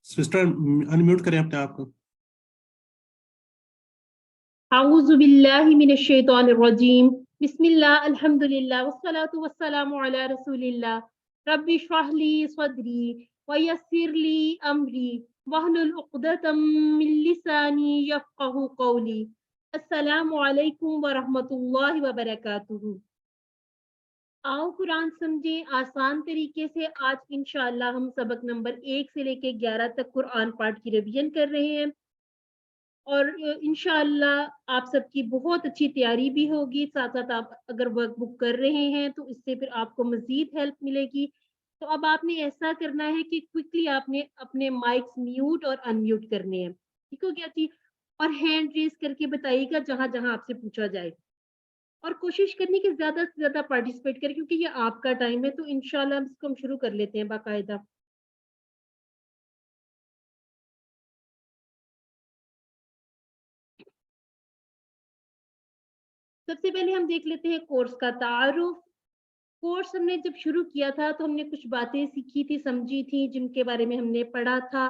Sister unmute करें अपने आप को। अऊज़ु बिल्लाहि मिनश शैतानिर रजीम। बिस्मिल्लाह अल्हम्दुलिल्लाह वस्सलातु वस्सलामु अला रसूलिल्लाह। रब्बि इश्रह ली सदरी व यस्सिर ली अमरी वहलुल उक़दतम मिन लिसानी यफ़क़हू क़ौली। अस्सलामु अलैकुम व रहमतुल्लाहि व बरकातुहू। आओ कुरान समझे आसान तरीके से। आज इंशाअल्लाह हम सबक नंबर 1 से लेके 11 तक कुरान पाठ की रिवीजन कर रहे हैं और इंशाअल्लाह आप सबकी बहुत अच्छी तैयारी भी होगी। साथ साथ आप अगर वर्कबुक कर रहे हैं तो इससे फिर आपको मजीद हेल्प मिलेगी। तो अब आपने ऐसा करना है कि क्विकली आपने अपने माइक्स म्यूट और अनम्यूट करने हैं। ठीक हो गया जी? और हैंड रेज करके बताइएगा जहां जहां आपसे पूछा जाए और कोशिश करनी कि ज्यादा से ज्यादा पार्टिसिपेट करें क्योंकि ये आपका टाइम है। तो इंशाल्लाह इसको हम शुरू कर लेते हैं बाकायदा। सबसे पहले हम देख लेते हैं कोर्स का तारुफ। कोर्स हमने जब शुरू किया था तो हमने कुछ बातें सीखी थी, समझी थी, जिनके बारे में हमने पढ़ा था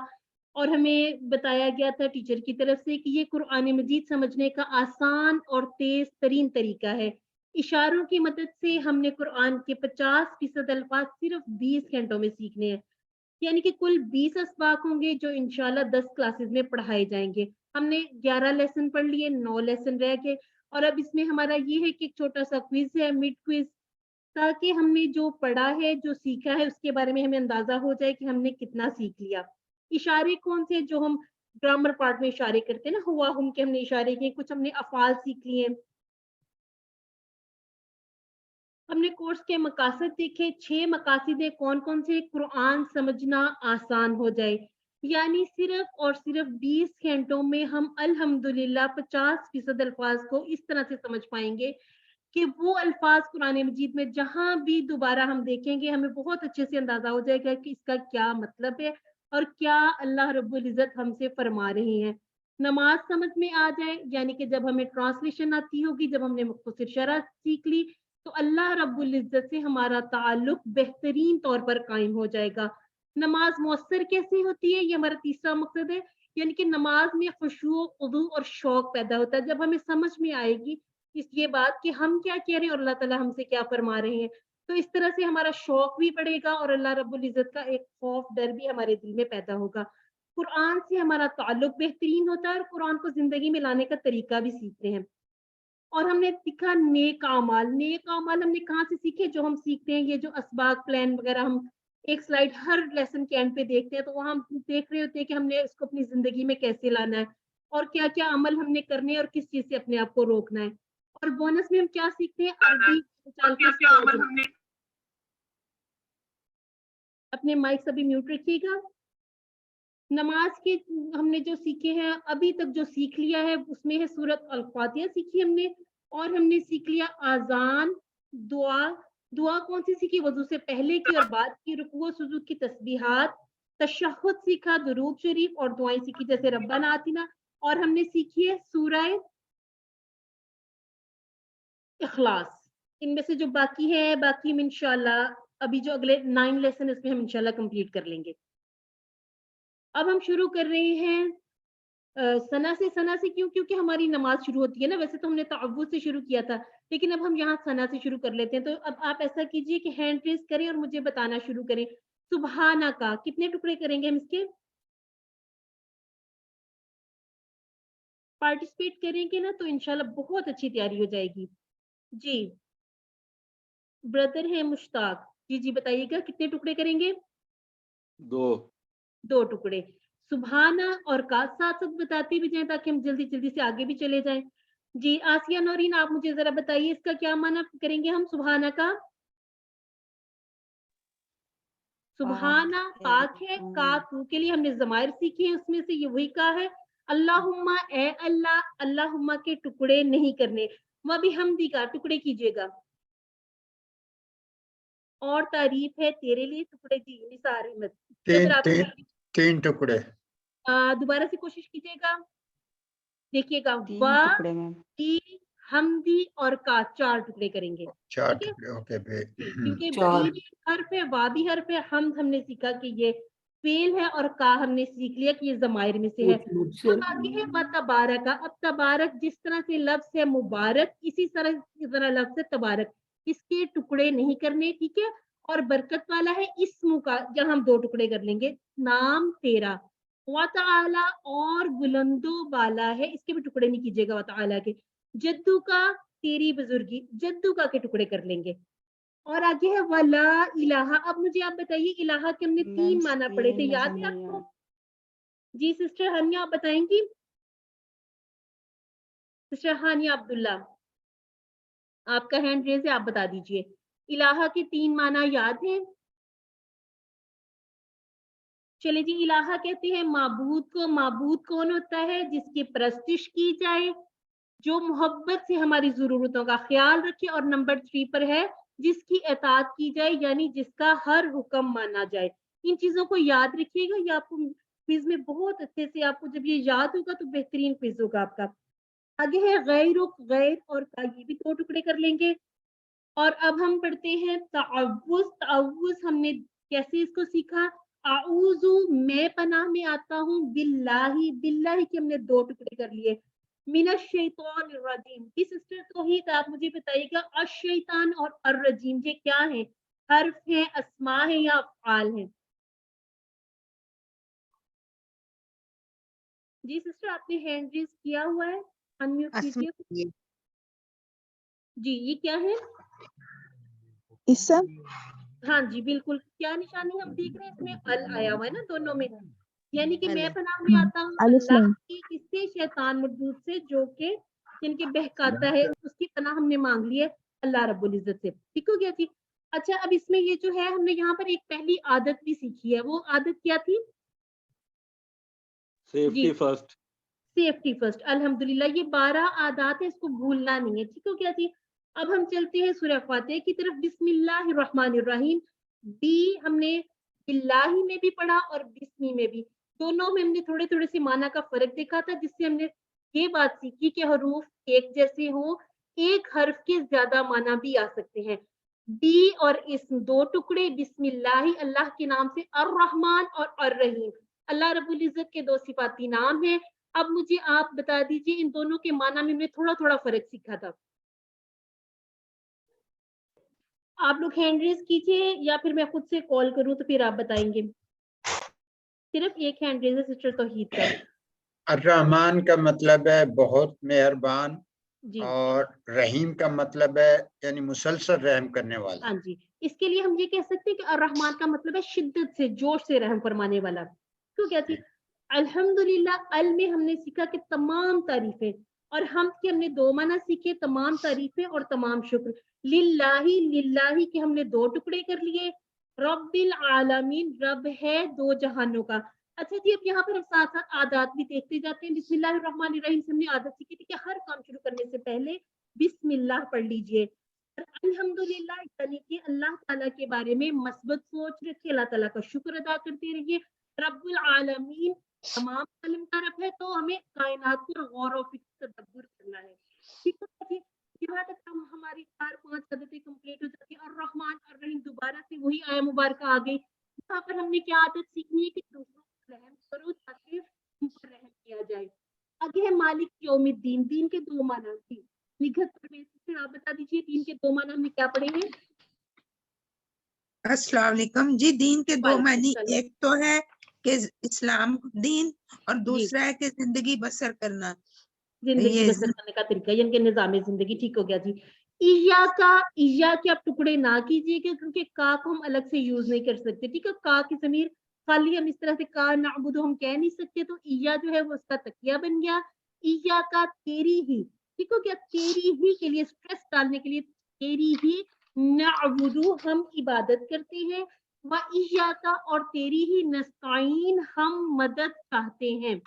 और हमें बताया गया था टीचर की तरफ से कि ये कुरान मजीद समझने का आसान और तेज तरीन तरीका है। इशारों की मदद से हमने कुरान के 50% अल्फाज सिर्फ 20 घंटों में सीखने हैं। यानी कि कुल 20 असबाक होंगे जो इंशाल्लाह 10 क्लासेस में पढ़ाए जाएंगे। हमने 11 लेसन पढ़ लिए, 9 लेसन रह गए और अब इसमें हमारा ये है कि एक छोटा सा क्विज है, मिड क्विज, ताकि हमने जो पढ़ा है, जो सीखा है, उसके बारे में हमें अंदाजा हो जाए कि हमने कितना सीख लिया। इशारे कौन से जो हम ग्रामर पार्ट में इशारे करते हैं ना, हुआ हम के हमने इशारे किए, कुछ हमने अफाल सीख लिए। हमने कोर्स के मकासद देखे, 6 मकासद है। कौन कौन से? कुरान समझना आसान हो जाए, यानी सिर्फ और सिर्फ 20 घंटों में हम अल्हम्दुलिल्लाह 50% अल्फाज को इस तरह से समझ पाएंगे कि वो अल्फाज कुरान मजीद में जहां भी दोबारा हम देखेंगे हमें बहुत अच्छे से अंदाजा हो जाएगा कि इसका क्या मतलब है और क्या अल्लाह रब्बुल इज्जत हमसे फरमा रहे हैं। नमाज समझ में आ जाए, यानी कि जब हमें ट्रांसलेशन आती होगी, जब हमने मुख्तसर शरह सीख ली, तो अल्लाह रब्बुल इज्जत से हमारा ताल्लुक बेहतरीन तौर पर कायम हो जाएगा। नमाज मौसर कैसे होती है, ये हमारा तीसरा मकसद है, यानी कि नमाज में खुशू, खुदू और शौक पैदा होता है जब हमें समझ में आएगी ये बात कि हम क्या कह रहे हैं और अल्लाह ताला हमसे क्या फरमा रहे हैं। तो इस तरह से हमारा शौक भी बढ़ेगा और अल्लाह रब्बुल इज्जत का एक खौफ, डर भी हमारे दिल में पैदा होगा। कुरान से हमारा ताल्लुक बेहतरीन होता है और कुरान को जिंदगी में लाने का तरीका भी सीखते हैं। और हमने सीखा नेक अमाल। नेक अमाल हमने कहाँ से सीखे? जो हम सीखते हैं ये जो असबाक प्लान वगैरह, हम एक स्लाइड हर लेसन के एंड पे देखते हैं, तो वहां हम देख रहे होते हैं कि हमने इसको अपनी जिंदगी में कैसे लाना है और क्या क्या अमल हमने करने हैं और किस चीज से अपने आप को रोकना है। और बोनस में हम क्या सीखते हैं? अरबी चाल के अमल हमने। अपने माइक सभी म्यूट रखिएगा। नमाज के हमने जो सीखे हैं अभी तक, जो सीख लिया है उसमें है सूरत अल फातिहा सीखी हमने, और हमने सीख लिया आजान, दुआ। दुआ कौन सी सीखी? वजू से पहले की और बाद की, रुकू सुजूद की तस्बीहात, तशहुद सीखा, दुरूद शरीफ और दुआएं सीखी जैसे रब्बना आतिना। और हमने सीखी है सूरह इखलास। इनमें से जो बाकी है, बाकी हम इंशाल्लाह अभी जो अगले 9 लेसन इसमें हम इंशाल्लाह कंप्लीट कर लेंगे। अब हम शुरू कर रहे हैं सना से। सना से क्यों? क्योंकि हमारी नमाज शुरू होती है ना, वैसे तो हमने तअव्वुज़ से शुरू किया था, लेकिन अब हम यहाँ सना से शुरू कर लेते हैं। तो अब आप ऐसा कीजिए कि हैंड रेज करें और मुझे बताना शुरू करें। सुबहाना का कितने टुकड़े करेंगे हम इसके? पार्टिसिपेट करेंगे ना तो इंशाल्लाह बहुत अच्छी तैयारी हो जाएगी। जी, ब्रदर है मुश्ताक जी, जी बताइएगा कितने टुकड़े करेंगे? 2 2 टुकड़े। सुबहाना और का साथ साथ बताते भी जाएं ताकि हम जल्दी जल्दी से आगे भी चले जाएं। जी, आसिया नौरीन आप मुझे जरा बताइए इसका क्या माना करेंगे हम सुबहाना का? सुबहाना पाक है, का तू के लिए हमने ज़माइर सीखे हैं, उसमें से ये वही का है। अल्लाहुम्मा, ए अल्लाह, अल्लाहुम्मा के टुकड़े नहीं करने। वह हमदी का टुकड़े कीजिएगा। और तारीफ है तेरे लिए टुकड़े जी, निसार अहमद। तीन टुकड़े। दोबारा से कोशिश कीजिएगा, देखिएगा। 3 वा, टुकड़े में ती, हमदी और का 4 टुकड़े करेंगे। 4 ठीक है? टुकड़े, ओके बे। क्योंकि 4 बी भी हर्फ है, वा भी हर्फ है, हमद हमने सीखा कि ये फेल है और का हमने सीख लिया कि ये ज़माइर में से है। अब आगे है तबारक। अब तबारक जिस तरह से लफ्ज है मुबारक, इसी तरह लफ्ज है तबारक, इसके टुकड़े नहीं करने, ठीक है। और बरकत वाला है इस्मु का, जहां हम 2 टुकड़े कर लेंगे, नाम तेरा। व तआला और बुलंदो बाला है, इसके भी टुकड़े नहीं कीजिएगा व तआला के। जद्दू का, तेरी बुजुर्गी, जद्दू का के टुकड़े कर लेंगे। और आगे है वला इलाहा। अब मुझे आप बताइए, इलाहा के हमने 3 माना पढ़े थे, याद है आपको? जी सिस्टर हानिया आप बताएंगी? सिस्टर हानिया अब्दुल्ला, आपका हैंड रेज है, आप बता दीजिए। इलाहा के 3 माना याद है? चले जी, इलाहा कहते हैं माबूद को। माबूद कौन होता है? जिसकी परस्तिश की जाए, जो मोहब्बत से हमारी जरूरतों का ख्याल रखे। और नंबर 3 पर है जिसकी इताअत की जाए, यानी जिसका हर हुक्म माना जाए। इन चीजों को याद रखिएगा, ये आपको क्विज में बहुत अच्छे से, आपको जब ये याद होगा तो बेहतरीन क्विज होगा आपका। आगे है गैर और का, ये भी 2 टुकड़े कर लेंगे। और अब हम पढ़ते हैं तअव्वुज़। तअव्वुज़ हमने कैसे इसको सीखा? आऊज़ु, मैं पनाह में आता हूँ, बिल्लाही, बिल्लाही के हमने 2 टुकड़े कर लिए। मिनश शैतानिर रजीम। जी सिस्टर तौहीद, आप मुझे बताइएगा अश-शैतान और ar-रजीम ये क्या है? हर्फ है, अस्मा है या अफ़आल है? जी सिस्टर आपने हैंड रेज किया हुआ है, अनम्यूट कीजिए। जी ये क्या है? इसम। हाँ जी बिल्कुल, क्या निशानी हम देख रहे हैं? इसमें अल आया हुआ है ना दोनों में, यानी कि मैं पनाह में आता हूँ अल्लाह की किससे? शैतान मरदूद से, जो कि जिनके बहकाता है, उसकी पनाह हमने मांग ली है अल्लाह रब्बुल इज्जत से। ठीक हो गया जी। अच्छा अब इसमें ये जो है, हमने यहाँ पर एक पहली आदत भी सीखी है, वो आदत क्या थी? Safety first. सेफ्टी फर्स्ट, अल्हम्दुलिल्लाह। ये 12 आदात है, इसको भूलना नहीं है। ठीक हो गया जी। अब हम चलते हैं सूरह फातिहा की तरफ। बिस्मिल्लाहिर्रहमानिर्रहीम। बी हमने बिल्लाही में भी पढ़ा और बिस्मी में भी, दोनों में हमने थोड़े थोड़े से माना का फर्क देखा था, जिससे हमने ये बात सीखी कि हरूफ एक जैसे हो, एक हर्फ के ज्यादा माना भी आ सकते हैं। बी और इस्म 2 टुकड़े, बिस्मिल्लाही अल्लाह के नाम से, अर्रहमान और अर्रहीम अल्लाह रब्बुल इज्जत के 2 सिफाती नाम है। अब मुझे आप बता दीजिए इन दोनों के माना में हमने थोड़ा थोड़ा फर्क सीखा था। आप लोग हैंड रेज कीजिए या फिर मैं खुद से कॉल करूं तो फिर आप बताएंगे। सिर्फ एक हैंड रेज है सिस्टर तौहीद का। अर्रहमान का मतलब है बहुत मेहरबान, जी और रहीम का मतलब है यानी मुसलसल रहम करने वाला। हाँ जी, इसके लिए हम ये कह सकते हैं कि अर्रहमान का मतलब है शिद्दत से, जोश से रहम फरमाने वाला। तो क्या थी? अल्हम्दुलिल्लाह। अल में हमने सीखा कि तमाम तारीफें, और हम के हमने 2 माना सीखे, तमाम तारीफें और तमाम शुक्र। लिल्लाही, लिल्लाही के हमने 2 टुकड़े कर लिए। रब्बिल आलमीन, रब है 2 जहानों का। अच्छा जी, अब यहाँ पर हम साथ साथ आदात भी देखते जाते हैं। बिस्मिल्लाहिर्रहमानिर्रहीम से हमने आदत सीखी थी कि हर काम शुरू करने से पहले बिस्मिल्लाह पढ़ लीजिए। अल्हम्दुलिल्लाह यानी कि अल्लाह ताला के बारे में मस्बत सोच रखिए, अल्लाह ताला का शुक्र अदा करते रहिए। रब्बुल आलमीन, तमाम आलम का रब है, तो हमें कायनात पर गौर और फिक्र तदब्बुर करना है। ठीक है जी। यहाँ तक हम हमारी 4-5 आदतें कंप्लीट हो जाती है। और रहमान और रहीम दोबारा से वही आया मुबारक आ गई। यहाँ पर हमने क्या आदत सीखनी है कि दूसरों को रहम करो ताकि उन पर रहम किया जाए। आगे है मालिक यौमिद्दीन। दीन के 2 माना थी। निगत परमेश्वर, आप बता दीजिए दीन के 2 माना हमने क्या पढ़े हैं? अस्सलाम वालेकुम जी। दीन के 2 मानी, वालेकुम एक तो है कि इस्लाम दीन, और जी, दूसरा है कि जिंदगी बसर करना। जिंदगी ये बसर करने का तरीका, यानी कि निजाम जिंदगी। ठीक हो गया जी। इया का, इया के आप टुकड़े ना कीजिएगा, क्योंकि का को हम अलग से यूज नहीं कर सकते। ठीक है, का की ज़मीर खाली हम इस तरह से का नाबुदो हम कह नहीं सकते, तो इया जो है वो उसका तकिया बन गया। इया का तेरी ही, ठीक हो गया। तेरी ही के लिए स्ट्रेस डालने के लिए, तेरी ही नाबुदो हम इबादत करते हैं, व इया का और तेरी ही नस्ताइन हम मदद चाहते हैं।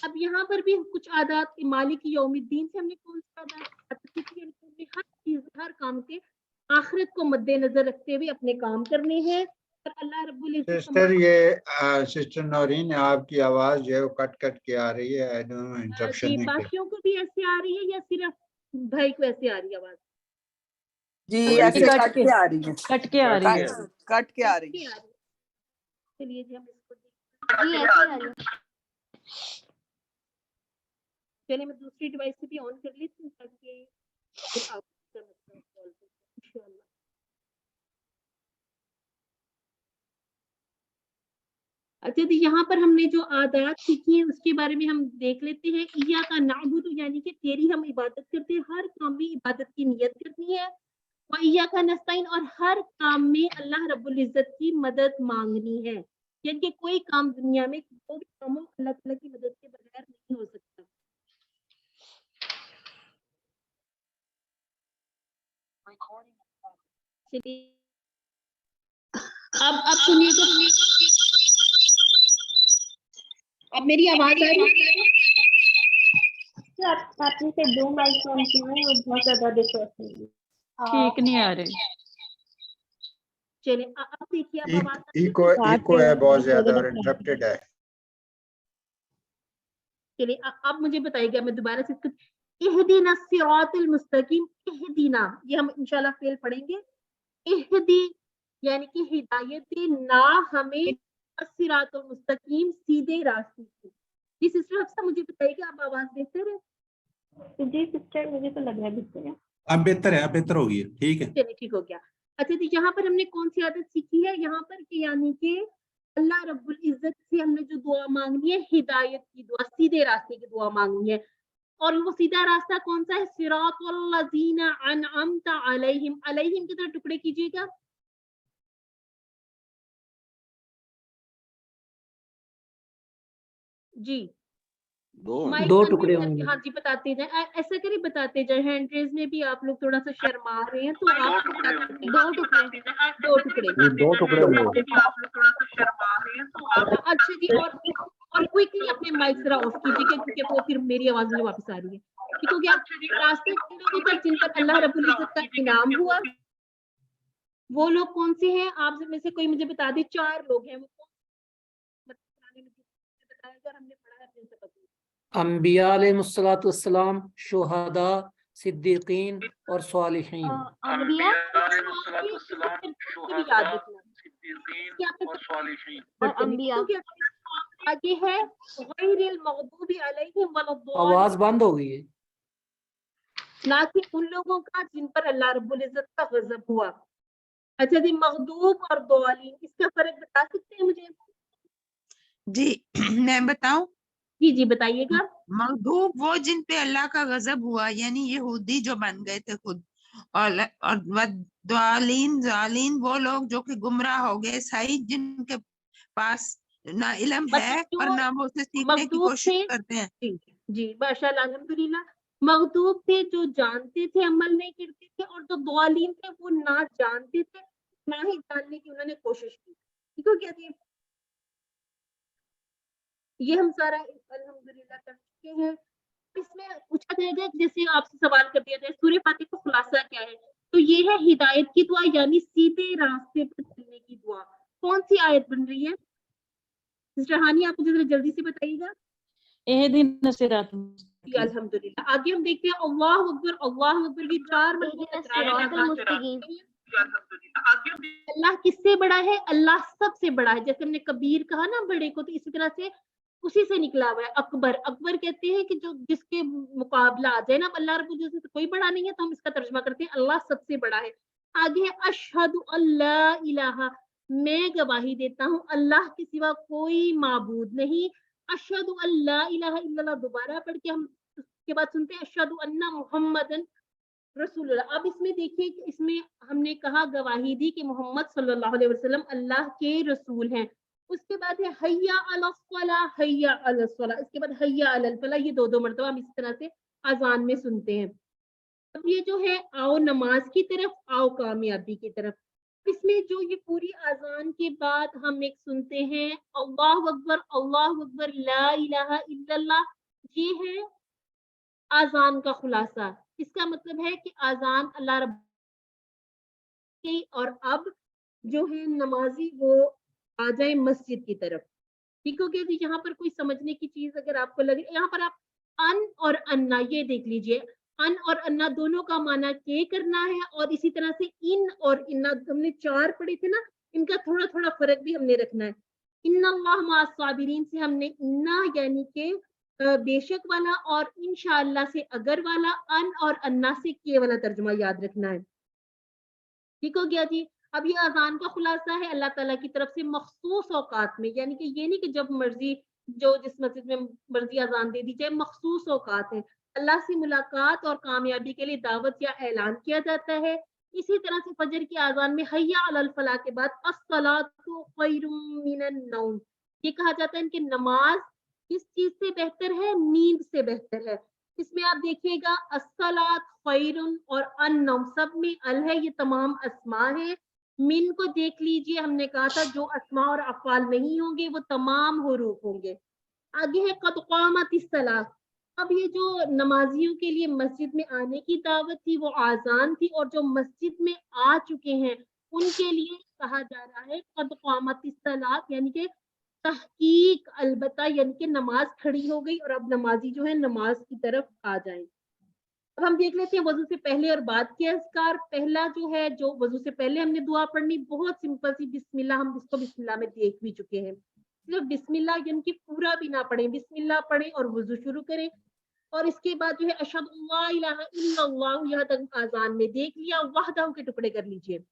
अब यहाँ पर भी कुछ आदात मालिक यौमिद्दीन से हमने कौन सा आदात सीखी? हमने हर चीज, हर काम के आखिरत को मद्देनजर रखते हुए अपने काम करने हैं। और अल्लाह रब्बुल इज्जत सिस्टर ये सिस्टर नौरीन, आपकी आवाज जो है वो कट कट के आ रही है। आई डोंट नो इंटरप्शन जी, है क्या? बाकियों को भी ऐसे आ रही है या सिर्फ भाई को ऐसे आ रही है आवाज? जी ऐसे कट के आ रही है, कट के आ रही है। कट के आ रही कैसे है। आ रही है? चलिए जी हम चलिए मैं दूसरी डिवाइस से भी ऑन कर लेती हूँ ताकि फिर आप इंशाल्लाह। अच्छा तो यहाँ पर हमने जो आदात सीखी है उसके बारे में हम देख लेते हैं। इय्याका नअबुदु यानी कि तेरी हम इबादत करते हैं, हर काम में इबादत की नियत करनी है। व इय्याका नस्तईन और हर काम में अल्लाह रब्बुल इज्जत की मदद मांगनी है, यानी कि कोई काम दुनिया में कोई काम अल्लाह ताला की मदद के बगैर नहीं हो सकता। चलिए अब सुनिए, अब मेरी आवाज आ रही है? आपने से 2 माइक ऑन किए हैं और बहुत ज्यादा डिस्टर्ब है। ठीक नहीं आ रही। चलिए अब देखिए अब आवाज इको है बहुत ज्यादा और इंटरप्टेड है। चलिए अब मुझे बताइएगा, मैं दोबारा से इहदीना सिरातल मुस्तकीम। इहदीना ये हम इंशाल्लाह फेल पढ़ेंगे। इहदी यानी कि हिदायत ना हमें सिरातुल मुस्तकीम सीधे रास्ते से। जी सिस्टर अक्सर मुझे बताइएगा, आप आवाज बेहतर है? जी सिस्टर मुझे तो लग रहा है बेहतर है। अब बेहतर है, अब बेहतर होगी, ठीक है। चलिए ठीक हो गया। अच्छा तो यहाँ पर हमने कौन सी आदत सीखी है यहाँ पर कि यानी कि अल्लाह रब्बुल इज्जत से हमने जो दुआ मांगनी है, हिदायत की दुआ, सीधे रास्ते की दुआ मांगनी है। और वो सीधा रास्ता कौन सा है? सिरातुल लज़ीना अनअमता अलैहिम। अलैहिम की तरह टुकड़े कीजिएगा। जी दो टुकड़े होंगे। हाँ जी बताते जाए, ऐसा करिए बताते जाए। हैंड रेज में भी आप लोग थोड़ा सा शर्मा रहे हैं तो आप 2 टुकड़े अच्छा जी। और क्विकली अपने माइक जरा ऑफ कीजिएगा क्योंकि वो फिर मेरी आवाज मुझे वापस आ रही है। ठीक हो गया। रास्ते लोगों पर जिन पर अल्लाह रब्बुल इज्जत का इनाम हुआ वो लोग कौन से हैं? आप में से कोई मुझे बता दे। 4 लोग हैं। वो बताया हमने पढ़ा है अपने सबक में। अंबिया अलैहिस्सलातु वस्सलाम, शुहदा, सिद्दीकीन और सालिहीन। अंबिया अलैहिस्सलातु वस्सलाम, शुहदा, सिद्दीकीन और सालिहीन। और अंबिया आगे है गैरिल मग़दूबि अलैहिम वलद्दालिन। आवाज बंद हो गई है। ना कि उन लोगों का जिन पर अल्लाह रब्बुल इज्जत का गजब हुआ। अच्छा जी मग़दूब और दालिन इसका फर्क बता सकते हैं मुझे? जी मैं बताऊं? जी जी बताइएगा। मग़दूब वो जिन पे अल्लाह का गजब हुआ, यानी यहूदी जो बन गए थे खुद। और दालिन जालिन वो लोग जो कि गुमराह हो गए, सही जिनके पास ना इल्म है और ना वो उसे सीखने की कोशिश करते हैं। जी माशाअल्लाह अल्हम्दुलिल्लाह। मग़दूब थे जो जानते थे अमल नहीं करते थे, और जो दालिन थे वो ना जानते थे ना ही जानने की उन्होंने कोशिश की। ठीक हो गया जी। ये हम सारा अल्हम्दुलिल्लाह कर चुके हैं। इसमें पूछा जाएगा जैसे आपसे सवाल कर दिया जाए सूरह फातिहा का खुलासा क्या है, तो ये है हिदायत की दुआ यानी सीधे रास्ते पर चलने की दुआ। कौन सी आयत बन रही है सिस्टर हानी? आप मुझे जरा जल्दी से बताइएगा। इहदिना सिरातल मुस्तकीम। अल्हम्दुलिल्लाह। आगे हम देखते हैं अल्लाहु अकबर। अल्लाहु अकबर की 4 मरतबा। अल्लाह किससे बड़ा है? अल्लाह सबसे बड़ा है। जैसे हमने कबीर कहा ना बड़े को, तो इसी तरह से उसी से निकला हुआ है अकबर। अकबर कहते हैं कि जो जिसके मुकाबला आ जाए ना, अल्लाह रब्बुल इज्जत से कोई बड़ा नहीं है, तो हम इसका तर्जुमा करते हैं अल्लाह सबसे बड़ा है। आगे है अशहदु अल्ला इलाहा, मैं गवाही देता हूँ अल्लाह के सिवा कोई माबूद नहीं। अशहदु अल्ला इलाहा इल्लल्लाह दोबारा पढ़ के हम उसके बाद सुनते हैं अशहदु अन्ना मुहम्मदन रसूलुल्लाह। अब इसमें देखिए कि इसमें हमने कहा गवाही दी कि मोहम्मद सल्लल्लाहु अलैहि वसल्लम अल्लाह के रसूल हैं। उसके बाद है हय्या अलस सलाह, हय्या अलस सलाह। इसके बाद हय्या अलल फलाह। ये 2 मरतबा हम इस तरह से अजान में सुनते हैं। अब ये जो है आओ नमाज की तरफ, आओ कामयाबी की तरफ। इसमें जो ये पूरी अजान के बाद हम एक सुनते हैं अल्लाहु अकबर ला इलाहा इल्लल्लाह। ये है आजान का खुलासा। इसका मतलब है कि आजान अल्लाह रब की, और अब जो है नमाजी वो आ जाए मस्जिद की तरफ। ठीक हो गया जी। यहाँ पर कोई समझने की चीज अगर आपको लगे, यहाँ पर आप अन और अन्ना ये देख लीजिए। अन और अन्ना दोनों का माना के करना है, और इसी तरह से इन और इन्ना हमने 4 पढ़े थे ना, इनका थोड़ा थोड़ा फर्क भी हमने रखना है। इन्नल्लाह मअस-साबिरीन से हमने इन्ना यानी कि बेशक वाला और इंशाअल्लाह से अगर वाला, अन और अन्ना से के वाला तर्जुमा याद रखना है। ठीक हो गया जी। अब ये अजान का खुलासा है अल्लाह ताला की तरफ से मखसूस औकात में, यानी कि ये नहीं कि जब मर्जी जो जिस मस्जिद में मर्जी अजान दे दी जाए, मखसूस औकात है। अल्लाह से मुलाकात और कामयाबी के लिए दावत या ऐलान किया जाता है। इसी तरह से फजर की अजान में हय्या अलल फलाह के बाद अस्सलातु खैरुम मिनन नौम, ये कहा जाता है कि नमाज किस चीज से बेहतर है? नींद से बेहतर है। इसमें आप देखिएगा अस्सलात, खैरुन और अन्नौम सब में अल है, ये तमाम अस्मा है। मिन को देख लीजिए, हमने कहा था जो अस्मा और अफ़आल नहीं होंगे वो तमाम हुरूफ होंगे। आगे है क़द क़ामतिस सलाह। अब ये जो नमाजियों के लिए मस्जिद में आने की दावत थी वो आजान थी, और जो मस्जिद में आ चुके हैं उनके लिए कहा जा रहा है क़द क़ामतिस सलाह, यानी कि तहकीक अलबत्ता, यानी कि नमाज खड़ी हो गई और अब नमाजी जो है नमाज की तरफ आ जाएं। अब हम देख लेते हैं वजू से पहले और बाद के अज़कार। पहला जो है, जो वजू से पहले हमने दुआ पढ़नी, बहुत सिंपल सी बिस्मिल्लाह, हम इसको बिस्मिल्लाह में देख भी चुके हैं। सिर्फ बिस्मिल्लाह यानी कि पूरा भी ना पढ़ें, बिस्मिल्लाह पढ़ें और वजू शुरू करें। और इसके बाद जो है अशहदु अल्ला इलाहा इल्लल्लाह, यहाँ तक आजान में देख लिया, वहदहू के टुकड़े कर लीजिए।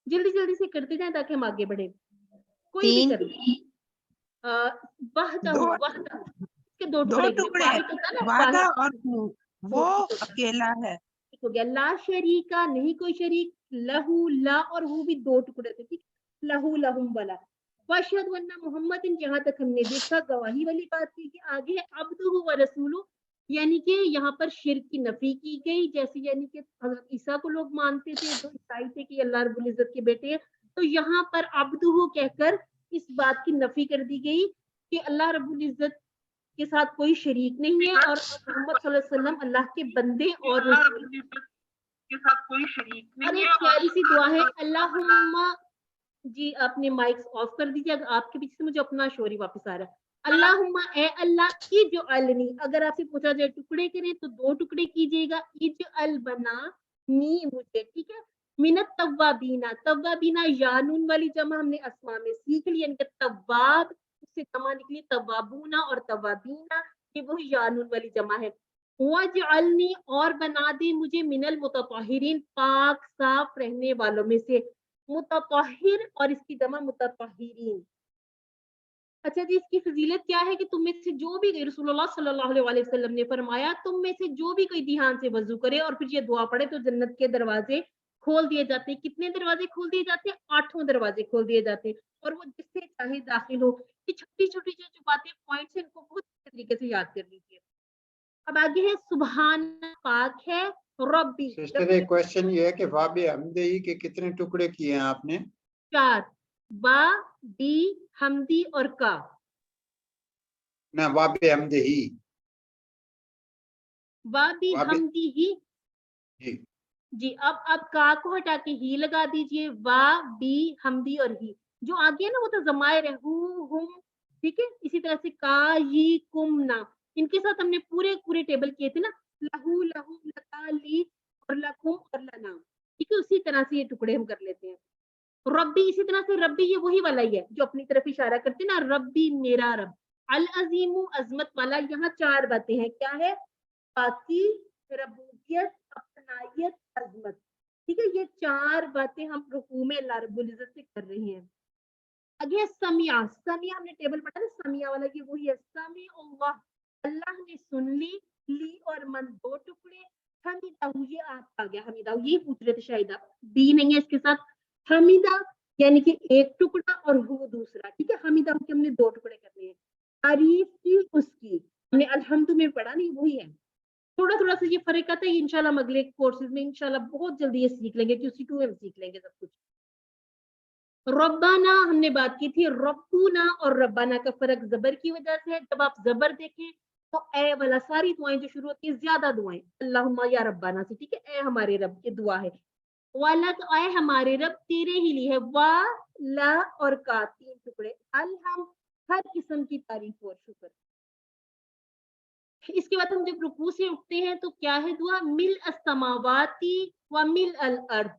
जल्दी जल्दी से करते जाएं ताकि हम आगे बढ़े। कोई भी कर वहदहू, वहदहू के दो टुकड़े, वाहिद होता है ना, वादा वाहिद। और वो अकेला है। ठीक हो गया। ला शरीका, नहीं कोई शरीक, लहू, ला और वो भी दो टुकड़े थे, ठीक, लहू लहुम वाला। वअशहदु अन्ना मुहम्मदिन, जहां तक हमने देखा गवाही वाली बात की कि आगे है अब्दुहु व रसूलु, यानी कि यहाँ पर शिर्क की नफी की गई, जैसे यानी कि हज़रत ईसा को लोग मानते थे, जो ईसाई थे कि अल्लाह रब्बुल इज्जत के बेटे हैं, तो यहाँ पर अब्दुहु कहकर इस बात की नफी कर दी गई कि अल्लाह रब्बुल इज्जत के साथ कोई शरीक नहीं है, और मोहम्मद सल्लल्लाहु अलैहि वसल्लम अल्लाह के बंदे और रसूल के साथ कोई शरीक नहीं है। और एक प्यारी सी दुआ है, अल्लाहुम्मा, जी आपने माइक्स ऑफ कर दीजिए, अगर आपके पीछे से मुझे अपना शोर ही वापस आ रहा है। अल्लाहुम्मा, ए अल्लाह, इजअलनी, अगर आपसे पूछा जाए टुकड़े करें तो दो टुकड़े कीजिएगा, इजअल बना नी मुझे, ठीक है। मिनत तव्वाबीना, तव्वाबीना यानून वाली जमा हमने अस्मा में सीख ली, यानी कि तव्वाब उससे जमा निकली तव्वाबूना और तव्वाबीना, ये वो यानून वाली जमा है। वजअलनी, और बना दे मुझे, मिनल मुतताहिरीन, पाक साफ रहने वालों में से। मुतताहिर और इसकी जमा मुतताहिरीन। अच्छा जी, इसकी फजीलत क्या है कि तुम में से जो भी, रसूलुल्लाह सल्लल्लाहु अलैहि वसल्लम ने फरमाया, तुम में से जो भी कोई ध्यान से वजू करे और फिर ये दुआ पढ़े तो जन्नत के दरवाजे खोल दिए जाते हैं। कितने दरवाजे खोल दिए जाते हैं? 8 दरवाजे खोल दिए जाते हैं, और वो जिससे चाहे दाखिल हो। ये छोटी छोटी जो बातें पॉइंट्स हैं, इनको बहुत अच्छे तरीके से याद कर लीजिए। अब आगे है सुभान, पाक है रब्बी। सिस्टर, एक क्वेश्चन ये है कि वाबे हमदही के कितने टुकड़े किए हैं आपने? 4, बा, बी, हमदी और का। ना, वाबे हमदही। वाबी हमदी ही जी जी। अब का को हटा के ही लगा दीजिए, वा, बी, हमदी और ही। जो आगे है ना वो तो जमायर है, हु, हुम, ठीक है। इसी तरह से का, ही, कुम, ना, इनके साथ हमने पूरे पूरे टेबल किए थे ना, लहू, लहू, लका, ली और लकुम और लना, ठीक है। उसी तरह से ये टुकड़े हम कर लेते हैं। रब्बी, इसी तरह से रब्बी ये वही वाला ही है जो अपनी तरफ इशारा करते हैं ना, रब्बी मेरा रब। अल अजीमु, अजमत वाला। यहाँ 4 बातें हैं, क्या है? पाकी, रबूबियत, अपनायत, अजमत, ठीक है। ये 4 बातें हम रुकू में अल्लाह रब्बुल इज्जत से कर रहे हैं। आगे समिया, समिया हमने टेबल पढ़ा ना, समिया वाला ये वही है। समी अल्लाह, अल्लाह ने सुन ली, ली और मन 2 टुकड़े। हमीदा, ये आपका आ गया हमीदा, ये पूछ रहे थे शायद आप, बी नहीं है इसके साथ। हमीदा यानी कि 1 टुकड़ा और वो दूसरा, ठीक है। हमीदा के हमने 2 टुकड़े करने हैं। तारीफ की उसकी, हमने अल्हम्दु में पढ़ा नहीं, वही है। थोड़ा थोड़ा सा ये फर्क आता है, इंशाल्लाह हम अगले कोर्सेज में इंशाल्लाह बहुत जल्दी ये सीख लेंगे, क्योंकि 2 में सीख लेंगे सब कुछ। रब्बाना हमने बात की थी, रब्बुना और रब्बाना का फर्क जबर की वजह से है। जब आप जबर देखें तो ए वाला सारी दुआएं जो शुरू होती है, ज्यादा दुआएं अल्लाहुम्मा या रब्बाना से, ठीक है। ए हमारे रब की दुआ है। वाला तो ए हमारे रब तेरे ही लिए है। वा, ला और का 3 टुकड़े। अलहम, हर किस्म की तारीफ और शुक्र। इसके बाद हम जब रुकू से उठते हैं तो क्या है दुआ? मिल अस्समावाती व मिल अल अर्द,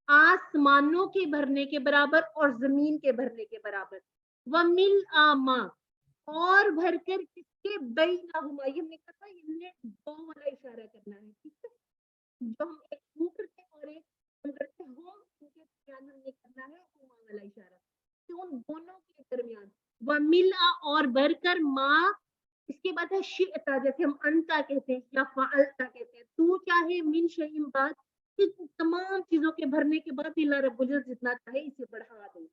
आसमानों के भरने के बराबर और जमीन के भरने के बराबर। वमिल आमा, और भरकर किसके बैनहुमा, ये हमने कहा था इनने दो वाला इशारा करना है, ठीक है। जो हम एक हूं करते हैं और एक हम करते हैं हो, उनके दरमियान हमने करना है हुमा वाला इशारा, तो उन दोनों के दरमियान। वमिल और भरकर माँ, इसके बाद है शिअता, जैसे हम अंता कहते हैं या फाअलता कहते हैं, तू चाहे मिन शैइन बाद, तमाम चीजों के भरने के बाद अल्लाह रब्बुल इज्जत जितना चाहे इसे बढ़ा दे।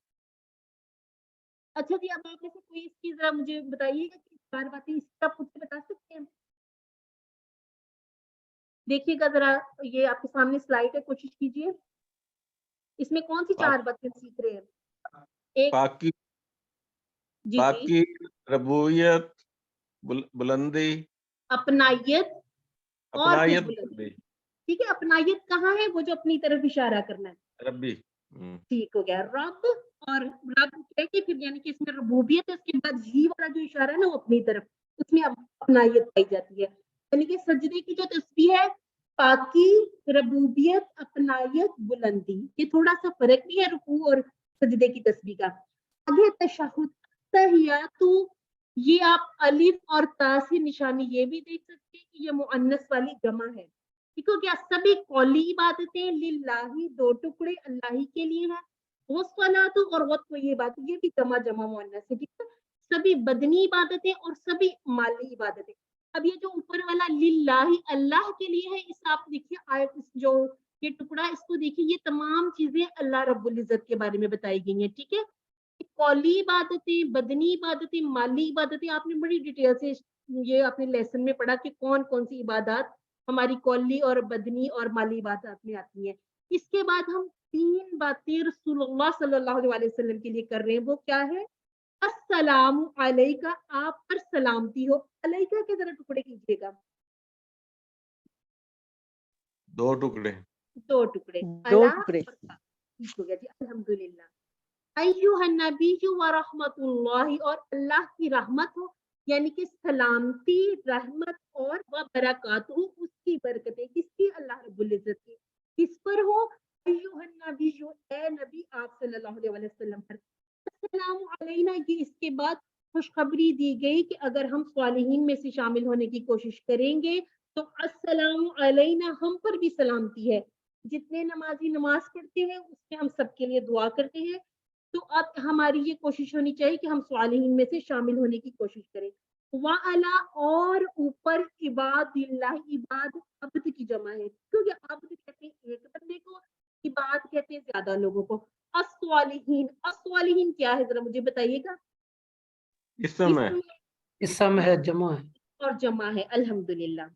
अच्छा जी, अब आप में से कोई इसकी जरा मुझे बताइएगा कि चार बातें इसका खुद से बता सकते हैं? देखिएगा जरा, ये आपके सामने स्लाइड है, कोशिश कीजिए। इसमें कौन सी चार बातें सीख रहे हैं? एक पाकी, जी पाकी, रबूयत, बुलंदी, अपनायत और फिर अपनायत, बुलंदी। ठीक है, अपनायत कहाँ है? वो जो अपनी तरफ इशारा करना है। रब्बी। ठीक हो गया। रब, और रब कह के फिर यानी कि इसमें रबूबियत है, उसके बाद जी वाला जो इशारा है ना वो अपनी तरफ, उसमें अपनायत पाई जाती है। यानी कि सजदे की जो तस्बीह है, पाकी, रबूबियत, अपनायत, बुलंदी, ये थोड़ा सा फर्क भी है रुकू और सजदे की तस्बीह का। आगे तशहुद, तहियातु, ये आप अलिफ और ता से निशानी ये भी देख सकते हैं कि ये मुअन्नस वाली जमा है। ठीक हो गया। सभी कौली इबादतें लिल्लाही, दो टुकड़े अल्लाह ही के लिए है। वो सलातु और वो ये बात, ये भी जमा जमा मुअन्नस है, ठीक है। सभी बदनी इबादतें और सभी माली इबादतें। अब ये जो ऊपर वाला लिल्लाही अल्लाह के लिए है, इस आप देखिए आयत, जो ये टुकड़ा इसको देखिए, ये तमाम चीजें अल्लाह रब्बुल इज्जत के बारे में बताई गई हैं, ठीक है। कौली इबादतें, बदनी इबादतें, माली इबादतें, आपने बड़ी डिटेल से ये आपने लेसन में पढ़ा कि कौन कौन सी इबादत हमारी कौली और बदनी और माली इबादत में आती है। इसके बाद हम तीन बातें रसूलुल्लाह सल्लल्लाहु अलैहि वसल्लम के लिए कर रहे हैं। वो क्या है? अस्सलामु अलैका, आप पर सलामती हो। अलैका के जरा टुकड़े कीजिएगा। दो टुकड़े। दो टुकड़े। दो अला टुकड़े। और का। ठीक हो गया जी, अल्हम्दुलिल्लाह। अय्युहन नबिय्यु व रहमतुल्लाहि, और अल्लाह की रहमत हो, यानी कि सलामती, रहमत और व बरकातहू, उसकी बरकतें, किसकी? अल्लाह रब्बुल इज्जत की। किस पर हो? अय्युहन नबिय्यु, ए नबी आप सल्लल्लाहु अलैहि वसल्लम पर। अस्सलामु अलैना, ये इसके बाद खुशखबरी दी गई कि अगर हम सालिहीन में से शामिल होने की कोशिश करेंगे तो अस्सलामु अलैना, हम पर भी सलामती है। जितने नमाजी नमाज पढ़ते हैं उसमें हम सबके लिए दुआ करते हैं, तो अब हमारी ये कोशिश होनी चाहिए कि हम सालिहीन में से शामिल होने की कोशिश करें। वा अला, और ऊपर इबादिल्लाह, इबाद अब्द की जमा है, क्योंकि अब्द कहते हैं एक बंदे को, इबाद कहते हैं ज्यादा लोगों को। अस्वालिहीन, अस्वालिहीन क्या है जरा मुझे बताइएगा। इस समय इसम है, जमा है। और जमा है, अल्हम्दुलिल्लाह।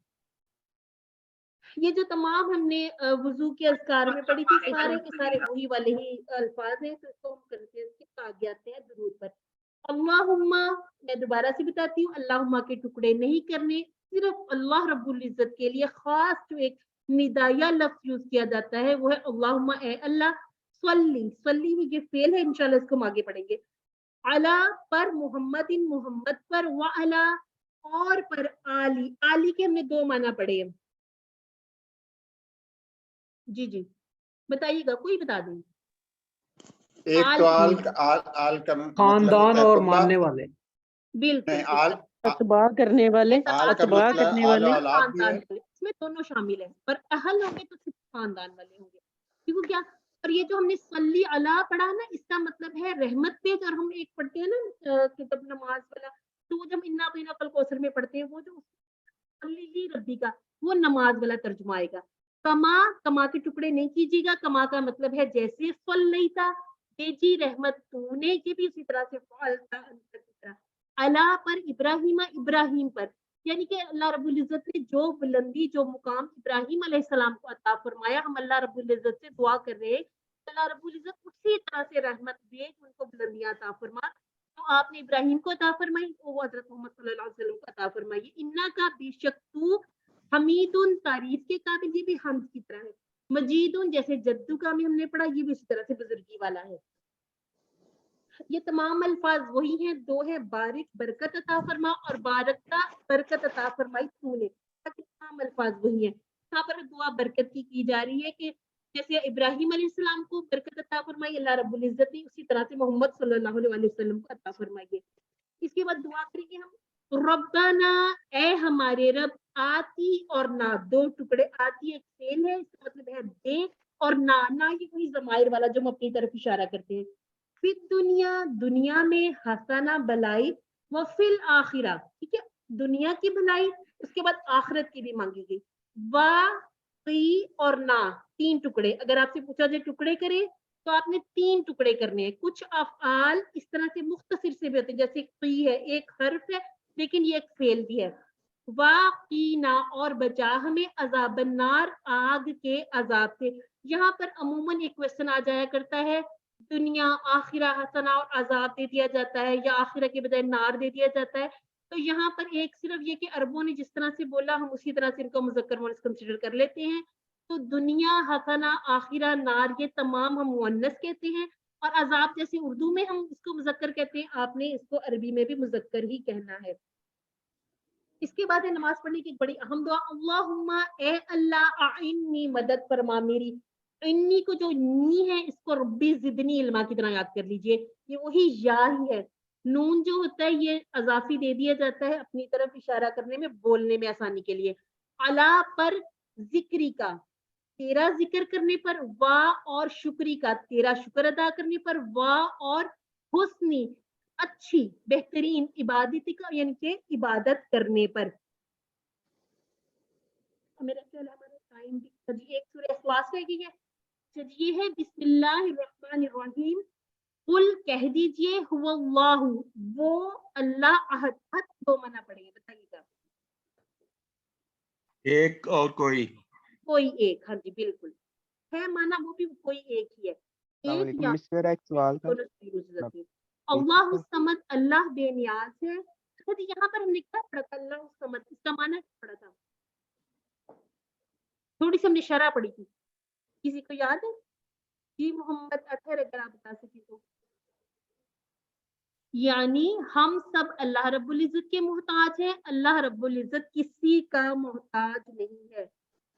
ये जो तमाम हमने वुजू के अज़कार में पढ़ी थी, सारे के सारे वही वाले ही अल्फाज हैं, तो इसको हम करते हैं, इसके आगे आते हैं दुरूद पर। अल्लाहुम्मा, मैं दोबारा से बताती हूँ, अल्लाहुम्मा के टुकड़े नहीं करने, सिर्फ अल्लाह रब्बुल इज्जत के लिए खास जो एक निदाया लफ्ज यूज किया जाता है वो है अल्लाहुम्मा, ए अल्लाह, सल्ली, सल्ली ही ये फेल है, इंशाल्लाह इसको हम आगे पढ़ेंगे। अला पर, मुहम्मदिन मुहम्मद पर, व अला और पर, आली, आली के हमने दो माना पढ़े हैं। जी जी बताइएगा, कोई बता दें। एक तो आल का मतलब खानदान होता है और कुब्बा। मानने वाले। बिल्कुल नहीं, आल अतबा करने वाले, आल का अतबा मतलब करने आल वाले। औलाद भी खानदान है। वाले, इसमें दोनों शामिल है, पर अहल होंगे तो सिर्फ खानदान वाले होंगे। क्योंकि क्या, और ये जो हमने सल्ली अला पढ़ा ना, इसका मतलब है रहमत पे। और हम एक पढ़ते हैं ना किताब नमाज वाला, तो वो जब इन्ना बैना कल कौसर में पढ़ते हैं, वो जो सल्ली रब्बी का, वो नमाज वाला तर्जुमा आएगा। कमा, कमा के टुकड़े नहीं कीजिएगा, कमा का मतलब है जैसे सल्लैता, तेजी रहमत तूने, ये भी उसी तरह से फअलता अंता की तरह। अला पर इब्राहिम, इब्राहिम पर, यानी कि अल्लाह रब्बुल इज्जत ने जो बुलंदी, जो मुकाम इब्राहिम अलैहिस्सलाम को अता फरमाया, हम अल्लाह रब्बुल इज्जत से दुआ कर रहे हैं, अल्लाह रब्बुल इज्जत उसी तरह से रहमत भेज, उनको बुलंदियां अता फरमा। तो आपने इब्राहिम को अता फरमाई, वो हजरत मोहम्मद सल्लल्लाहु अलैहि वसल्लम को अता फरमाई। इन्ना का बेशक तू, हमीदुन तारीफ के काबिल, ये भी हम्द की तरह है। मजीदुन, जैसे जद्दू का भी हमने पढ़ा, ये भी इसी तरह से बुजुर्गी वाला है। ये तमाम अल्फाज वही हैं, दो है बारिक, बरकत अता फरमा, और बारकता, बरकत अता फरमाई तूने, तमाम अल्फाज वही हैं। यहाँ पर दुआ बरकत की जा रही है कि जैसे इब्राहिम अलैहिस्सलाम को बरकत अता फरमाई अल्लाह रब्बुल इज्जत ने, उसी तरह से मोहम्मद सल्लल्लाहु अलैहि वसल्लम को अता फरमाइए। इसके बाद दुआ करेंगे हम, रब्बाना, ए हमारे रब, आती और ना, दो टुकड़े, आती एक फेल है, इसका मतलब है दे, और ना, ना ये वही ज़माइर वाला जो हम अपनी तरफ इशारा करते हैं। फिर दुनिया, दुनिया में, हसना भलाई, व फिल आखिरा, ठीक है, दुनिया की भलाई, उसके बाद आखिरत की भी मांगी गई। वाक़ई और ना, तीन टुकड़े, अगर आपसे पूछा जाए टुकड़े करें तो आपने तीन टुकड़े करने हैं। कुछ अफ़आल इस तरह से मुख्तसर से भी होते हैं, जैसे क़ी है, एक हर्फ है लेकिन ये एक फेल भी है। वाक़ीना, और बचा हमें, अज़ाबन्नार, आग के अजाब से। यहाँ पर अमूमन एक क्वेश्चन आ जाया करता है, दुनिया, आखिरा, हसना और अजाब दे दिया जाता है, या आखिरा के बजाय नार दे दिया जाता है। तो यहाँ पर एक सिर्फ ये कि अरबों ने जिस तरह से बोला हम उसी तरह से इनको मुज़क्कर मुअन्नस कंसीडर कर लेते हैं। तो दुनिया, हसना, आखिरा, नार, ये तमाम हम मुअन्नस कहते हैं, और अजाब जैसे उर्दू में हम इसको मुज़क्कर कहते हैं, आपने इसको अरबी में भी मुज़क्कर ही कहना है। इसके बाद है नमाज पढ़ने की एक बड़ी अहम दुआ, अल्लाहुम्मा, ए अल्लाह, आइन्नी, मदद फरमा मेरी। इन्नी को जो नी है इसको रब्बी ज़िदनी इल्मा की तरह याद कर लीजिए, ये वही या ही है। नून जो होता है ये अजाफी दे दिया जाता है अपनी तरफ इशारा करने में, बोलने में आसानी के लिए। अला पर जिक्री का, तेरा जिक्र करने पर, वाह और शुक्री का, तेरा शुक्र अदा करने पर, वाह और हुस्नी, अच्छी बेहतरीन, इबादती का यानी कि इबादत करने पर। मेरा ख्याल हमारा टाइम भी, एक सूरह इखलास रह गई है। ये है बिस्मिल्लाहिर्रहमानिर्रहीम, कुल कह दीजिए, हुवल्लाहु, वो अल्लाह, अहद, अहद दो मना पड़ेगा, बताइएगा। एक और कोई कोई एक, हाँ जी बिल्कुल है माना, वो भी कोई एक ही है, एक या मिस मेरा एक सवाल था। दोनों यूज हो जाती है। अल्लाहु समद, अल्लाह बेनियाज है। तो यहाँ पर हमने क्या पढ़ा था, अल्लाह समद, इसका माना क्या पढ़ा था, थोड़ी सी हमने शरह पढ़ी थी, किसी को याद है? जी मोहम्मद अतहर, अगर आप बता सके तो। यानी हम सब अल्लाह रब्बुल इज्जत के मोहताज हैं, अल्लाह रब्बुल इज्जत किसी का मोहताज नहीं है।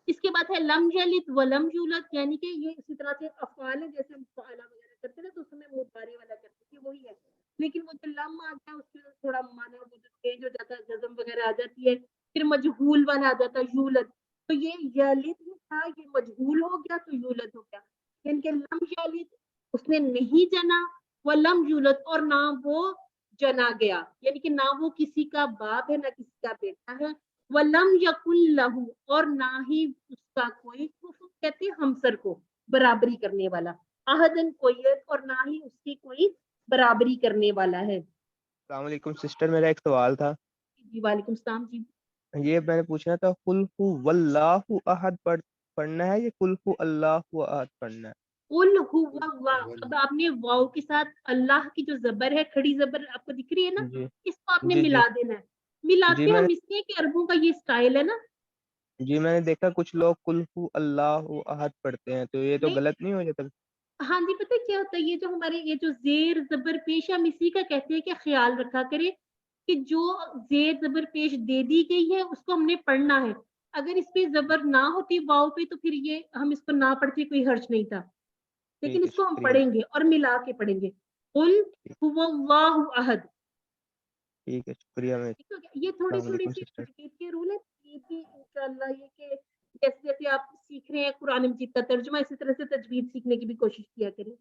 इसके बाद है लम यलिद व लम यूलद, यानी कि ये इसी तरह से अफ़आल है, जैसे हम फ़अला वगैरह करते हैं ना तो उसमें मुदारी वाला करते हैं, वही है। लेकिन वो जो लम आ गया उसके थोड़ा माना वो जो चेंज हो जाता है, जज़म वगैरह आ जाती है, फिर मजहूल वाला आ जाता है, यूलद। तो ये यलिद था, ये मजहूल हो गया तो यूलद हो गया। यानी कि लम यलिद, उसने नहीं जना, व लम यूलद, और ना वो जना गया, यानी कि ना वो किसी का बाप है ना किसी का बेटा है। वलम यकुल लहू, और ना ही उसका कोई, कुफुर कहते हैं हमसर को, बराबरी करने वाला, अहदन कोई, और ना ही उसकी कोई बराबरी करने वाला है। अस्सलाम वालेकुम सिस्टर, मेरा एक सवाल था। जी वालेकुम सलाम जी। ये मैंने पूछना था, कुल हु वल्लाहु अहद पढ़ना है या कुल हु अल्लाहु अहद पढ़ना है? कुल हुवल्लाह, अब आपने वाव के साथ अल्लाह की जो जबर है, खड़ी जबर आपको दिख रही है ना, जी इसको आपने जी मिला देना है। मिलाते हम मैंने इसलिए कि अरबों का ये स्टाइल है ना। मैंने देखा कुछ लोग कुल हु अल्लाहु अहद पढ़ते हैं, तो ये तो नहीं, गलत नहीं हो जाता? हाँ जी, पता है क्या होता है, ये जो हमारे ये जो जेर जबर पेश, हम इसी का कहते हैं कि ख्याल रखा करें कि जो जेर जबर पेश दे दी गई है उसको हमने पढ़ना है। अगर इस पे जबर ना होती वाव पे तो फिर ये हम इसको ना पढ़ते कोई हर्ज नहीं था, लेकिन ठीक है, इसको हम शुक्रिया। पढ़ेंगे और मिला के पढ़ेंगे। कुल हुवल्लाहु अहद, ठीक है, शुक्रिया। मैं ठीक हो गया। ये थोड़ी अस्सलाम थोड़ी वालेकुम सी सिस्टर। तजवीद के रूल है, ये भी इंशाल्लाह ये कि जैसे जैसे आप सीख रहे हैं कुरान मजीद का तर्जुमा, इसी तरह से तजवीद सीखने की भी कोशिश किया करें।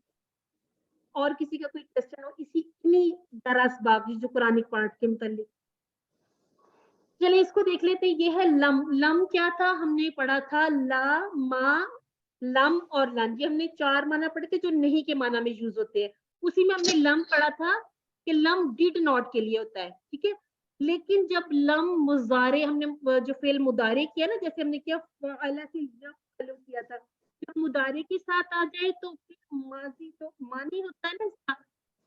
और किसी का कोई क्वेश्चन हो इसी इन्हीं दरअसबाब जो कुरानिक पार्ट के मुतालिक, चलिए इसको देख लेते हैं। ये है लम। लम क्या था, हमने पढ़ा था ला, मा, लम और लन, ये हमने चार माना पढ़े थे जो नहीं के माना में यूज होते हैं। उसी में हमने लम पढ़ा था कि लम डिड नॉट के लिए होता है, ठीक है। लेकिन जब लम मुजारे, हमने जो फेल मुदारे किया ना, जैसे हमने किया फ़अला से यफ़अलु किया था, जब मुदारे के साथ आ जाए तो फिर माजी तो मानी होता है ना इसका,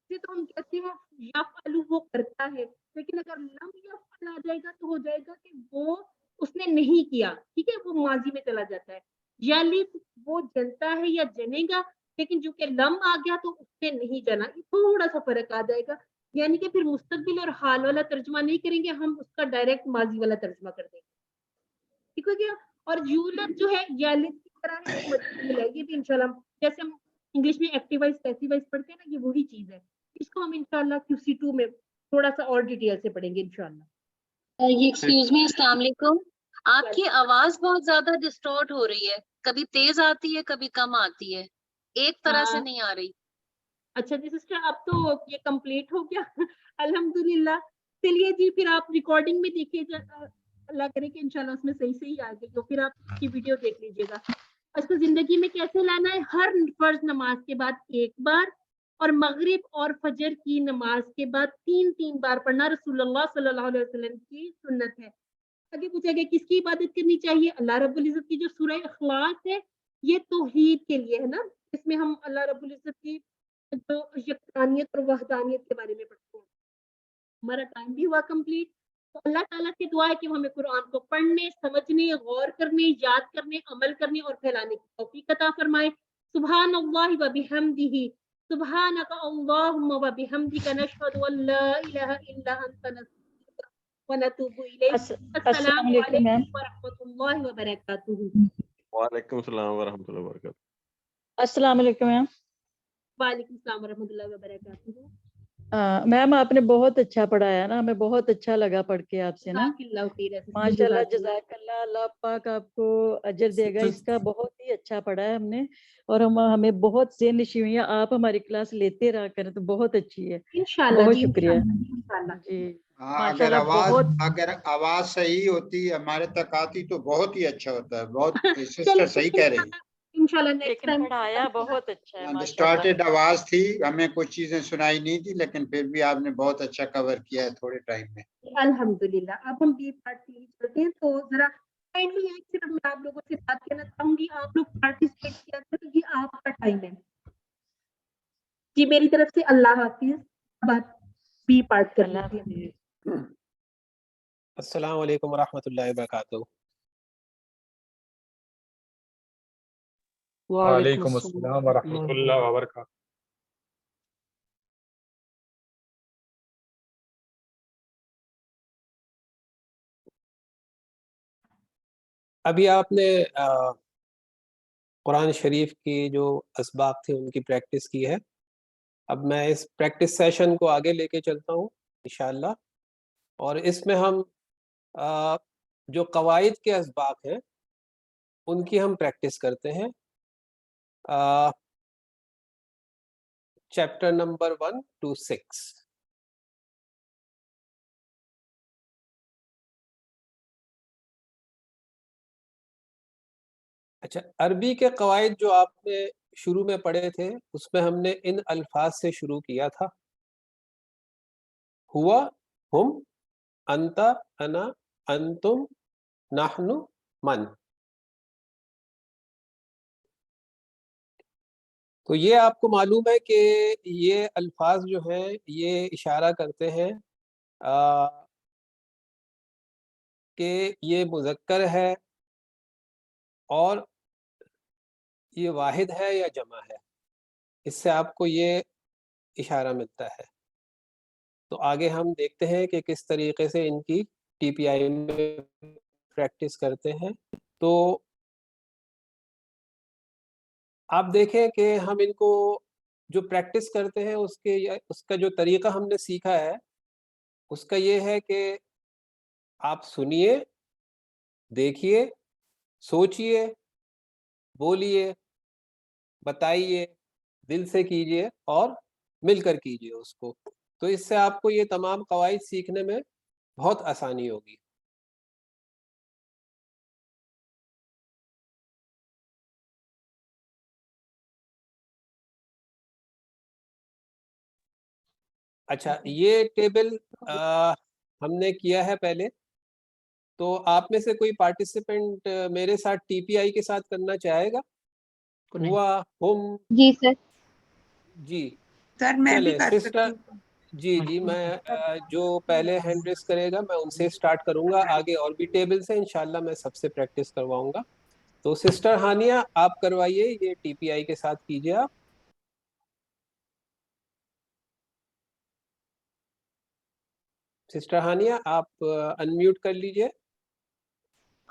तो हम कहते हैं यफ़अलु, वो करता है। लेकिन अगर लम यफ़अल आ जाएगा तो हो जाएगा कि वो उसने नहीं किया, ठीक है, वो माजी में चला जाता है। यलिद, वो जनता है या जनेगा, लेकिन जो कि लम आ गया तो उसने नहीं जना, थोड़ा सा फर्क आ जाएगा। यानी कि फिर मुस्तकबिल और हाल वाला तर्जुमा नहीं करेंगे, हम उसका डायरेक्ट माजी वाला तर्जुमा कर देंगे, ठीक हो गया। और यूलद जो है, यलिद की कराने को मजबूर है। ये भी इंशाल्लाह जैसे हम इंग्लिश में एक्टिव वाइज पैसिव वाइज पढ़ते हैं ना, ये वही चीज है। इसको हम इंशाल्लाह QC2 में थोड़ा सा और डिटेल से पढ़ेंगे इंशाल्लाह। ये एक्सक्यूज मी, अस्सलाम वालेकुम। आपकी आवाज बहुत ज्यादा डिस्टॉर्ट हो रही है, कभी तेज आती है कभी कम आती है, एक तरह से नहीं आ रही। अच्छा जी सिस्टर, अब तो ये कंप्लीट हो गया अल्हम्दुलिल्लाह। चलिए जी, फिर आप रिकॉर्डिंग में देखिए, अल्लाह करे कि इंशाल्लाह उसमें सही सही आ गई, तो फिर आप इसकी वीडियो देख लीजिएगा। उसको जिंदगी में कैसे लाना है, हर फर्ज नमाज के बाद एक बार, और मगरिब और फजर की नमाज के बाद 3 बार पढ़ना रसूलुल्लाह सल्लल्लाहु अलैहि वसल्लम की सुन्नत है। आगे पूछा गया किसकी इबादत करनी चाहिए, अल्लाह रब्बुल इज्जत की। जो सूरह इखलास है ये तौहीद के लिए है ना, इसमें हम अल्लाह रब्बुल इज्जत की जो यकदानियत और वहदानियत के बारे में पढ़ते हैं। हमारा टाइम भी हुआ कंप्लीट, तो अल्लाह ताला से दुआ है कि हमें कुरान को पढ़ने, समझने, गौर करने, याद करने, अमल करने और फैलाने की तौफीक अता फरमाए। सुभान अल्लाह व बिहम्दिही, सुभानक अल्लाहुम्मा व बिहम्दिका, नशहदु अन ला इलाहा इल्ला अंता, नस्तगफिरुका व नतूबु इलैक। अस्सलामु अलैकुम व रहमतुल्लाहि व बरकातुहू। वालेकुम सलाम व रहमतुल्लाहि व बरकातहू। अस्सलाम वालेकुम मैम। वालेकुम सलाम व रहमतुल्लाहि व बरकातुहू। मैम आपने बहुत अच्छा पढ़ाया ना, हमें बहुत अच्छा लगा पढ़ के आपसे ना, जज़ाकिल्लाहु खैरन। माशाल्लाह जज़ाकल्लाह। अल्लाह पाक आपको अजर देगा, इसका बहुत ही अच्छा पढ़ा है हमने, और हमें बहुत से नशीवियाँ आप हमारी क्लास लेते रहा करें तो बहुत अच्छी है। इंशाल्लाह बहुत जी, शुक्रिया इंशाल्लाह। जी। अगर माशाल्लाह अगर आवाज सही होती हमारे तक आती तो बहुत ही अच्छा होता है। बहुत सिस्टर चलिए सही कह रही है। इंशाल्लाह नेक्स्ट लेकिन टाइम पढ़ाया बहुत अच्छा है माशाल्लाह। डिस्टॉर्टेड आवाज थी, हमें कुछ चीजें सुनाई नहीं थी, लेकिन फिर भी आपने बहुत अच्छा कवर किया है थोड़े टाइम में। अल्हम्दुलिल्लाह। अब हम बी पार्ट के लिए चलते हैं, तो जरा काइंडली एक सिर्फ मैं आप लोगों से बात करना चाहूंगी, आप लोग पार्टिसिपेट किया करें, ये आपका टाइम है जी। मेरी तरफ से अल्लाह हाफिज। अब आप बी पार्ट कर अल्लाह लीजिए। हाफिज़। अस्सलाम वालेकुम रहमतुल्लाहि व बरकातहू। वालेकुम अस्सलाम व रहमतुल्लाहि व बरकातहू। अभी आपने कुरान शरीफ की जो असबाब थे उनकी प्रैक्टिस की है। अब मैं इस प्रैक्टिस सेशन को आगे लेके चलता हूँ इंशाअल्लाह, और इसमें हम जो कवाइद के असबाब हैं उनकी हम प्रैक्टिस करते हैं। Chapter number 1 to 6। अच्छा, अरबी के कवाइद जो आपने शुरू में पढ़े थे उसमें हमने इन अल्फाज से शुरू किया था, हुआ, हुम, अंता, अना, अंतुम, नाहनु, मन। तो ये आपको मालूम है कि ये अल्फाज जो हैं ये इशारा करते हैं कि ये मुज़क्कर है और ये वाहिद है या जमा है। इससे आपको ये इशारा मिलता है। तो आगे हम देखते हैं कि किस तरीके से इनकी TPI में प्रैक्टिस करते हैं। तो आप देखें कि हम इनको जो प्रैक्टिस करते हैं उसका जो तरीका हमने सीखा है उसका ये है कि आप सुनिए, देखिए, सोचिए, बोलिए, बताइए, दिल से कीजिए और मिलकर कीजिए उसको। तो इससे आपको ये तमाम कवाइद सीखने में बहुत आसानी होगी। अच्छा, ये टेबल हमने किया है पहले, तो आप में से कोई पार्टिसिपेंट मेरे साथ TPI के साथ करना चाहेगा? हुआ, हुम। जी सर। जी सर मैं भी चले कर सकती सिस्टर। हूँ। जी मैं जो पहले हैंड रेस करेगा मैं उनसे स्टार्ट करूंगा, आगे और भी टेबल से इंशाल्लाह मैं सबसे प्रैक्टिस करवाऊंगा। तो सिस्टर हानिया आप करवाइए, ये TPI के साथ कीजिए आप। सिस्टर हानिया आप अनम्यूट कर लीजिए।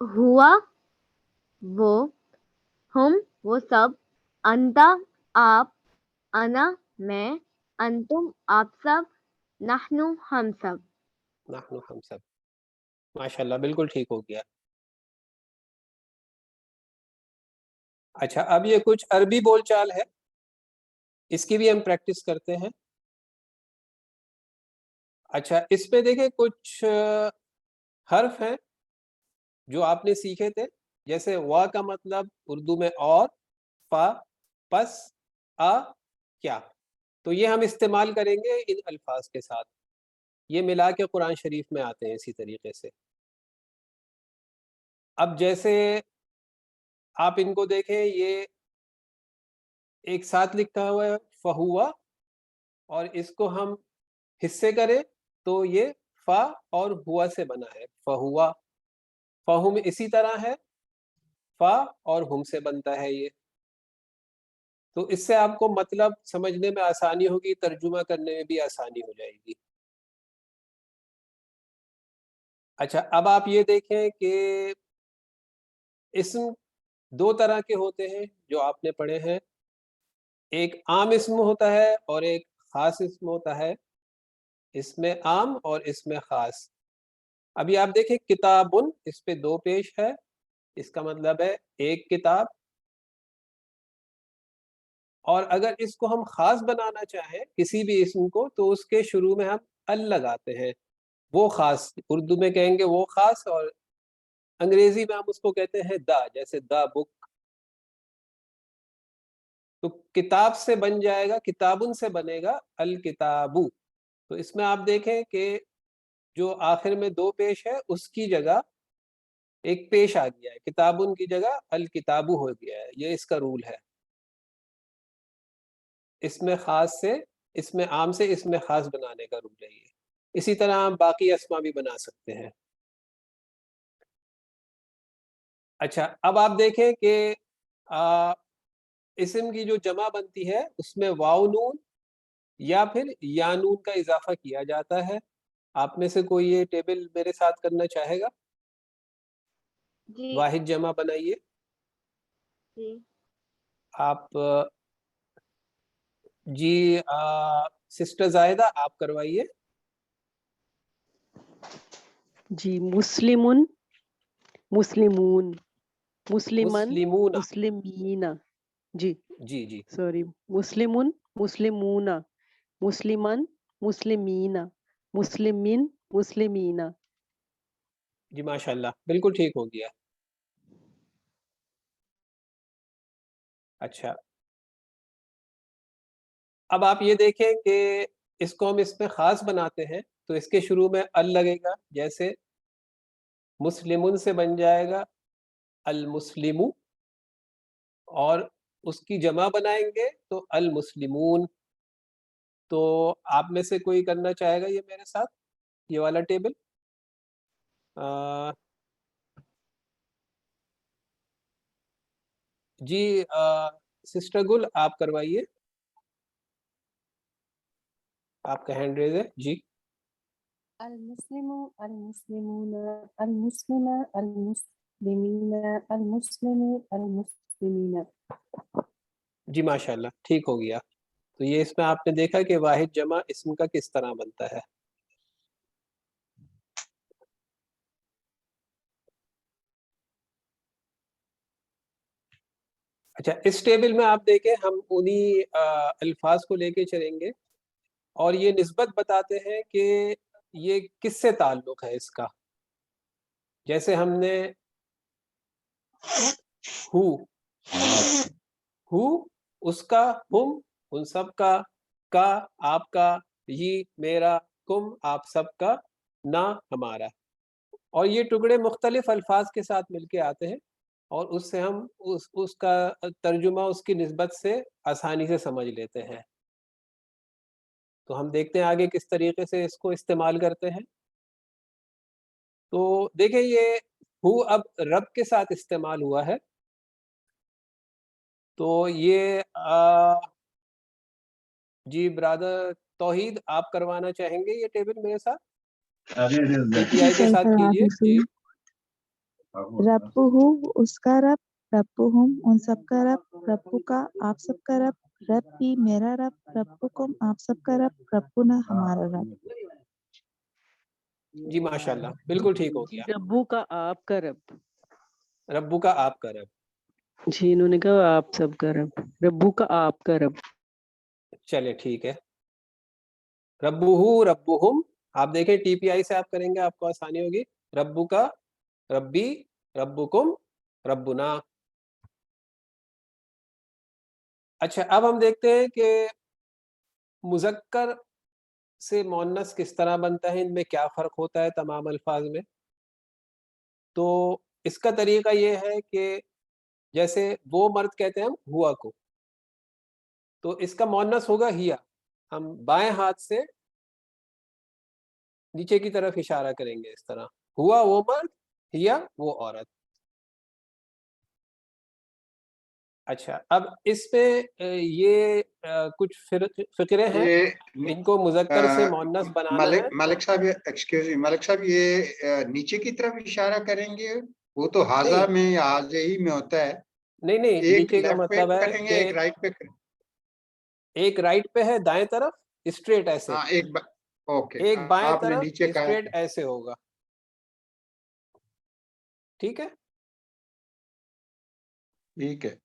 हुआ, वो, ہم وہ سب، انتا آپ، انا میں، انتم آپ سب، نحنو ہم سب. نحن ہم سب. ماشاءاللہ بالکل ٹھیک ہو گیا. اچھا اب یہ کچھ عربی بول چال ہے، اس کی بھی ہم پریکٹس کرتے ہیں. اچھا اس پہ دیکھیں کچھ حرف ہیں جو آپ نے سیکھے تھے، جیسے وا کا مطلب اردو میں اور، فا پس، آ کیا. تو یہ ہم استعمال کریں گے ان الفاظ کے ساتھ، یہ ملا کے قرآن شریف میں آتے ہیں اسی طریقے سے. اب جیسے آپ ان کو دیکھیں، یہ ایک ساتھ لکھا ہوا ہے فہوا، اور اس کو ہم حصے کریں تو یہ فا اور ہوا سے بنا ہے فہوا. فہم اسی طرح ہے، فا اور ہم سے بنتا ہے یہ. تو اس سے آپ کو مطلب سمجھنے میں آسانی ہوگی، ترجمہ کرنے میں بھی آسانی ہو جائے گی. اچھا اب آپ یہ دیکھیں کہ اسم دو طرح کے ہوتے ہیں جو آپ نے پڑھے ہیں، ایک عام اسم ہوتا ہے اور ایک خاص اسم ہوتا ہے. اس میں عام اور اس میں خاص. ابھی آپ دیکھیں کتابن، اس پہ دو پیش ہے، اس کا مطلب ہے ایک کتاب. اور اگر اس کو ہم خاص بنانا چاہیں کسی بھی اسم کو، تو اس کے شروع میں ہم ال لگاتے ہیں. وہ خاص اردو میں کہیں گے وہ خاص، اور انگریزی میں ہم اس کو کہتے ہیں دا، جیسے دا بک. تو کتاب سے بن جائے گا، کتابن سے بنے گا الکتابو. تو اس میں آپ دیکھیں کہ جو آخر میں دو پیش ہے اس کی جگہ ایک پیش آ گیا ہے، کتابن کی جگہ الکتابو ہو گیا ہے. یہ اس کا رول ہے، اس میں خاص سے اس میں عام سے اس میں خاص بنانے کا رول ہے یہ. اسی طرح ہم باقی اسما بھی بنا سکتے ہیں. اچھا اب آپ دیکھیں کہ اسم کی جو جمع بنتی ہے اس میں واو نون یا پھر یا نون کا اضافہ کیا جاتا ہے. آپ میں سے کوئی یہ ٹیبل میرے ساتھ کرنا چاہے گا؟ جی واحد جمع بنائیے. جی آپ جی سسٹر زائدہ آپ کروائیے. جی مسلمون، مسلمون، مسلمن، مسلمون. مسلمین. جی جی جی سوری، مسلمون، مسلمون، مسلمن، مسلمین، مسلمین، مسلمین. جی ماشاء اللہ بالکل ٹھیک ہو گیا. اچھا اب آپ یہ دیکھیں کہ اس کو ہم اس میں خاص بناتے ہیں تو اس کے شروع میں ال لگے گا، جیسے مسلمون سے بن جائے گا المسلمو، اور اس کی جمع بنائیں گے تو المسلمون. تو آپ میں سے کوئی کرنا چاہے گا یہ میرے ساتھ یہ والا ٹیبل؟ جی سسٹر گل آپ کروائیے، آپ کا ہینڈ ریز ہے. جی المسلم، المسلمون، المسلم، المسلمین، المسلم، المسلمین. جی ماشاء اللہ ٹھیک ہو گیا. تو یہ اس میں آپ نے دیکھا کہ واحد جمع اسم کا کس طرح بنتا ہے. اچھا اس ٹیبل میں آپ دیکھیں ہم انہی الفاظ کو لے کے چلیں گے اور یہ نسبت بتاتے ہیں کہ یہ کس سے تعلق ہے اس کا. جیسے ہم نے ہو اس کا، ہم ان سب کا آپ کا، یہ میرا، کم آپ سب کا، نہ ہمارا. اور یہ ٹکڑے مختلف الفاظ کے ساتھ مل کے آتے ہیں اور اس سے ہم اس کا ترجمہ اس کی نسبت سے آسانی سے سمجھ لیتے ہیں. تو ہم دیکھتے ہیں آگے کس طریقے سے اس کو استعمال کرتے ہیں. تو دیکھیں یہ ہو اب رب کے ساتھ استعمال ہوا ہے، تو یہ جی برادر توحید آپ کروانا چاہیں گے یہ ٹیبل میرے ساتھ DPI کے ساتھ کیجئے. جی رب ہو اس کا رب، रब्बुहुम उन सबका रब, रब्बुका आप सबका रब, रब्बी मेरा रब, रब्बुकुम आप सबका रब, रब्बुना हमारा रब। जी माशाल्लाह, बिल्कुल ठीक हो गया। रब्बू का आपका रब। रब्बू का आपका रब, जी इन्होंने कहा आप सबका रब, रब्बू का आपका रब। चले ठीक है। रब्बुहु रब्बुहुम, आप देखें टीपीआई से आप करेंगे आपको आसानी होगी। रब्बू का, रब्बी, रब्बुकुम, रब्बुना। अच्छा, अब हम देखते हैं कि मुज़क्कर से मुअन्नस किस तरह बनता है, इनमें क्या फ़र्क होता है तमाम अल्फाज में। तो इसका तरीका ये है कि जैसे वो मर्द कहते हैं हम हुआ को, तो इसका मुअन्नस होगा हिया। हम बाएं हाथ से नीचे की तरफ इशारा करेंगे इस तरह, हुआ वो मर्द, हिया वो औरत। अच्छा, अब इसमें ये कुछ फिक्रे हैं, ये इनको मुज़क्कर से मुअन्नस बनाना है। मलिक साहब, एक्सक्यूज मी मलिक साहब, ये नीचे की तरफ इशारा करेंगे, वो तो हाजा नहीं। में या हाजे ही में होता है। नहीं नहीं, एक नीचे का लेफ्ट पे मतलब है करेंगे, एक राइट पे करेंगे। एक राइट पे है दाएं तरफ स्ट्रेट ऐसे, हाँ ओके, एक बाएं आपने तरफ नीचे कहा स्ट्रेट ऐसे होगा, ठीक है। ठीक है।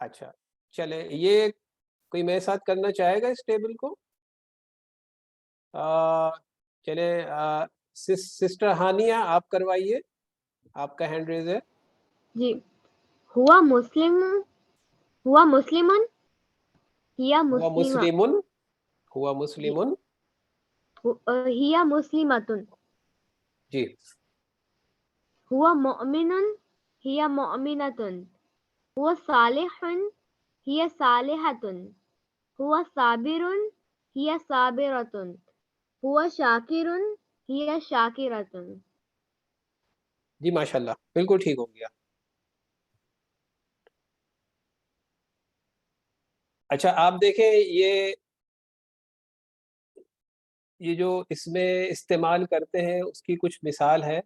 अच्छा, चले, ये कोई मेरे साथ करना चाहेगा इस टेबल को? चले, सिस्टर हानिया आप करवाइए, आपका हैंड रेज है। जी, हुआ मुस्लिम, हुआ मुस्लिमन, हिया हुआ मुस्लिमा, मुस्लिमुन, हुआ मुस्लिमुन, हिया मुस्लिमतुन, जी। हुआ मुअमिनुन, हिया मुअमिनतुन, हुआ सालिहुन, हिया सालिहतुन, हुआ साबिरुन, हिया साबिरतुन, हुआ शाकिरुन, हिया शाकिरतुन। जी माशाल्लाह, बिल्कुल ठीक हो गया। अच्छा, आप देखें ये जो इसमें इस्तेमाल करते हैं उसकी कुछ मिसाल है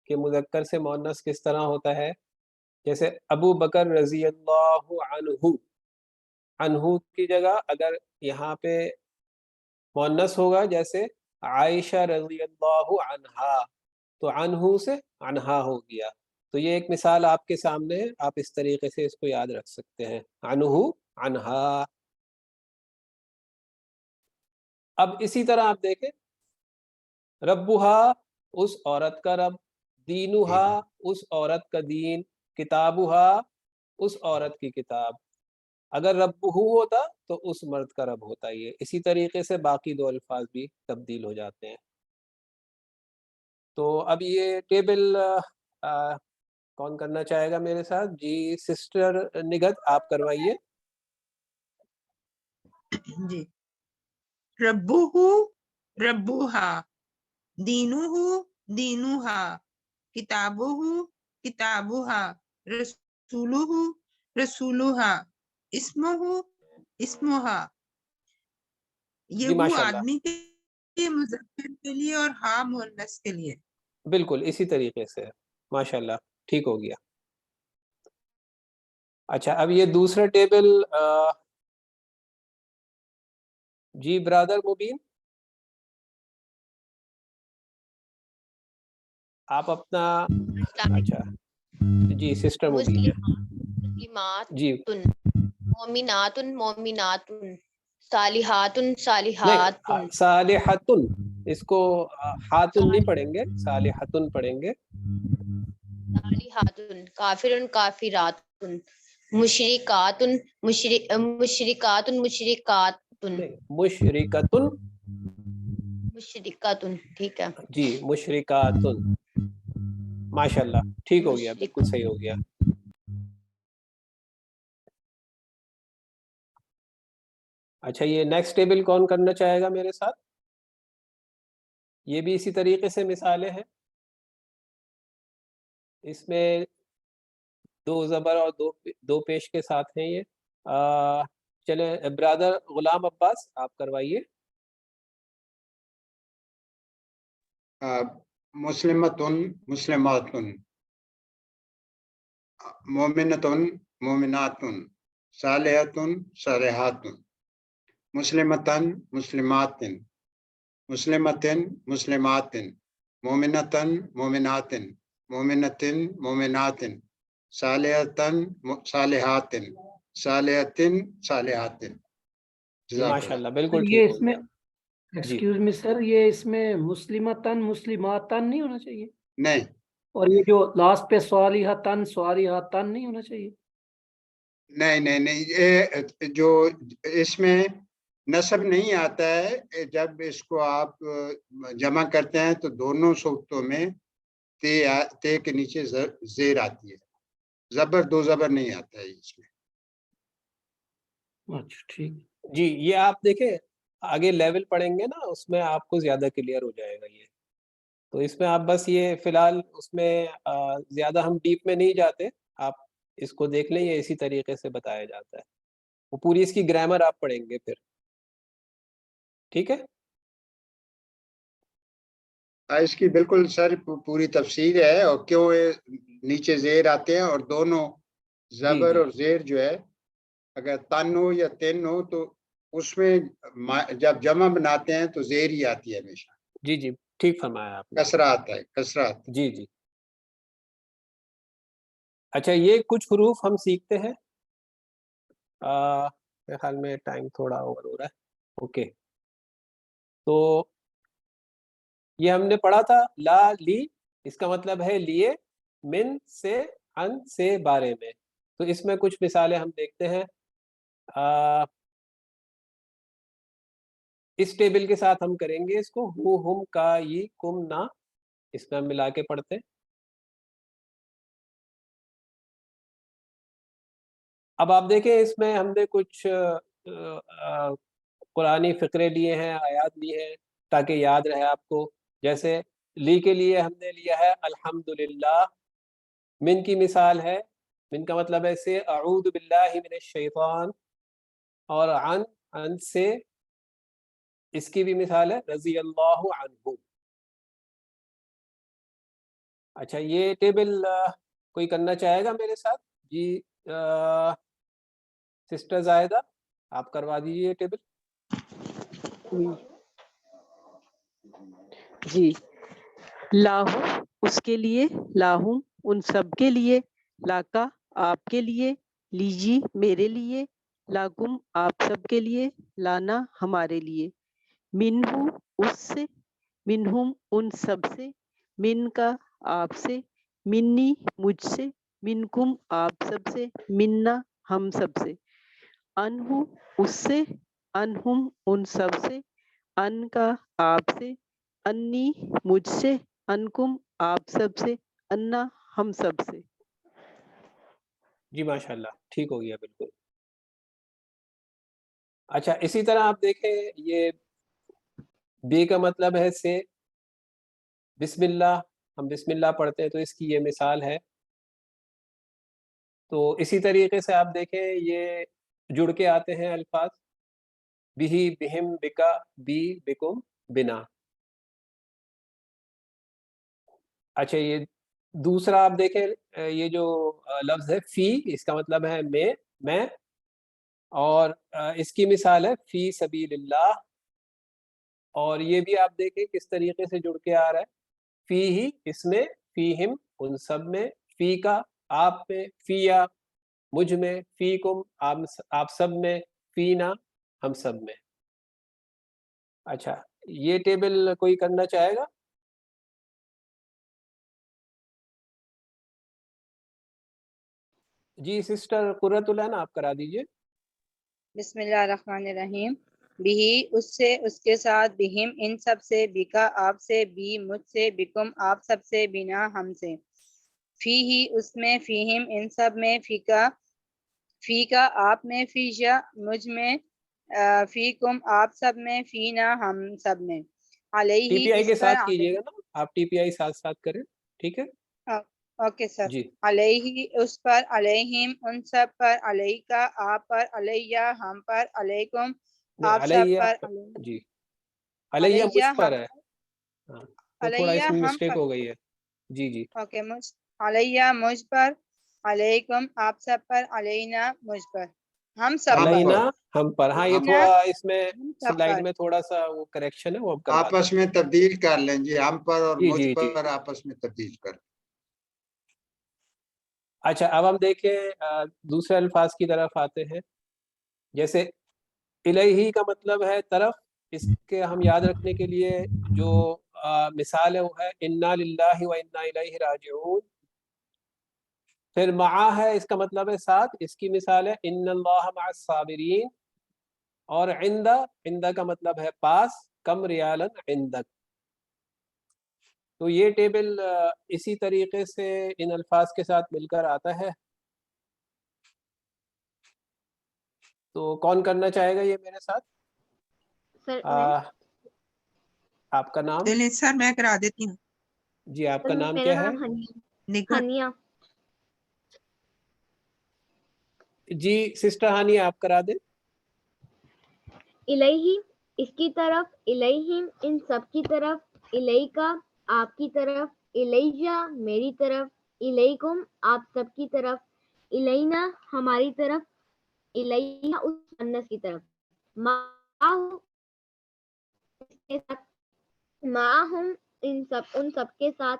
कि मुज़क्कर से मुअन्नस किस तरह होता है। जैसे अबू बकर रज़ी अल्लाहु अन्हु, अन्हु की जगह अगर यहाँ पे मुअन्नस होगा जैसे आयशा रज़ी अल्लाहु अन्हा, तो अन्हु से अन्हा हो गया। तो ये एक मिसाल आपके सामने है, आप इस तरीके से इसको याद रख सकते हैं, अन्हु अन्हा। अब इसी तरह आप देखें, रब्बुहा उस औरत का रब, दीनुहा उस औरत का दीन, किताबुहा उस औरत की किताब। अगर रब्बुहु होता तो उस मर्द का रब होता। ये इसी तरीके से बाकी दो अल्फाज भी तब्दील हो जाते हैं। तो अब ये टेबल कौन करना चाहेगा मेरे साथ? जी सिस्टर निगत आप करवाइए। जी, रब्बुहु रब्बुहा, दीनुहु दीनुहा, किताबुहु किताबुहा, रसूलुहु रसूलुहा, इस्मुहु इस्मुहा। ये जी हु माशाल्लाह, आदमी के लिए, मुज़क्कर के लिए और हा मुअन्नस के लिए। बिल्कुल इसी तरीके से, माशाल्लाह ठीक हो गया। अच्छा, अब ये दूसरा टेबल जी ब्रदर मुबीन, आप अपना, अच्छा जी सिस्टर मुबीन है जी। मोमिनातुन मोमिनातुन, सालिहातुन सालिहातुन, नहीं, सालिहतुन, इसको हातुन नहीं पढ़ेंगे, सालिहतुन पढ़ेंगे। सालिहातुन, काफिरुन काफिरातुन, मुशरिकातुन मुशरिकातुन मुशरिकातुन, मुशरिकतुन, मुशरिकातुन, ठीक है जी मुशरिकातुन, माशाल्लाह ठीक हो गया, बिल्कुल सही हो गया। अच्छा, ये नेक्स्ट टेबल कौन करना चाहेगा मेरे साथ? ये भी इसी तरीके से मिसालें हैं, इसमें दो ज़बर और दो पेश के साथ हैं ये। चले ब्रदर गुलाम अब्बास आप करवाइए। मुस्लिमतुन मुस्लिमातुन, मोमिनतुन मोमिनातुन, सालिहतुन सालिहातुन, मुस्लिमतन मुस्लिमातिन, मुस्लिमतिन मुस्लिमातिन, मोमिनतन मोमिनातिन, मोमिनतिन मोमिनातिन, सालिहतन सालिहातिन, सालिहतिन सालिहातिन। माशाल्लाह, बिल्कुल ये ठीक हो इसमें गया। जी एक्सक्यूज मी सर, ये इसमें मुस्लिमतन मुस्लिमातन नहीं होना चाहिए? नहीं और ये जो लास्ट पे स्वालिहतन स्वालिहातन नहीं होना चाहिए? नहीं नहीं नहीं, ये जो इसमें नसब नहीं आता है, जब इसको आप जमा करते हैं तो दोनों सूक्तों में ते के नीचे जेर आती है, जबर दो जबर नहीं आता है इसमें। अच्छा ठीक। जी, ये आप देखें आगे लेवल पढ़ेंगे ना, उसमें आपको ज्यादा क्लियर हो जाएगा ये। तो इसमें आप बस ये फिलहाल उसमें ज्यादा हम डीप में नहीं जाते, आप इसको देख लें, ये इसी तरीके से बताया जाता है। वो पूरी इसकी ग्रामर आप पढ़ेंगे फिर, ठीक है? इसकी बिल्कुल सर पूरी तफसीर है, और क्यों ये नीचे जेर आते हैं, और दोनों जबर और जेर जो है, अगर तन हो या तिन हो तो उसमें जब जमा बनाते हैं तो जेर ही आती है हमेशा। जी जी, ठीक फरमाया आपने। कसरा आता है, कसरा आता है। जी जी। अच्छा, ये कुछ हुरूफ हम सीखते हैं। मेरे ख्याल में टाइम थोड़ा ओवर हो रहा है। ओके, तो ये हमने पढ़ा था ला ली, इसका मतलब है लिए, मिन से, अन से, बारे में। तो इसमें कुछ मिसालें हम देखते हैं। इस टेबल के साथ हम करेंगे इसको, हु हुम का ये कुम ना, इसमें हम मिला के पढ़ते हैं। अब आप देखें इसमें हमने कुछ कुरानी फ़िक्रे लिए हैं, आयात ली हैं ताकि याद रहे आपको। जैसे ली के लिए हमने लिया है अल्हम्दुलिल्लाह। मिन की मिसाल है, मिन का मतलब है से, अऊज़ु बिल्लाहि मिनश शैतान। और अन से, इसकी भी मिसाल है रज़ी अल्लाहु अन्हु। अच्छा, ये टेबल कोई करना चाहेगा मेरे साथ? जी, सिस्टर जायदा, आप करवा दीजिए ये टेबल। जी। लाहू उसके लिए, लाहू उन सब के लिए, लाका आपके लिए, लीजी मेरे लिए, लाकुम आप सब के लिए, लाना हमारे लिए, मिनहू उससे, मिनहुम उन सब से, मिन का आपसे, मिन्नी मुझसे, मिनकुम आप सब से, मिन्ना हम सब से, अनहु उससे, अनहुम उन सब से, अन का आपसे, अन्नी मुझसे, अनकुम आप सब से, अन्ना हम सब से। जी माशाल्लाह, ठीक हो गया बिल्कुल। अच्छा, इसी तरह आप देखें, ये बे का मतलब है से, बिस्मिल्लाह, हम बिस्मिल्लाह पढ़ते हैं तो इसकी ये मिसाल है। तो इसी तरीके से आप देखें, ये जुड़ के आते हैं अल्फाज, बिही, बिहिम, बिका, बी, बिकुम, बिना। अच्छा, ये दूसरा आप देखें, ये जो लफ्ज है फी, इसका मतलब है मैं, और इसकी मिसाल है फी सबीलिल्लाह। और ये भी आप देखें किस तरीके से जुड़ के आ रहा है, फी ही इसमें, फी हिम उन सब में, फी का आप में, फिया मुझ में, फी कुम आप सब में, फी ना हम सब में। अच्छा, ये टेबल कोई करना चाहेगा? जी सिस्टर कुर्रतुल ऐन, आप करा दीजिए। बिस्मिल्लाहिर्रहमानिर्रहीम। बिही उससे, उसके साथ, बिहिम इन सब से, बिका आप से, बी मुझसे, बिकुम आप सब से, बिना हमसे, फी ही उसमें, फीहिम इन सब में, फी का आप में, फीशा मुझ में, फीकुम आप सब में, फीना हम सब में, अलैहि टीपीआई इस के पर, साथ कीजिएगा ना, आप टीपीआई साथ साथ करें, ठीक है? Okay sir. जी अलैहि उस पर, अलैहिम उन सब पर, अलैका आप पर, अलैया हम पर, अलैकुम नहीं, आप सब अलैया पर, जी, अलैया मुझ अलैया पर हम, है। हाँ, वो थोड़ा अलैया इसमें हम मिस्टेक पर, हो गई है। जी जी। ओके अलैया मुझ पर, अलैकुम आप सब पर, अलैना मुझ पर, हम सब पर, अलैना हम पर। हाँ, ये अलैना थोड़ा इसमें हम सब स्लाइड पर। में थोड़ा सा वो करेक्शन है, वो अब करवा आपस में तब्दील कर लें जी, हम पर और जी मुझ जी जी। पर आपस में तब्दील कर। अच्छा, अब हम देखें दूसरे अल्फाज की तरफ आते हैं। जैसे इलैही का मतलब है तरफ, इसके हम याद रखने के लिए जो मिसाल है वो है इन्ना लिल्लाहि व इन्ना इलैहि राजिऊन। फिर मआ है, इसका मतलब है साथ, इसकी मिसाल है इन्नल्लाह मअस साबिरीन। और इंदा, इंदा का मतलब है पास, कम रियालन इंदक। तो ये टेबल इसी तरीके से इन अल्फाज के साथ मिलकर आता है। तो कौन करना चाहेगा ये मेरे साथ? सर आपका नाम? चलिए सर मैं करा देती हूँ। जी, आपका नाम मेरा क्या है? नाम हनिया। निगाह हनिया। जी सिस्टर हानिया, आप करा दें। इलैही इसकी तरफ, इलैहिम इन सब की तरफ, इलैका आपकी तरफ, इलैया मेरी तरफ, इलैकुम आप सब की तरफ, इलैना हमारी तरफ, इलैया उस मुअन्नस की तरफ, माहु इसके साथ, माहुम इन सब उन सब के साथ,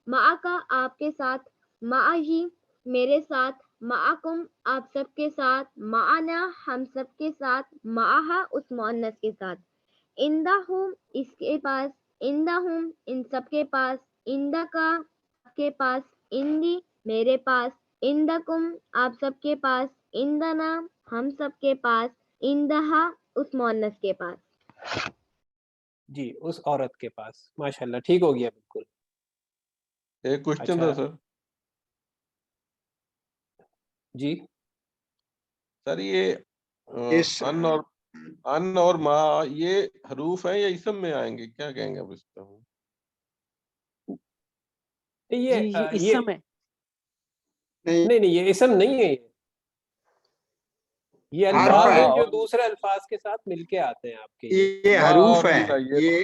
माका आपके साथ, माही मेरे साथ, माकुम आप सब के साथ, माना हम सब के साथ, माहा उस मुअन्नस के साथ, इंदाहुम इसके पास, इंदाहुम इन सब के पास, इंदका आपके पास, इंदी मेरे पास, इंदकुम आप सब के पास, इंदना हम सब के पास, इंदहा उस मुअन्नस के पास। जी, उस औरत के पास। माशाल्लाह, ठीक हो गया बिल्कुल। एक क्वेश्चन था सर। जी सर ये इस अन और मा ये हरूफ है या इसम में आएंगे, क्या कहेंगे अब इसका? ये जी ये ये इसम है। नहीं नहीं, ये इसम नहीं है। ये हर्फ अल्फाज है। हैं जो दूसरे अल्फाज के साथ मिलके आते हैं आपके। ये हरूफ है,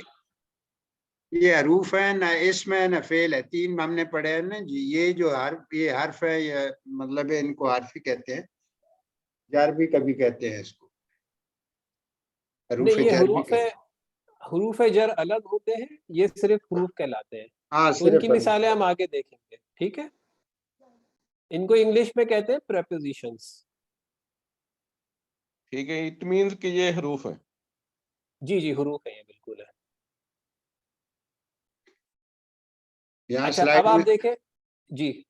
ये हरूफ है, ना इसम है ना फेल है, तीन हमने पढ़े हैं ना जी। ये जो हर्फ, ये हर्फ है, ये मतलब है इनको हर्फी कहते हैं, जर भी कभी कहते हैं इसको, हरूफ नहीं, ये जर भी कहते हैं। हुरूफ जर अलग होते हैं, ये सिर्फ हुरूफ कहलाते हैं। हाँ, तो इनकी सिर्फ मिसालें हम आगे देखेंगे, ठीक है। इनको इंग्लिश में कहते हैं प्रेपोजिशंस। ठीक है, इट मींस कि ये हरूफ है। जी जी, हुरूफ है, ये बिल्कुल है। यहाँ अच्छा, स्लाइड अब आप में, देखें जी,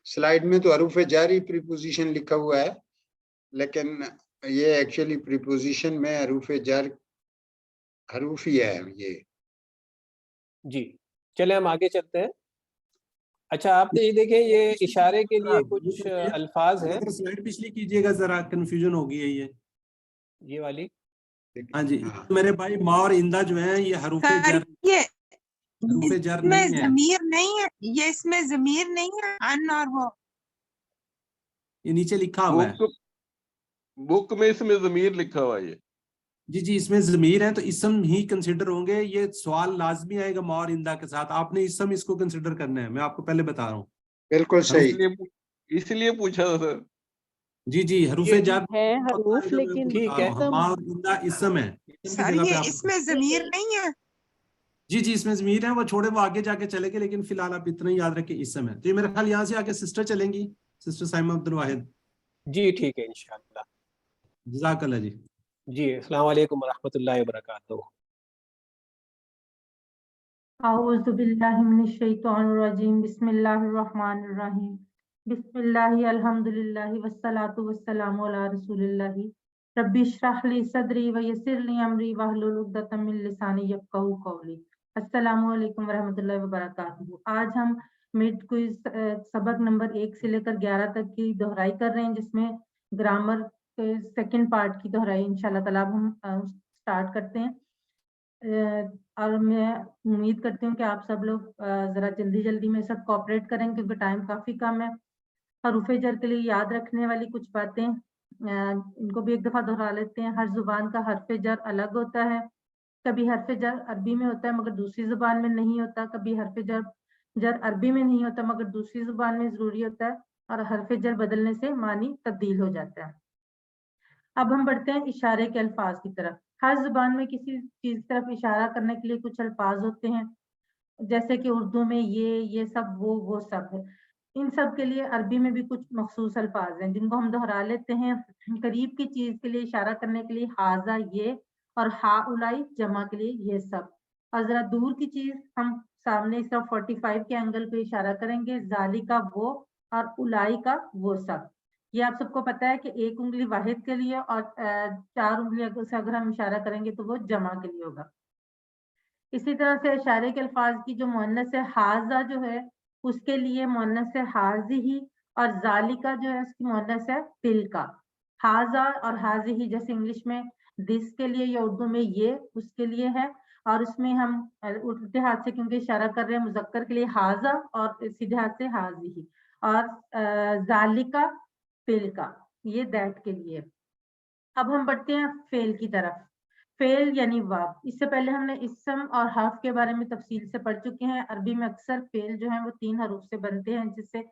स्लाइड में तो हरूफ जारी प्रीपोजिशन लिखा हुआ है, लेकिन ये एक्चुअली प्रीपोजिशन में हरूफ जर हरूफ ही है ये। जी चले हम आगे चलते हैं। अच्छा, आपने ये देखें, ये इशारे के लिए कुछ अल्फाज हैं। स्लाइड पिछली कीजिएगा जरा, कंफ्यूजन हो गई है ये वाली। हाँ जी, मेरे भाई मा और इंदा जो है ये हरूफे सर जर, ये हरूफे जर इसमें नहीं है। जमीर नहीं है, ये इसमें जमीर नहीं है अन और वो। ये नीचे लिखा हुआ है। बुक में इसमें जमीर लिखा हुआ है। ये जी जी, इसमें जमीर है तो इसम ही कंसिडर होंगे। ये सवाल लाजमी आएगा मा और इंदा के साथ, आपने इसम इसको कंसिडर करना है, मैं आपको पहले बता रहा हूँ। बिल्कुल सही, इसलिए पूछा था सर। जी जी, हरूफे जर है हरूफ लेकिन ठीक है। मा और इंदा इसम है, इसम की सर जगह पे ये आप इसमें जमीर नहीं है। जी जी, इसमें जमीर है, वो छोड़े, वो आगे जाके चलेंगे, लेकिन फिलहाल आप इतना ही याद रखें इसम है। तो ये मेरे ख्याल यहाँ से आगे सिस्टर चलेंगी, सिस्टर साइमा अब्दुल वाहिद। जी ठीक है, इंशाल्लाह। जज़ाकल्लाह जी। जी, अस्सलाम वालेकुम रहमतुल्लाहि व बरकातहू। औज़ु बिल्लाहि मिनश शैतानिर रजीम, बिस्मिल्लाहिर रहमानिर रहीम, बिस्मिल्लाहि अल्हम्दुलिल्लाहि वस्सलातु वस्सलामु अला रसूलिल्लाहि, रब्बि इश्रह ली सदरी व यस्सिर ली अमरी वहलुल उक़दतम मिन लिसानी यफ़क़हू क़ौली। अस्सलामु अलैकुम रहमतुल्लाहि व बरकातहू। आज हम मिड क्विज सबक नंबर 1 से लेकर 11 तक की दोहराई कर रहे हैं, जिसमें ग्रामर के सेकंड पार्ट की दोहराई इंशाल्लाह ताला हम स्टार्ट करते हैं। और मैं उम्मीद करती हूँ कि आप सब लोग ज़रा जल्दी में सब कोऑपरेट करें, क्योंकि टाइम काफ़ी कम है। हरूफ़े जर के लिए याद रखने वाली कुछ बातें, इनको भी एक दफ़ा दोहरा लेते हैं। हर ज़ुबान का हर्फ़े जर अलग होता है। कभी हर्फ़े जर अरबी में होता है मगर दूसरी ज़ुबान में नहीं होता, कभी हर्फ़े जर अरबी में नहीं होता मगर दूसरी ज़ुबान में ज़रूरी होता है। اور حرف جر بدلنے سے معنی تبدیل ہو جاتا ہے. اب ہم بڑھتے ہیں اشارے کے الفاظ کی طرف. ہر زبان میں کسی چیز کی طرف اشارہ کرنے کے لیے کچھ الفاظ ہوتے ہیں، جیسے کہ اردو میں یہ سب، وہ سب ہے. ان سب کے لیے عربی میں بھی کچھ مخصوص الفاظ ہیں جن کو ہم دہرا لیتے ہیں. قریب کی چیز کے لیے اشارہ کرنے کے لیے ہاذا یہ، اور ہا اولائی جمع کے لیے یہ سب. اور ذرا دور کی چیز ہم سامنے اس طرف 45 کے اینگل پہ اشارہ کریں گے، ذالی کا وہ اور اولائی کا وہ سب. یہ آپ سب کو پتا ہے کہ ایک انگلی واحد کے لیے اور 4 انگلیوں سے اگر ہم اشارہ کریں گے تو وہ جمع کے لیے ہوگا. اسی طرح سے اشارے کے الفاظ کی جو مؤنث ہے ہاذا جو ہے اس کے لیے مؤنث ہے حاذی، اور ذالکا جو ہے اس کی مؤنث ہے تلکا. ہاذا اور حاذی جیسے انگلش میں دس کے لیے یا اردو میں یہ اس کے لیے ہے، اور اس میں ہم الٹے ہاتھ سے کیونکہ اشارہ کر رہے ہیں مذکر کے لیے ہاذا اور سیدھے ہاتھ سے حاذی، اور ذالکا تلکا یہ دیٹ کے لیے. اب ہم بڑھتے ہیں فعل کی طرف. فعل یعنی واب. اس سے پہلے ہم نے اسم اور حرف کے بارے میں تفصیل سے پڑھ چکے ہیں. عربی میں اکثر فعل جو ہیں وہ 3 حروف سے بنتے ہیں، جس سے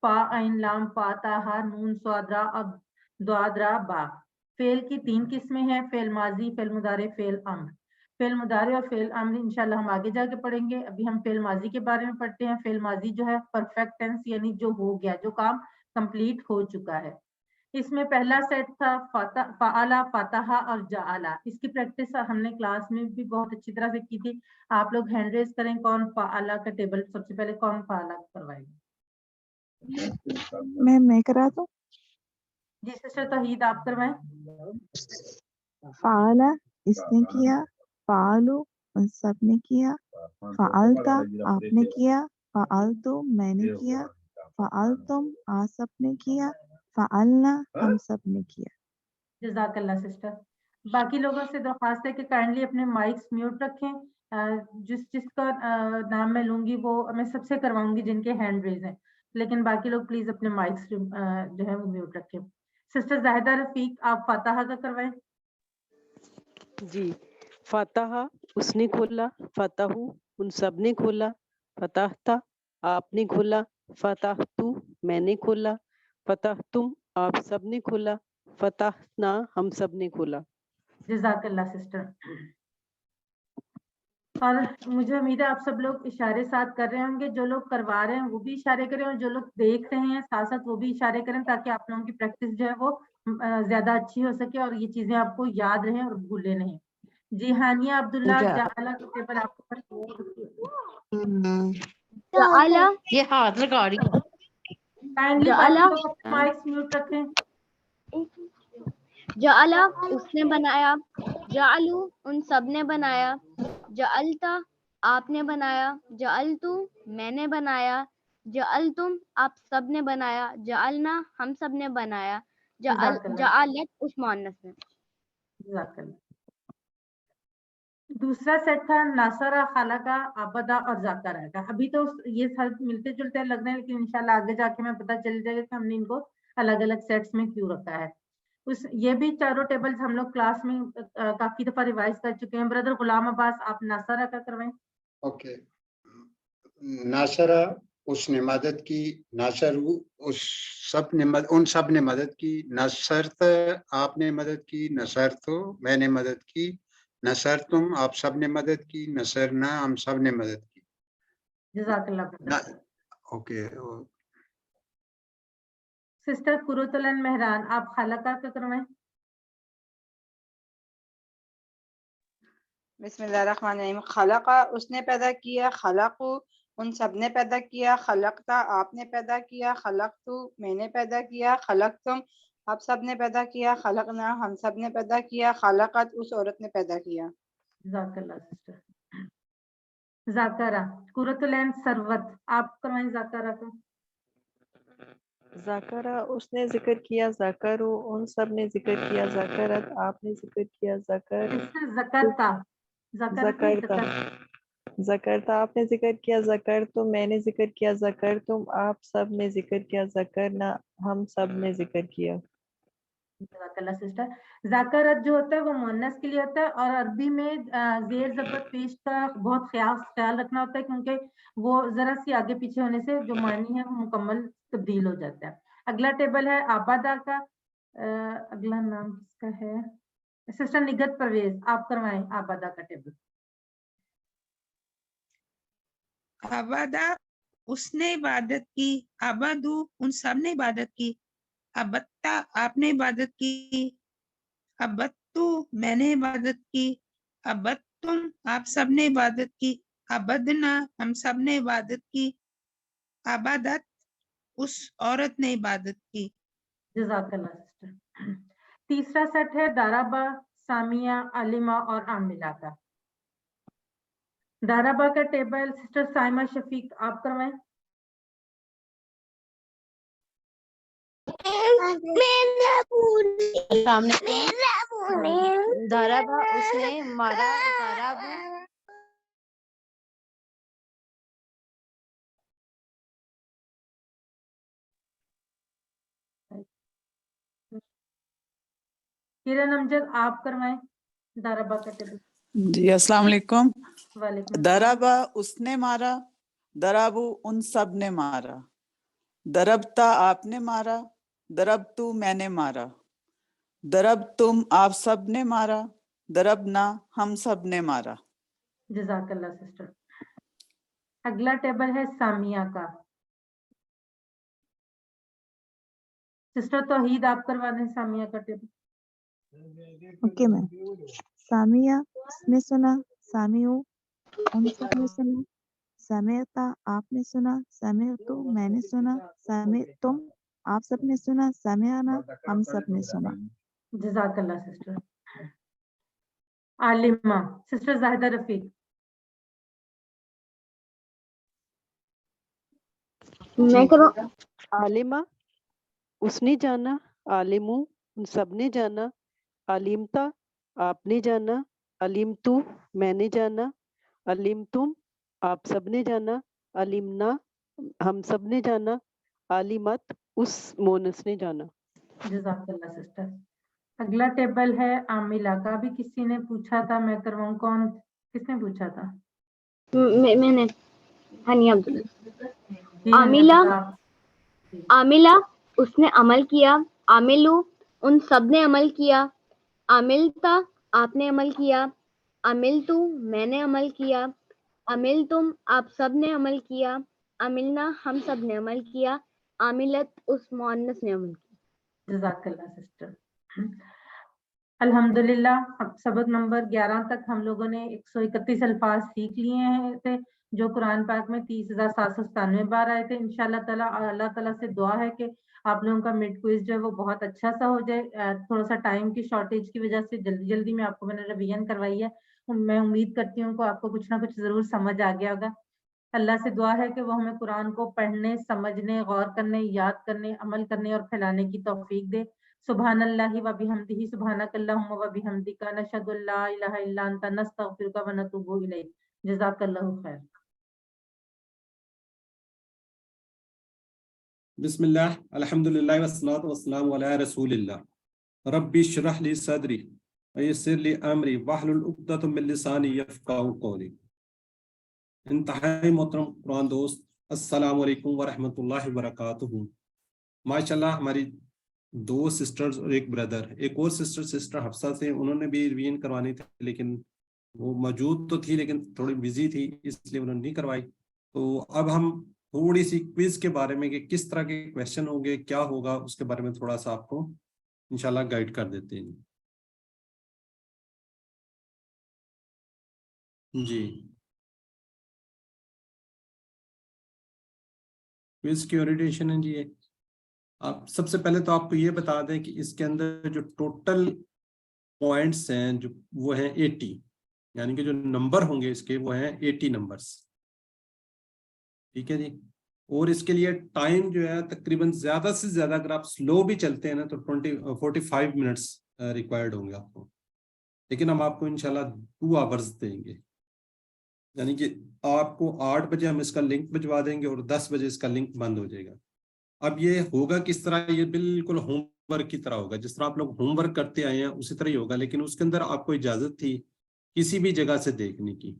فا عین لام فا تا ہا نون صاد را اور ضاد را با. فعل کی 3 قسمیں ہیں، فعل ماضی، فعل مضارع، فعل امر. فعل مضارع اور فعل امر انشاءاللہ ہم آگے جا کے پڑھیں گے. ابھی ہم فعل ماضی کے بارے میں پڑھتے ہیں. فعل ماضی جو ہے پرفیکٹ ٹینس، یعنی جو ہو گیا، جو کام کمپلیٹ ہو چکا ہے. اس میں پہلا سیٹ تھا فعلا، فتحا اور جعلا. اس کی پریکٹس ہم نے کلاس میں بھی بہت اچھی طرح سے کی تھی. آپ لوگ ہینڈ ریز کریں کون فعلا کا ٹیبل سب سے پہلے کون فعلا کروائے گا. میں کرا دوں. جی سسٹر توحید آپ کروائیں. فعلا اس نے کیا، فعلو ان سب نے کیا، فعلتا آپ نے کیا، فعلتو میں نے کیا، فعلتم آپ سب نے کیا، فعلنا ہم سب نے کیا. جزاک اللہ سسٹر. باقی لوگوں سے درخواست ہے کہ کائنڈلی اپنے مائکس میوٹ رکھیں. جس کا نام میں لوں گی وہ میں سب سے کرواؤں گی جن کے ہینڈ ریز ہیں، لیکن باقی لوگ پلیز اپنے مائکس جو ہے وہ میوٹ رکھیں. سسٹر زاہدہ رفیق آپ فاتحہ کا کروائیں. جی. فاتحہ اس نے کھولا، فتحو ان سب نے کھولا، فتحتا آپ نے کھولا، فتحتو میں نے کھولا، فتحتم آپ سب نے کھولا، فتحنا ہم سب نے کھولا. جزاک اللہ سسٹر. اور مجھے امید ہے آپ سب لوگ اشارے ساتھ کر رہے ہوں گے. جو لوگ کروا رہے ہیں وہ بھی اشارے کریں، اور جو لوگ دیکھ رہے ہیں ساتھ ساتھ وہ بھی اشارے کریں، تاکہ آپ لوگوں کی پریکٹس جو ہے وہ زیادہ اچھی ہو سکے اور یہ چیزیں آپ کو یاد رہیں اور بھولے نہیں. جی ہانیہ عبداللہ جعلا کے پیپر آپ کو یہ ہاتھ لگا رہی ہے. کائنڈلی باقی لوگ اپنے مائکس میوٹ رکھیں. جعلا اس نے بنایا، جعلو ان سب نے بنایا، جعلتا آپ نے بنایا، جعلتو میں نے بنایا، جعلتم آپ سب نے بنایا، جعلنا ہم سب نے بنایا، جعلت اس مؤنث نے. جزاک اللہ. دوسرا سیٹ تھا ناصرہ، خالقہ، عبدہ اور ذاکرہ کا. ابھی تو یہ سب ملتے جلتے لگ رہے ہیں، لیکن انشاءاللہ آگے جا کے میں پتہ چل جائے گا کہ ہم نے ان کو الگ الگ سیٹس میں کیوں رکھا ہے. یہ بھی چاروں ٹیبلز ہم لوگ کلاس میں کافی دفعہ ریوائز کر چکے ہیں. بردر غلام عباس آپ ناصرہ کا کروائیں. اوکے. ناصرہ اس نے مدد کی، ناصر اس سب نے ان سب نے مدد کی، نصرت آپ نے مدد کی، نصرتو میں نے مدد کی، نصرتم آپ سب نے مدد کی، نصرنا ہم سب نے مدد کی. جزاک اللہ. اوکے. سسٹر قرۃ العین مہران آپ خالقہ کا کروائیں. بسم اللہ الرحمن الرحیم. خلقہ اس نے پیدا کیا، خلقو ان سب نے پیدا کیا، خلقتا آپ نے پیدا کیا، خلقتو میں نے پیدا کیا، خلقتم آپ سب نے پیدا کیا، خلقنا ہم سب نے پیدا کیا، خلقت اس عورت نے پیدا کیا. جزاک اللہ سسٹر. ذاکرہ قرۃ العین ثروت آپ کروائیں ذاکرہ کا. ذاکرہ اس نے ذکر کیا، ذاکرو ان سب نے ذکر کیا، ذاکرت آپ نے ذکر کیا، زکرتا ذکرتا آپ نے ذکر کیا، ذکرتم میں نے ذکر کیا، ذکرتم آپ سب نے ذکر کیا، ذکرنا ہم سب نے ذکر کیا. جزاک اللہ سسٹر. ذاکرت جو ہوتا ہے وہ مؤنث کے لیے ہوتا ہے، اور عربی میں زیر زبر پیش کا بہت خیال رکھنا ہوتا ہے، کیونکہ وہ ذرا سی آگے پیچھے ہونے سے جو معنی ہے وہ مکمل تبدیل ہو جاتا ہے. अगला टेबल है आबादा का। अगला नाम किसका है? सिस्टर निगत परवेज, आप करवाएं आबादा का टेबल। आबादा उसने इबादत की, आबादू उन सब ने इबादत की, अबत्ता आपने इबादत की, अबत्तू मैंने इबादत की, अबत्तुम आप सब ने इबादत की, अबदना हम सब ने इबादत की, अबादत उस औरत ने इबादत की। जज़ाकल्लाह सिस्टर। तीसरा सेट है दाराबा, सामिया, आलिमा और आमिला का। दाराबा का टेबल सिस्टर साइमा शफीक, आप करवाएं। दाराबा उसने मारा, दाराबा किरण अमजद, आप करवाएं दाराबा का टेबल। जी अस्सलाम वालेकुम। वालेकुम। दराबा उसने मारा, दराबू उन सब ने मारा, दरबता आपने मारा, दरबतू मैंने मारा, दरब तुम आप सब ने मारा, दरबना हम सब ने मारा। जज़ाकल्लाह सिस्टर। अगला टेबल है सामिया का। सिस्टर तौहीद, आप करवा दें सामिया का टेबल। Okay ma'am. सामिया उसने सुना, सामिऊ उन सब ने सुना, समेता आपने सुना, समेतु मैंने सुना, समेतुम आप सब ने सुना, समेआना हम सब ने सुना। जज़ाकल्लाह सिस्टर। आलिमा सिस्टर जाहिदा रफीक। मैं करूँ? आलिमा उसने जाना, आलिमू उन सब ने जाना, अलीमता आपने जाना, अलीमतु मैंने जाना, अलीमतुम आप सब ने जाना, अलीमना हम सब ने जाना, आलिमत उस मोनस ने जाना। जज़ाकल्लाह सिस्टर। अगला टेबल है आमिला का। भी किसी ने पूछा था, मैं करवाऊं? कौन, किसने पूछा था? मैंने, हानिया अब्दुल्ला। जी, आमिला, हनिया। आमिला उसने अमल किया, आमिलू उन सब ने अमल किया, आमिलता आपने अमल किया, अमिलतु मैंने अमल किया, अमिलतुम आप सब ने अमल किया, अमिलना हम सब ने अमल किया, आमिलत उस मुअन्नस ने अमल किया। जज़ाकल्लाह सिस्टर। अल्हम्दुलिल्लाह सबक नंबर 11 तक हम लोगों ने 131 अल्फाज सीख लिए हैं थे, जो कुरान पाक में 30,797 बार आए थे। इंशाल्लाह ताला अल्लाह ताला से दुआ है कि आप लोगों का मिड क्विज जो है वो बहुत अच्छा सा हो जाए। थोड़ा सा टाइम की शॉर्टेज की वजह से जल्दी जल्दी में आपको मैंने रिवीजन करवाई है। मैं उम्मीद करती हूँ कि आपको कुछ ना कुछ जरूर समझ आ गया होगा। अल्लाह से दुआ है कि वो हमें कुरान को पढ़ने, समझने, गौर करने, याद करने, अमल करने और फैलाने की तौफीक दे। सुभानल्लाहि व बिहम्दिही, सुभानकल्लाहुम्मा व बिहम्दिका, नशहदु अल्ला इलाहा इल्ला अंता, नस्तगफिरुका व नतूबु इलैक। जज़ाकल्लाहु खैर। बिस्मिल्लाह, अल्हम्दुलिल्लाह वस्सलातु वस्सलामु अला रसूलिल्लाह। रब्बि इश्रह ली सदरी व यस्सिर ली अमरी वहलुल उक़दतम मिन लिसानी यफ़क़हू क़ौली। इंतहाई मोहतरम कुरान दोस्त, अस्सलामु अलैकुम व रहमतुल्लाहि व बरकातुहू। माशाल्लाह हमारी 2 सिस्टर्स और 1 ब्रदर, एक और सिस्टर हफ्सा से, उन्होंने भी रिवीजन करवानी थी लेकिन वो मौजूद तो थी लेकिन थोड़ी बिजी थी, इसलिए उन्होंने नहीं करवाई। तो अब हम थोड़ी सी क्विज के बारे में कि किस तरह के क्वेश्चन होंगे, क्या होगा, उसके बारे में थोड़ा सा आपको इंशाल्लाह गाइड कर देते हैं जी। क्विज की ओरिएंटेशन है जी। आप सबसे पहले तो आपको ये बता दें कि इसके अंदर जो टोटल पॉइंट्स हैं जो वो हैं 80, यानी कि जो नंबर होंगे इसके वो हैं 80 नंबर्स। ठीक है जी। और इसके लिए टाइम जो है तकरीबन ज्यादा से ज्यादा, अगर आप स्लो भी चलते हैं ना तो 45 मिनट्स रिक्वायर्ड होंगे आपको, लेकिन हम आपको इंशाल्लाह 2 आवर्स देंगे। यानी कि आपको 8 बजे हम इसका लिंक भिजवा देंगे और 10 बजे इसका लिंक बंद हो जाएगा। अब ये होगा किस तरह, ये बिल्कुल होमवर्क की तरह होगा, जिस तरह आप लोग होमवर्क करते आए हैं उसी तरह ही होगा, लेकिन उसके अंदर आपको इजाजत थी किसी भी जगह से देखने की,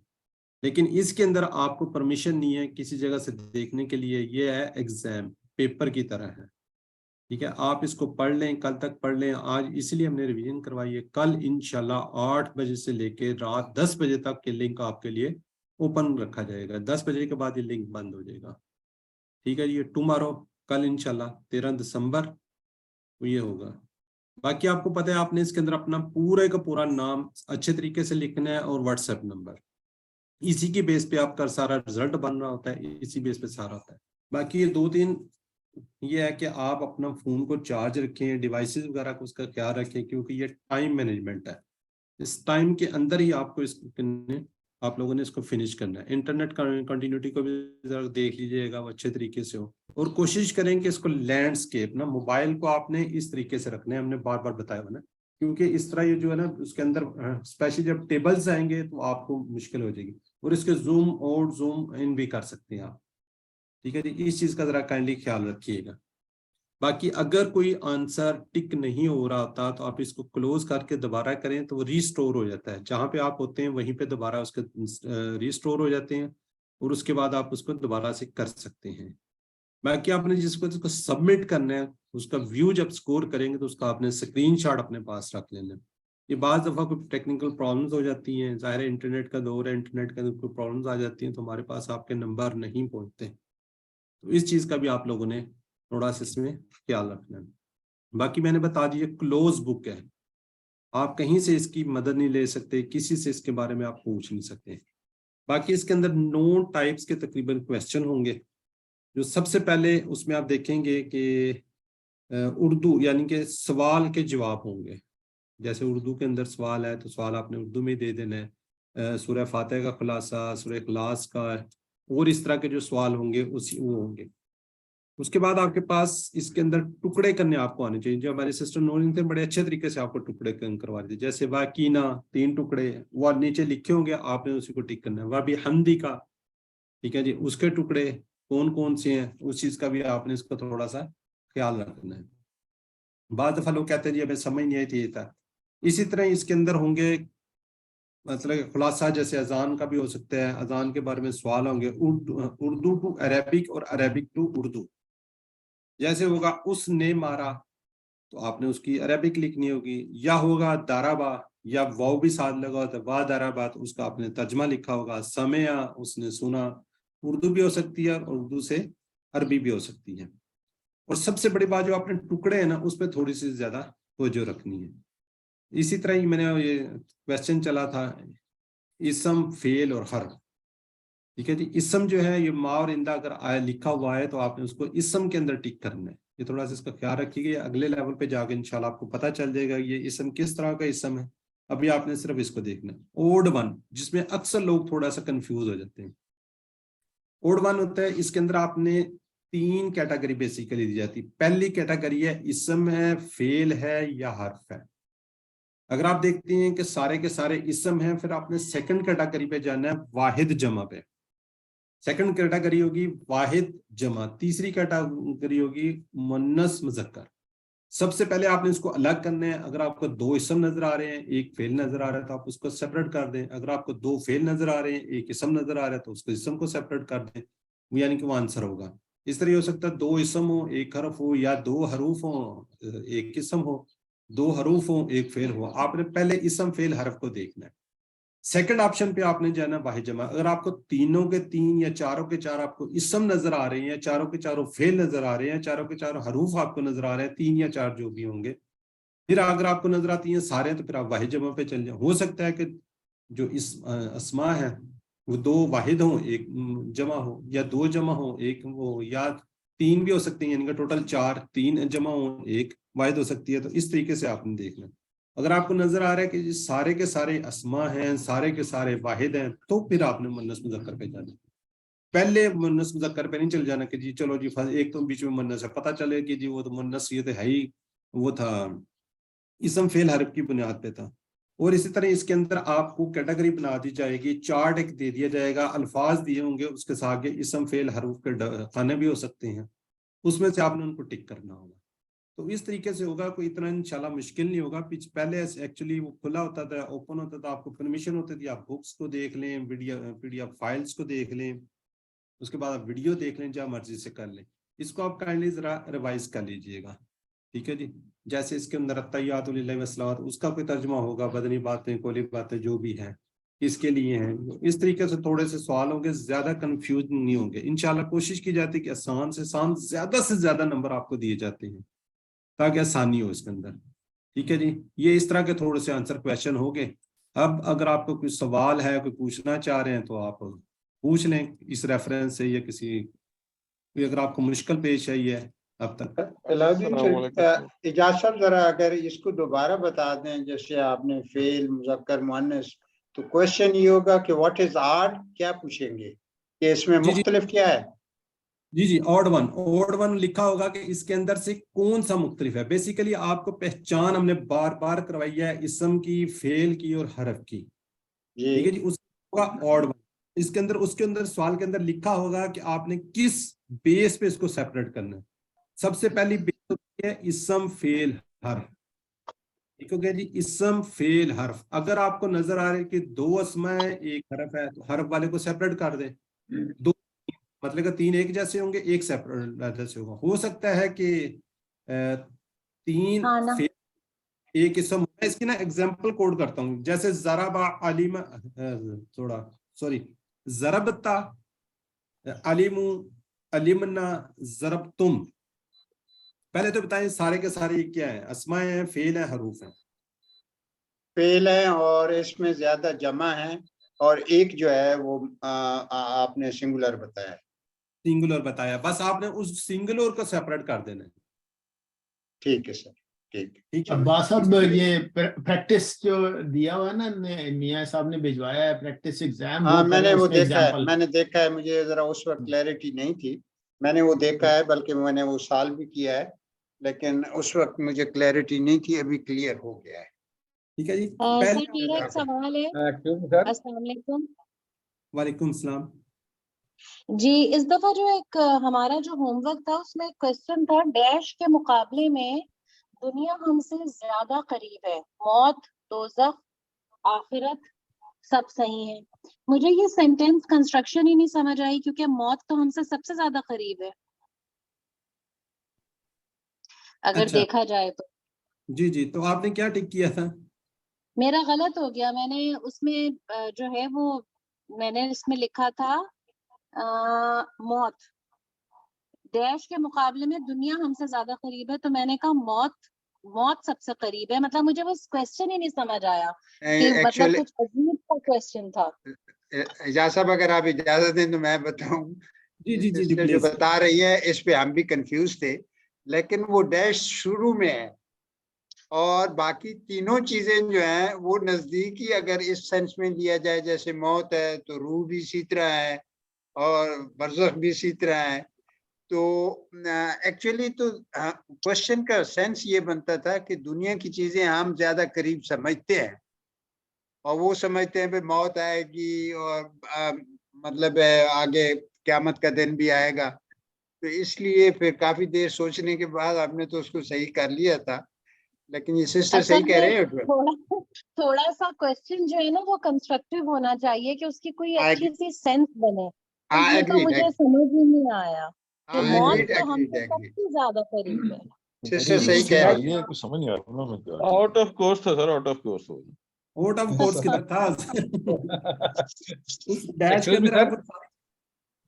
लेकिन इसके अंदर आपको परमिशन नहीं है किसी जगह से देखने के लिए। ये है एग्जाम, पेपर की तरह है। ٹھیک ہے, آپ اس کو پڑھ لیں, کل تک پڑھ لیں. آج اسی لیے ہم نے ریویژن کروائی ہے. کل انشاءاللہ 8 بجے سے لے کے رات 10 بجے تک کے لنک آپ کے لیے اوپن رکھا جائے گا. 10 بجے کے بعد یہ لنک بند ہو جائے گا. ٹھیک ہے, یہ ٹمارو کل انشاءاللہ 13 دسمبر یہ ہوگا. باقی آپ کو پتہ ہے آپ نے اس کے اندر اپنا پورے کا پورا نام اچھے طریقے سے لکھنا ہے اور واٹس ایپ نمبر. اسی کی بیس پہ آپ کا سارا رزلٹ بن رہا ہوتا ہے, اسی بیس پہ سارا ہوتا ہے. باقی یہ 2-3 یہ ہے کہ آپ اپنا فون کو چارج رکھیں, ڈیوائسز وغیرہ کو اس کا خیال رکھیں, کیونکہ یہ ٹائم مینجمنٹ ہے. اس ٹائم کے اندر ہی آپ کو آپ لوگوں نے اس کو فنش کرنا ہے. انٹرنیٹ کنٹینیوٹی کو بھی ذرا دیکھ لیجئے گا, وہ اچھے طریقے سے ہو, اور کوشش کریں کہ اس کو لینڈسکیپ نا موبائل کو آپ نے اس طریقے سے رکھنا ہے. ہم نے بار بار بتایا ہوا نا, کیونکہ اس طرح یہ جو ہے نا اس کے اندر اسپیشلی جب ٹیبلز آئیں گے تو آپ کو مشکل ہو جائے گی, اور اس کے زوم آؤٹ زوم ان بھی کر سکتے ہیں آپ. ٹھیک ہے جی, اس چیز کا ذرا کائنڈلی خیال رکھیے گا. باقی اگر کوئی آنسر ٹک نہیں ہو رہا ہوتا تو آپ اس کو کلوز کر کے دوبارہ کریں تو وہ ریسٹور ہو جاتا ہے. جہاں پہ آپ ہوتے ہیں وہیں پہ دوبارہ اس کے ریسٹور ہو جاتے ہیں, اور اس کے بعد آپ اس کو دوبارہ سے کر سکتے ہیں. باقی آپ نے جس کو سبمٹ کرنا ہے اس کا ویو جب سکور کریں گے تو اس کا آپ نے اسکرین شاٹ اپنے پاس رکھ لینا. یہ بعض دفعہ کوئی ٹیکنیکل پرابلمز ہو جاتی ہیں, ظاہر ہے انٹرنیٹ کا دور ہے, انٹرنیٹ کے اندر کوئی پرابلمز آ جاتی ہیں تو ہمارے پاس آپ کے نمبر نہیں پہنچتے. تو اس چیز کا بھی آپ لوگوں نے تھوڑا سا اس میں خیال رکھنا ہے. باقی میں نے بتا دیا کلوز بک ہے, آپ کہیں سے اس کی مدد نہیں لے سکتے, کسی سے اس کے بارے میں آپ پوچھ نہیں سکتے. باقی اس کے اندر 9 ٹائپس کے تقریباً کویسچن ہوں گے. جو سب سے پہلے اس میں آپ دیکھیں گے کہ اردو یعنی کہ سوال کے جواب ہوں گے. جیسے اردو کے اندر سوال ہے تو سوال آپ نے اردو میں دے دینا ہے. سورہ فاتحہ کا خلاصہ, سورہ اخلاص کا, اور اس طرح کے جو سوال ہوں گے وہ ہوں گے. اس کے بعد آپ کے پاس اس کے اندر ٹکڑے کرنے آپ کو آنے چاہیے. جو ہمارے سسٹر نورین تھے بڑے اچھے طریقے سے آپ کو ٹکڑے کروا دیتے. جیسے واقعینہ 3 ٹکڑے وہ نیچے لکھے ہوں گے, آپ نے اسی کو ٹک کرنا ہے. وابی حمدی کا, ٹھیک ہے جی, اس کے ٹکڑے کون کون سے ہیں اس چیز کا بھی آپ نے اس کو تھوڑا سا خیال رکھنا ہے. بعض دفعہ لوگ کہتے ہیں جی ہمیں سمجھ نہیں آئی تھی یہ تھا. اسی طرح اس کے اندر ہوں گے مطلب خلاصہ, جیسے اذان کا بھی ہو سکتا ہے, اذان کے بارے میں سوال ہوں گے اردو ٹو عربک اور عربک ٹو اردو. جیسے ہوگا اس نے مارا تو آپ نے اس کی عربک لکھنی ہوگی, یا ہوگا دارابا یا واو بھی ساتھ لگا ہوتا ہے وا دارابا تو اس کا آپ نے ترجمہ لکھا ہوگا. سمعا اس نے سنا, اردو بھی ہو سکتی ہے اور اردو سے عربی بھی ہو سکتی ہے. اور سب سے بڑی بات جو آپ نے ٹکڑے ہیں نا اس پہ تھوڑی سی زیادہ توجہ رکھنی ہے. اسی طرح ہی میں نے یہ کویسچن چلا تھا اسم فعل اور حرف. ٹھیک ہے جی, اسم جو ہے یہ ما اور اندہ اگر لکھا ہوا ہے تو آپ نے اس کو اسم کے اندر ٹک کرنا ہے. یہ تھوڑا سا اس کا خیال رکھیے گا, اگلے لیول پہ جا کے انشاءاللہ آپ کو پتہ چل جائے گا یہ اسم کس طرح کا اسم ہے. ابھی آپ نے صرف اس کو دیکھنا ہے. اوڈ ون, جس میں اکثر لوگ تھوڑا سا کنفیوز ہو جاتے ہیں. اوڈ ون ہوتا ہے, اس کے اندر آپ نے 3 کیٹیگری بیسیکلی دی جاتی. پہلی کیٹیگری ہے اسم ہے, فعل ہے یا حرف ہے. اگر آپ دیکھتے ہیں کہ سارے کے سارے اسم ہیں, پھر آپ نے سیکنڈ کیٹیگری پہ جانا ہے واحد جمع پہ. سیکنڈ کیٹیگری ہوگی واحد جمع. تیسری کیٹیگری ہوگی مؤنث مذکر. سب سے پہلے آپ نے اس کو الگ کرنا ہے. اگر آپ کو 2 اسم نظر آ رہے ہیں, ایک فعل نظر آ رہا ہے تو آپ اس کو سیپریٹ کر دیں. اگر آپ کو 2 فعل نظر آ رہے ہیں, ایک اسم نظر آ رہا ہے تو اس کو اسم کو سیپریٹ کر دیں, یعنی کہ وہ آنسر ہوگا. اس طرح ہو سکتا ہے 2 اسم ہو ایک حرف ہو, یا 2 حروف ہوں ایک اسم ہو, 2 حروف ہوں ایک فعل ہو. آپ نے پہلے اسم فعل حرف کو دیکھنا ہے. سیکنڈ آپشن پہ آپ نے جانا واحد جمع. اگر آپ کو تینوں کے 3 یا چاروں کے 4 آپ کو اسم نظر آ رہے ہیں, یا چاروں کے چاروں فعل نظر آ رہے ہیں, چاروں کے چاروں حروف آپ کو نظر آ رہے ہیں, 3 یا 4 جو بھی ہوں گے, پھر اگر آپ کو نظر آتی ہیں سارے تو پھر آپ واحد جمع پہ چل جائیں. ہو سکتا ہے کہ جو اسماء ہیں وہ 2 واحد ہوں ایک جمع ہو, یا 2 جمع ہو ایک ہو, یا 3 بھی ہو سکتے ہیں, یعنی کہ ٹوٹل 4, 3 جمع ہو ایک واحد ہو سکتی ہے. تو اس طریقے سے آپ نے دیکھنا. اگر آپ کو نظر آ رہا ہے کہ سارے کے سارے اسماء ہیں, سارے کے سارے واحد ہیں, تو پھر آپ نے مؤنث مذکر پہ جانا. پہلے مؤنث مذکر پہ نہیں چل جانا کہ جی چلو جی ایک تو بیچ میں مؤنث ہے, پتہ چلے کہ جی وہ تو مؤنث یہ تو ہے ہی, وہ تھا اسم فعل حرف کی بنیاد پہ تھا. اور اسی طرح اس کے اندر آپ کو کیٹیگری بنا دی جائے گی, چارٹ ایک دے دیا جائے گا, الفاظ دیے ہوں گے, اس کے ساتھ اسم فعل حروف کے خانے بھی ہو سکتے ہیں, اس میں سے آپ نے ان کو ٹک کرنا ہوگا. تو اس طریقے سے ہوگا, کوئی اتنا انشاءاللہ مشکل نہیں ہوگا. پہلے ایکچولی وہ کھلا ہوتا تھا, اوپن ہوتا تھا, آپ کو پرمیشن ہوتی تھی, آپ بکس کو دیکھ لیں, PDF فائلز کو دیکھ لیں, اس کے بعد آپ ویڈیو دیکھ لیں, جہاں مرضی سے کر لیں. اس کو آپ کائنڈلی ذرا ریوائز کر لیجئے گا. ठीक है जी। जैसे इसके अंदर अत्तहियातु लिल्लाहि वस्सलावात, उसका कोई तर्जुमा होगा, बदनी बातें, कौली बातें जो भी हैं इसके लिए हैं। इस तरीके से थोड़े से सवाल होंगे, ज्यादा कंफ्यूज नहीं होंगे। इंशाल्लाह कोशिश की जाती है कि आसान से ज्यादा नंबर आपको दिए जाते हैं ताकि आसानी हो इसके अंदर। ठीक है जी, ये इस तरह के थोड़े से आंसर क्वेश्चन हो गए। अब अगर आपको कोई सवाल है, कोई पूछना चाह रहे हैं तो आप पूछ लें इस रेफरेंस से, या किसी अगर आपको मुश्किल पेश आई है अब तक। इजाज़ साहब जरा अगर इसको दोबारा बता दें, जैसे आपने फेल मुज़क्कर मुअन्नस, तो क्वेश्चन ये होगा कि व्हाट इज ऑड, क्या पूछेंगे कि इसमें मुख्तलिफ क्या है? जी जी, ऑड वन लिखा होगा कि इसके अंदर से कौन सा मुख्तलिफ है। बेसिकली आपको पहचान हमने बार बार करवाई है इसम की, फेल की और हरफ की। ठीक है जी, उसका ऑड वन इसके अंदर, उसके अंदर सवाल के अंदर लिखा होगा कि आपने किस बेस पे इसको सेपरेट करना है। सबसे पहली बेस होती है इसम फेल हर्फ। ठीक हो गया जी, इसम फेल हर्फ। अगर आपको नजर आ रहा है कि दो अस्मा है एक हरफ है, तो हरफ वाले को सेपरेट कर दे। दो मतलब कि तीन एक जैसे होंगे, एक सेपरेट जैसे होगा। हो सकता है कि तीन फेल एक इसम। मैं इसकी ना एग्जांपल कोड करता हूँ, जैसे ज़रबा अलिमा, थोड़ा सॉरी, ज़रबता अलिमु अलिमना ज़रबतुम। पहले तो बताएं सारे के सारे क्या है, अस्माएं हैं, फेल है, हरूफ हैं। फेल है और इसमें ज्यादा जमा है, और एक जो है वो आपने सिंगुलर बताया। सिंगुलर बताया, बस आपने उस सिंगुलर को सेपरेट कर देना है। ठीक है सर, ठीक है। अब्बास साहब, ये प्रैक्टिस जो दिया हुआ है ना, मियां साहब ने भिजवाया है प्रैक्टिस एग्जाम, हाँ मैंने वो देखा है, मुझे जरा उस वक्त क्लैरिटी नहीं थी, मैंने वो देखा है, बल्कि मैंने वो साल भी किया है, लेकिन उस वक्त मुझे क्लैरिटी नहीं थी, अभी क्लियर हो गया है। ठीक है जी। सर मेरा एक सवाल है। अस्सलाम वालेकुम। वालेकुम सलाम जी, इस दफा जो एक हमारा जो होमवर्क था उसमें क्वेश्चन था, डैश के मुकाबले में दुनिया हमसे ज्यादा करीब है, मौत, दोज़ख, आखिरत सब सही है। मुझे ये सेंटेंस कंस्ट्रक्शन ही नहीं समझ आई, क्योंकि मौत तो हमसे सबसे ज्यादा करीब है अगर देखा जाए तो। जी जी, तो आपने क्या टिक किया था? मेरा गलत हो गया, मैंने उसमें जो है वो मैंने इसमें लिखा था मौत, डैश के मुकाबले में दुनिया हमसे ज्यादा करीब है, तो मैंने कहा मौत सबसे करीब है। मतलब मुझे वो क्वेश्चन ही नहीं समझ आया कि मतलब कुछ अजीब सा क्वेश्चन था। इजाज़ साहब अगर आप इजाजत दें तो मैं बताऊं। जी जो बता रही है इस पे हम भी कंफ्यूज थे, लेकिन वो डैश शुरू में है और बाकी तीनों चीजें जो हैं वो नजदीकी, अगर इस सेंस में लिया जाए, जैसे मौत है तो रूह भी इसी तरह है और बरज़ख भी इसी तरह है। तो एक्चुअली तो क्वेश्चन का सेंस ये बनता था कि दुनिया की चीजें हम ज्यादा करीब समझते हैं, और वो समझते हैं भाई मौत आएगी और मतलब आगे क़यामत का दिन भी आएगा। तो इसलिए फिर काफी देर सोचने के बाद आपने तो उसको सही कर लिया था, लेकिन ये सिस्टर सही कह रहे हैं। थोड़ा सा क्वेश्चन जो है ना वो कंस्ट्रक्टिव होना चाहिए कि उसकी कोई अच्छी सी सेंस बने। ये तो मुझे समझ ही नहीं आया कि मौत तो हमसे सबसे ज्यादा करीब है। सिस्टर सही कह रही है, कुछ समझ नहीं आ रहा। आउट ऑफ कोर्स था सर, आउट ऑफ कोर्स हो, आउट ऑफ कोर्स की था। उस डैश के अंदर आप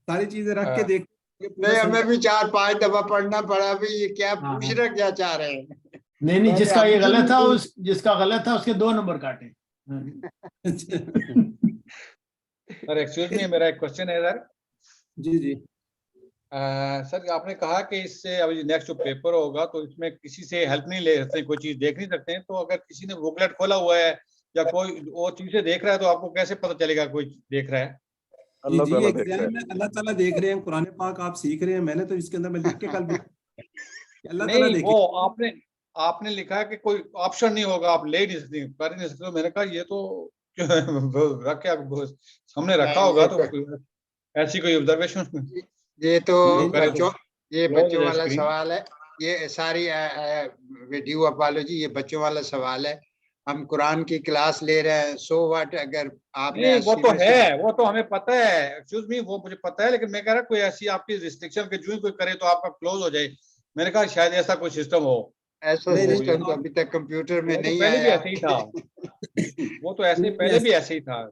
सारी चीजें रख के देख, नहीं हमें भी 4-5 दफा पढ़ना पड़ा भी ये क्या पूछ रहे, क्या चाह रहे हैं। नहीं जिसका ये गलत था जिसका गलत था उसके 2 नंबर काटे। सर एक्सक्यूज मी, मेरा एक क्वेश्चन है सर। जी जी सर आपने कहा कि इससे अभी नेक्स्ट जो पेपर होगा तो इसमें किसी से हेल्प नहीं ले सकते, कोई चीज देख नहीं सकते हैं, तो अगर किसी ने बुकलेट खोला हुआ है या कोई और चीजें देख रहा है तो आपको कैसे पता चलेगा कोई देख रहा है? जी जी, एग्जाम में अल्लाह ताला देख रहे हैं, कुरान पाक आप सीख रहे हैं। मैंने तो इसके अंदर मैं लिख के कल भी अल्लाह ताला देखे। वो आपने लिखा है कि कोई ऑप्शन नहीं होगा, आप ले नहीं सकते, कर नहीं सकते। मैंने कहा ये तो रख के हमने रखा होगा, तो ऐसी कोई ऑब्जर्वेशन। ये तो बच्चों वाला सवाल है, ये सारी वीडियो अपॉलॉजी ये बच्चों वाला सवाल है। हम कुरान की क्लास ले रहे हैं, सो व्हाट अगर आपने वो तो है, वो तो हमें पता है, एक्सक्यूज मी, वो मुझे पता है, लेकिन मैं कह रहा कोई ऐसी आपकी रिस्ट्रिक्शन के जो कोई करे तो आपका क्लोज हो जाए। मैंने कहा शायद ऐसा कोई सिस्टम हो ऐसा सिस्टम तो अभी तक कंप्यूटर में नहीं पहले भी आया। ऐसे ही था वो तो ऐसे पहले भी ऐसे ही था,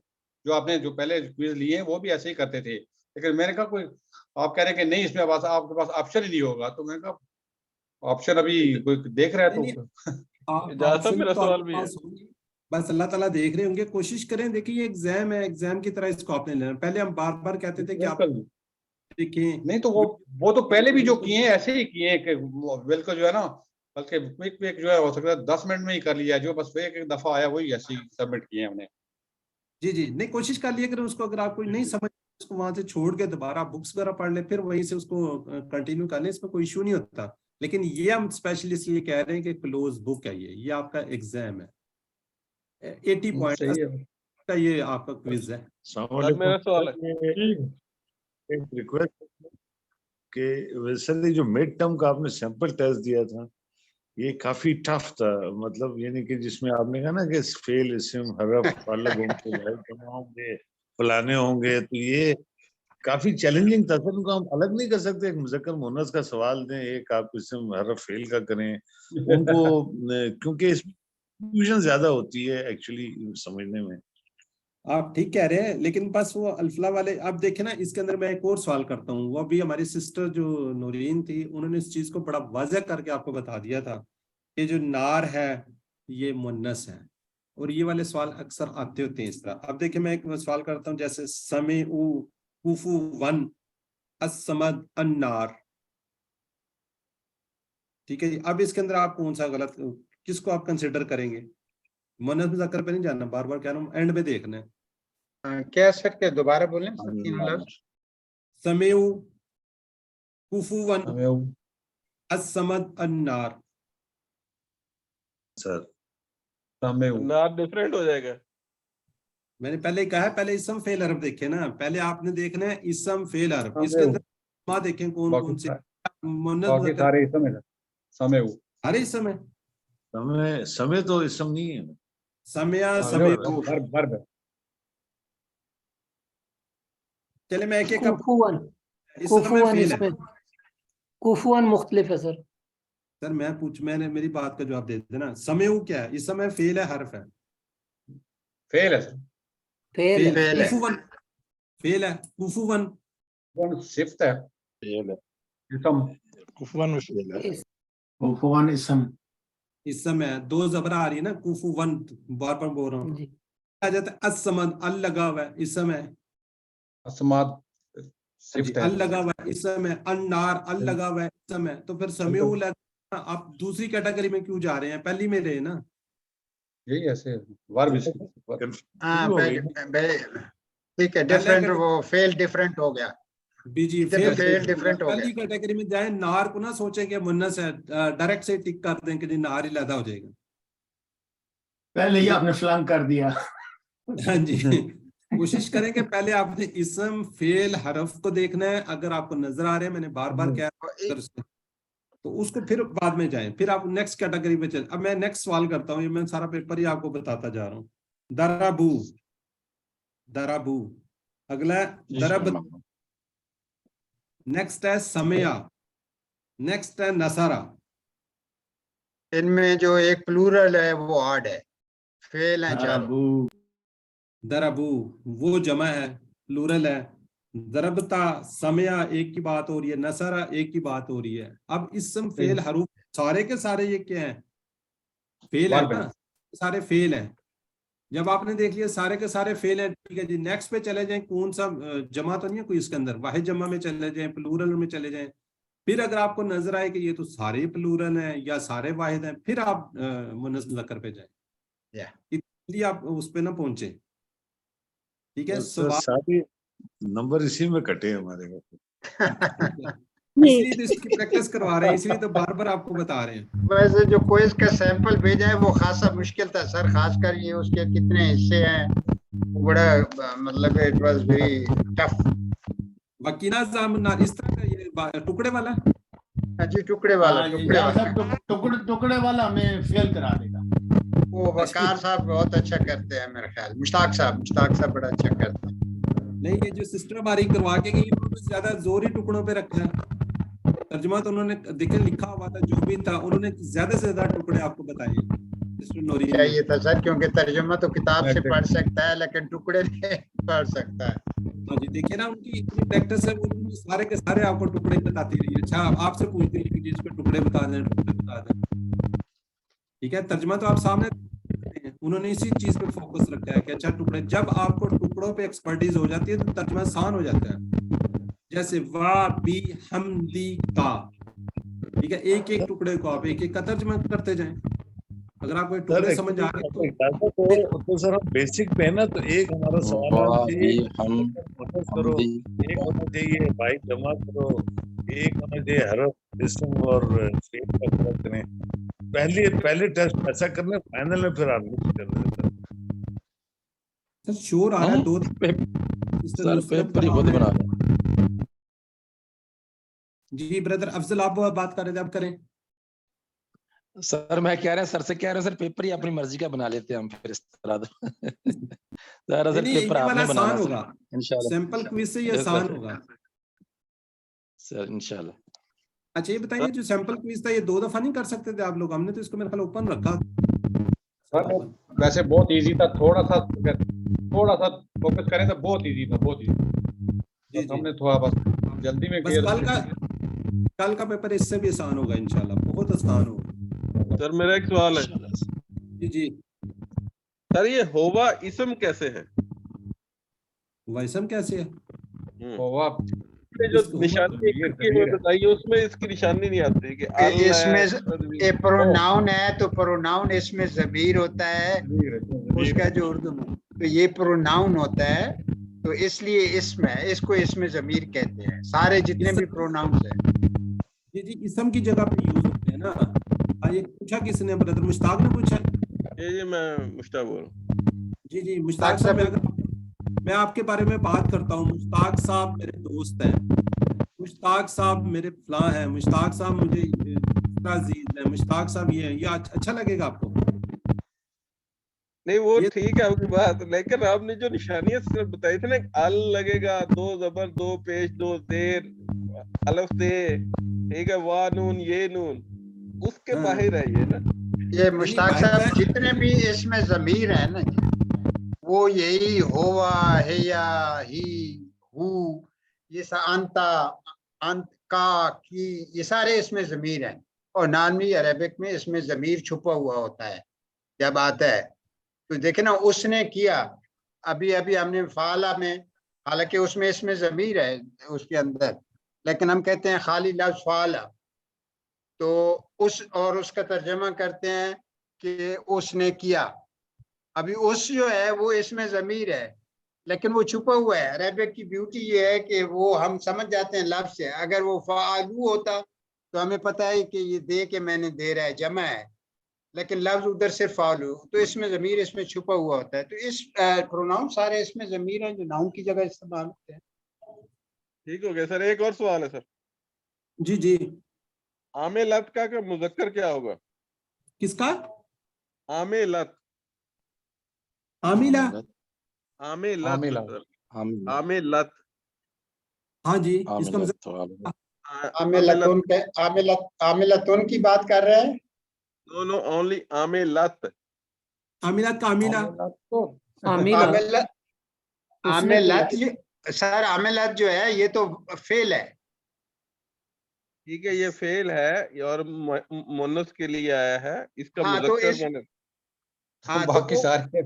जो आपने जो पहले क्विज लिए वो भी ऐसे ही करते थे, लेकिन मैंने कहा कोई आप कह रहे हैं कि नहीं इसमें आपके पास ऑप्शन ही नहीं होगा, तो मैंने कहा ऑप्शन अभी कोई देख रहा है तो ऑप्शन तो आपके पास होंगे, बस अल्लाह ताला देख रहे होंगे। कोशिश करें, देखिए ये एग्जाम है, एग्जाम की तरह इसको आपने लेना। पहले हम बार बार कहते थे कि आप देखें, नहीं तो वो तो पहले भी जो किए हैं ऐसे ही किए हैं कि बिल्कुल जो है ना, बल्कि क्विक क्विक जो है हो सकता है 10 मिनट में ही कर लिया, जो बस एक दफा आया वही ऐसे ही सबमिट किए हमने। जी जी, नहीं कोशिश कर लिया करें उसको, अगर आपको नहीं समझ उसको वहां से छोड़ के दोबारा बुक्स वगैरह पढ़ ले, फिर वहीं से उसको कंटिन्यू कर ले, इसमें कोई इशू नहीं होता। लेकिन ये हम स्पेशलिस्ट ये कह रहे हैं कि क्लोज बुक है, ये आपका एग्जाम है, 80 पॉइंट का ये आपका क्विज है। मेरा सवाल है, एक रिक्वेस्ट कि वैसे जो मिड टर्म का आपने सैंपल टेस्ट दिया था ये काफी टफ था, मतलब यानी कि जिसमें आपने कहा ना कि फेल इसम हरफ अलग होंगे फलाने होंगे, तो ये काफी चैलेंजिंग था। सर उनको हम अलग नहीं कर सकते, एक मुज़क्कर मुअन्नस का सवाल दें, एक आप इसम हरफ फेल का करें उनको, क्योंकि इसमें कंफ्यूजन ज्यादा होती है एक्चुअली समझने में। आप ठीक कह रहे हैं, लेकिन बस वो अल्फला वाले आप देखें ना, इसके अंदर मैं एक और सवाल करता हूँ। वो भी हमारी सिस्टर जो नूरीन थी, उन्होंने इस चीज को बड़ा वाज़ह करके आपको बता दिया था कि जो नार है ये मुन्नस है, और ये वाले सवाल अक्सर आते होते हैं इस तरह। अब देखिए मैं एक सवाल करता हूँ, जैसे समे उ कुफू वन असमद अन्नार, ठीक है जी। अब इसके अंदर आप कौन सा गलत, किसको आप कंसिडर करेंगे? मुन्नस मुज़क्कर पे नहीं जाना, बार बार कह रहा हूँ, एंड में देखना है। क्या सर, क्या दोबारा बोलें? समेउ कुफुवन अस्समद अन्नार। सर नार डिफरेंट हो जाएगा। मैंने पहले ही कहा है, पहले इसम फेल हरफ देखे ना, पहले आपने देखना है इसम फेल हरफ, इसके अंदर मां देखें कौन कौन से मुन्नस मुज़क्कर सारे इसम है, समय सारे इसम है। समय तो इसम नहीं है, समया समय वर्ब। चले मैं एक एक कुफुवन इसमें कुफुवन मुख्तलिफ है सर। सर मैंने मेरी बात का जवाब दे देना। समय क्या है? इस समय फेल है, हर्फ है, फेल है सर, फेल है, कुफुवन फेल है, कुफुवन शिफ्ट है, फेल है, इसम कुफुवन फेल है, कुफुवन इसम, इस समय दो जबर आ रही है ना, कुफुवन बार बार बोल रहा हूँ। आ जाता है असमद, अल लगा हुआ है इस समय, असमाद शिफ्ट है, अल लगा हुआ है इस समय, अन्नार अल लगा हुआ है इस समय, तो फिर समय लगा। आप दूसरी कैटेगरी में क्यों जा रहे हैं? पहली में रहे ना, यही ऐसे वर्ब। ठीक है, डिफरेंट, वो फेल डिफरेंट हो गया। बीजी फेल डिफरेंट हो पहली गया। कैटेगरी में जाए, नार को ना सोचें कि मुन्नस है, डायरेक्ट से टिक कर दें कि जी नार ही लैदा हो जाएगा। पहले ही आपने फ्लंक कर दिया। हाँ जी, कोशिश करें कि पहले आपने इसम फेल हरफ को देखना है, अगर आपको नजर आ रहे हैं, मैंने बार बार कहा, तो उसको फिर बाद में जाएं, फिर आप नेक्स्ट कैटेगरी पे चले। अब मैं नेक्स्ट सवाल करता हूँ, ये मैं सारा पेपर ही आपको बताता जा रहा हूँ। दराबू, दराबू, अगला दरब, नेक्स्ट है समया, नेक्स्ट है नसारा। इनमें जो एक प्लूरल है वो ऑड है, फेल है चारों। दरबू वो जमा है, प्लूरल है। दरबता समया एक की बात हो रही है, नसरा एक की बात हो रही है। अब इसम फेल हरूफ सारे के सारे ये क्या है? फेल है ना, सारे फेल है। जब आपने देख लिया सारे के सारे फेल हैं, ठीक है जी, नेक्स्ट पे चले जाएं। कौन सा जमा तो नहीं है कोई इसके अंदर, वाहिद जमा में चले जाएं, प्लूरल में चले जाएं। फिर अगर आपको नजर आए कि ये तो सारे प्लूरल हैं या सारे वाहिद हैं, फिर आप मुन्नस मुज़क्कर पे जाएं, इसलिए आप उस पे ना पहुंचे। ठीक है, सारे नंबर इसी में कटे हमारे को, इसलिए तो इसकी प्रैक्टिस करवा रहे हैं, इसलिए तो बार बार आपको बता रहे हैं। वैसे जो क्विज का सैंपल भेजा है वो खासा मुश्किल था सर, खासकर ये उसके कितने हिस्से हैं, बड़ा मतलब इट वाज वेरी टफ। वकीना जामना इस तरह का ये टुकड़े वाला, जी टुकड़े वाला, टुकड़े वाला हमें फेल करा देगा। वो वकार साहब बहुत अच्छा करते हैं मेरे ख्याल, मुश्ताक साहब बड़ा अच्छा करते हैं। नहीं, ये जो सिस्टर हमारी करवा के गई, उन्होंने ज्यादा जोर ही टुकड़ों पे रखा है, तर्जुमा तो उन्होंने देखे लिखा हुआ था, जो भी था उन्होंने ज्यादा से ज्यादा टुकड़े आपको बताए चाहिए था सर, क्योंकि तर्जुमा तो किताब से पढ़ सकता है लेकिन टुकड़े नहीं पढ़ सकता है। हाँ जी, देखिए ना उनकी इतनी प्रैक्टिस है, वो सारे के सारे आपको टुकड़े बताती रही है। अच्छा आपसे पूछती रही कि इसके टुकड़े बता दें, टुकड़े बता दें। ठीक है, तर्जुमा तो आप सामने, उन्होंने इसी चीज पे फोकस रखा है कि अच्छा टुकड़े, जब आपको टुकड़ों पे एक्सपर्टीज हो जाती है तो तर्जुमा आसान हो जाता है। जैसे वा बी हम दी का, ठीक है, एक एक टुकड़े को आप एक एक का तर्जुमा करते जाएं। अगर आपको टुकड़े समझ आ गए तो सर हम बेसिक पे है ना, तो एक हमारा सवाल करो, एक होना चाहिए भाई जमा करो, एक होना चाहिए हरफ जिस्म और शेप का फर्क करें। पहले टेस्ट ऐसा करने, फाइनल में फिर आप कर रहे सर शोर आ रहा है, दो सर पेपर ही खुद बना रहे। जी ब्रदर अफजल आप बात कर रहे थे, आप करें। सर मैं कह रहा सर से कह रहे सर पेपर ही अपनी मर्जी का बना लेते हैं हम फिर इस तरह। सर पेपर आपने बनाना होगा इंशाल्लाह, सैंपल क्विज से ये आसान होगा सर इंशाल्लाह। अच्छा ये बताइए, जो सैंपल क्विज था ये 2 दफा नहीं कर सकते थे आप लोग? हमने तो इसको मेरे ख्याल ओपन रखा। वैसे बहुत इजी था, थोड़ा सा फोकस करें तो बहुत इजी था, बहुत इजी। तो हमने थोड़ा बस जल्दी में कल का पेपर इससे भी आसान होगा इंशाल्लाह, बहुत आसान होगा। सर मेरा एक सवाल है। जी जी सर, ये होवा इसम कैसे है? होवा इसम कैसे है? होवा जो निशानी बताइए उसमें इसकी निशानी नहीं आती कि इसमें ये प्रोनाउन है, तो प्रोनाउन इसमें ज़मीर होता है उसका जो उर्दू में, तो ये प्रोनाउन होता है, तो इसलिए इसमें इसको इसमें ज़मीर कहते हैं, सारे जितने भी प्रोनाउंस हैं। जी जी इस्म की जगह पे यूज होते हैं ना। ये पूछा किसने? ब्रदर मुश्ताक ने पूछा। ये मैं मुश्ताक बोल रहा हूँ। जी जी मुश्ताक साहब, मैं आपके बारे में बात करता हूँ। मुश्ताक साहब मेरे दोस्त हैं, मुश्ताक साहब मेरे फलां हैं, मुश्ताक साहब मुझे अजीज है, मुश्ताक साहब ये अच्छा लगेगा आपको? नहीं वो ठीक है आपकी बात, लेकिन आपने जो निशानियां सिर्फ बताई थी ना, अल लगेगा, 2 ज़बर 2 पेश 2 देर अलफ से, ठीक है, वा नून ये नून, उसके बाहर है ये ना। ये मुश्ताक साहब जितने भी इसमें ज़मीर है ना, वो यही होवा है या ही हु, ये अंता अंत का की, ये सारे इसमें ज़मीर हैं। और नामी अरेबिक में इसमें ज़मीर छुपा हुआ होता है जब आता है। तो देखे ना, उसने किया, अभी अभी हमने फाला में, हालांकि उसमें इसमें ज़मीर है उसके अंदर, लेकिन हम कहते हैं खाली लफ्ज़ फाला, तो उस और उसका तर्जमा करते हैं कि उसने किया। अभी उस जो है वो इसमें ज़मीर है, लेकिन वो छुपा हुआ है। अरेबिक की ब्यूटी ये है कि वो हम समझ जाते हैं लफ्ज़ से। अगर वो फ़ालू होता तो हमें पता है कि ये दे के मैंने दे रहा है, जमा है, लेकिन लफ्ज़ उधर से फ़ालू, तो इसमें ज़मीर इसमें छुपा हुआ होता है। तो इस प्रोनाउन सारे इसमें ज़मीर हैं जो नाउन की जगह इस्तेमाल होते हैं। ठीक हो गया सर। एक और सवाल है सर। जी जी आमेलत का मुज़क्कर क्या होगा? किसका? आमेलत। आमिला। आमेलत। आमेलत। हाँ जी, इसका आमिलतुन की बात कर रहे हैं? No only आमेलत। आमिलत का आमिला। आमिलत सर, आमिलत जो है ये तो फेल है। ठीक है, ये फेल है और मुन्नस के लिए आया है, इसका मुज़क्कर मैंने बाकी सारे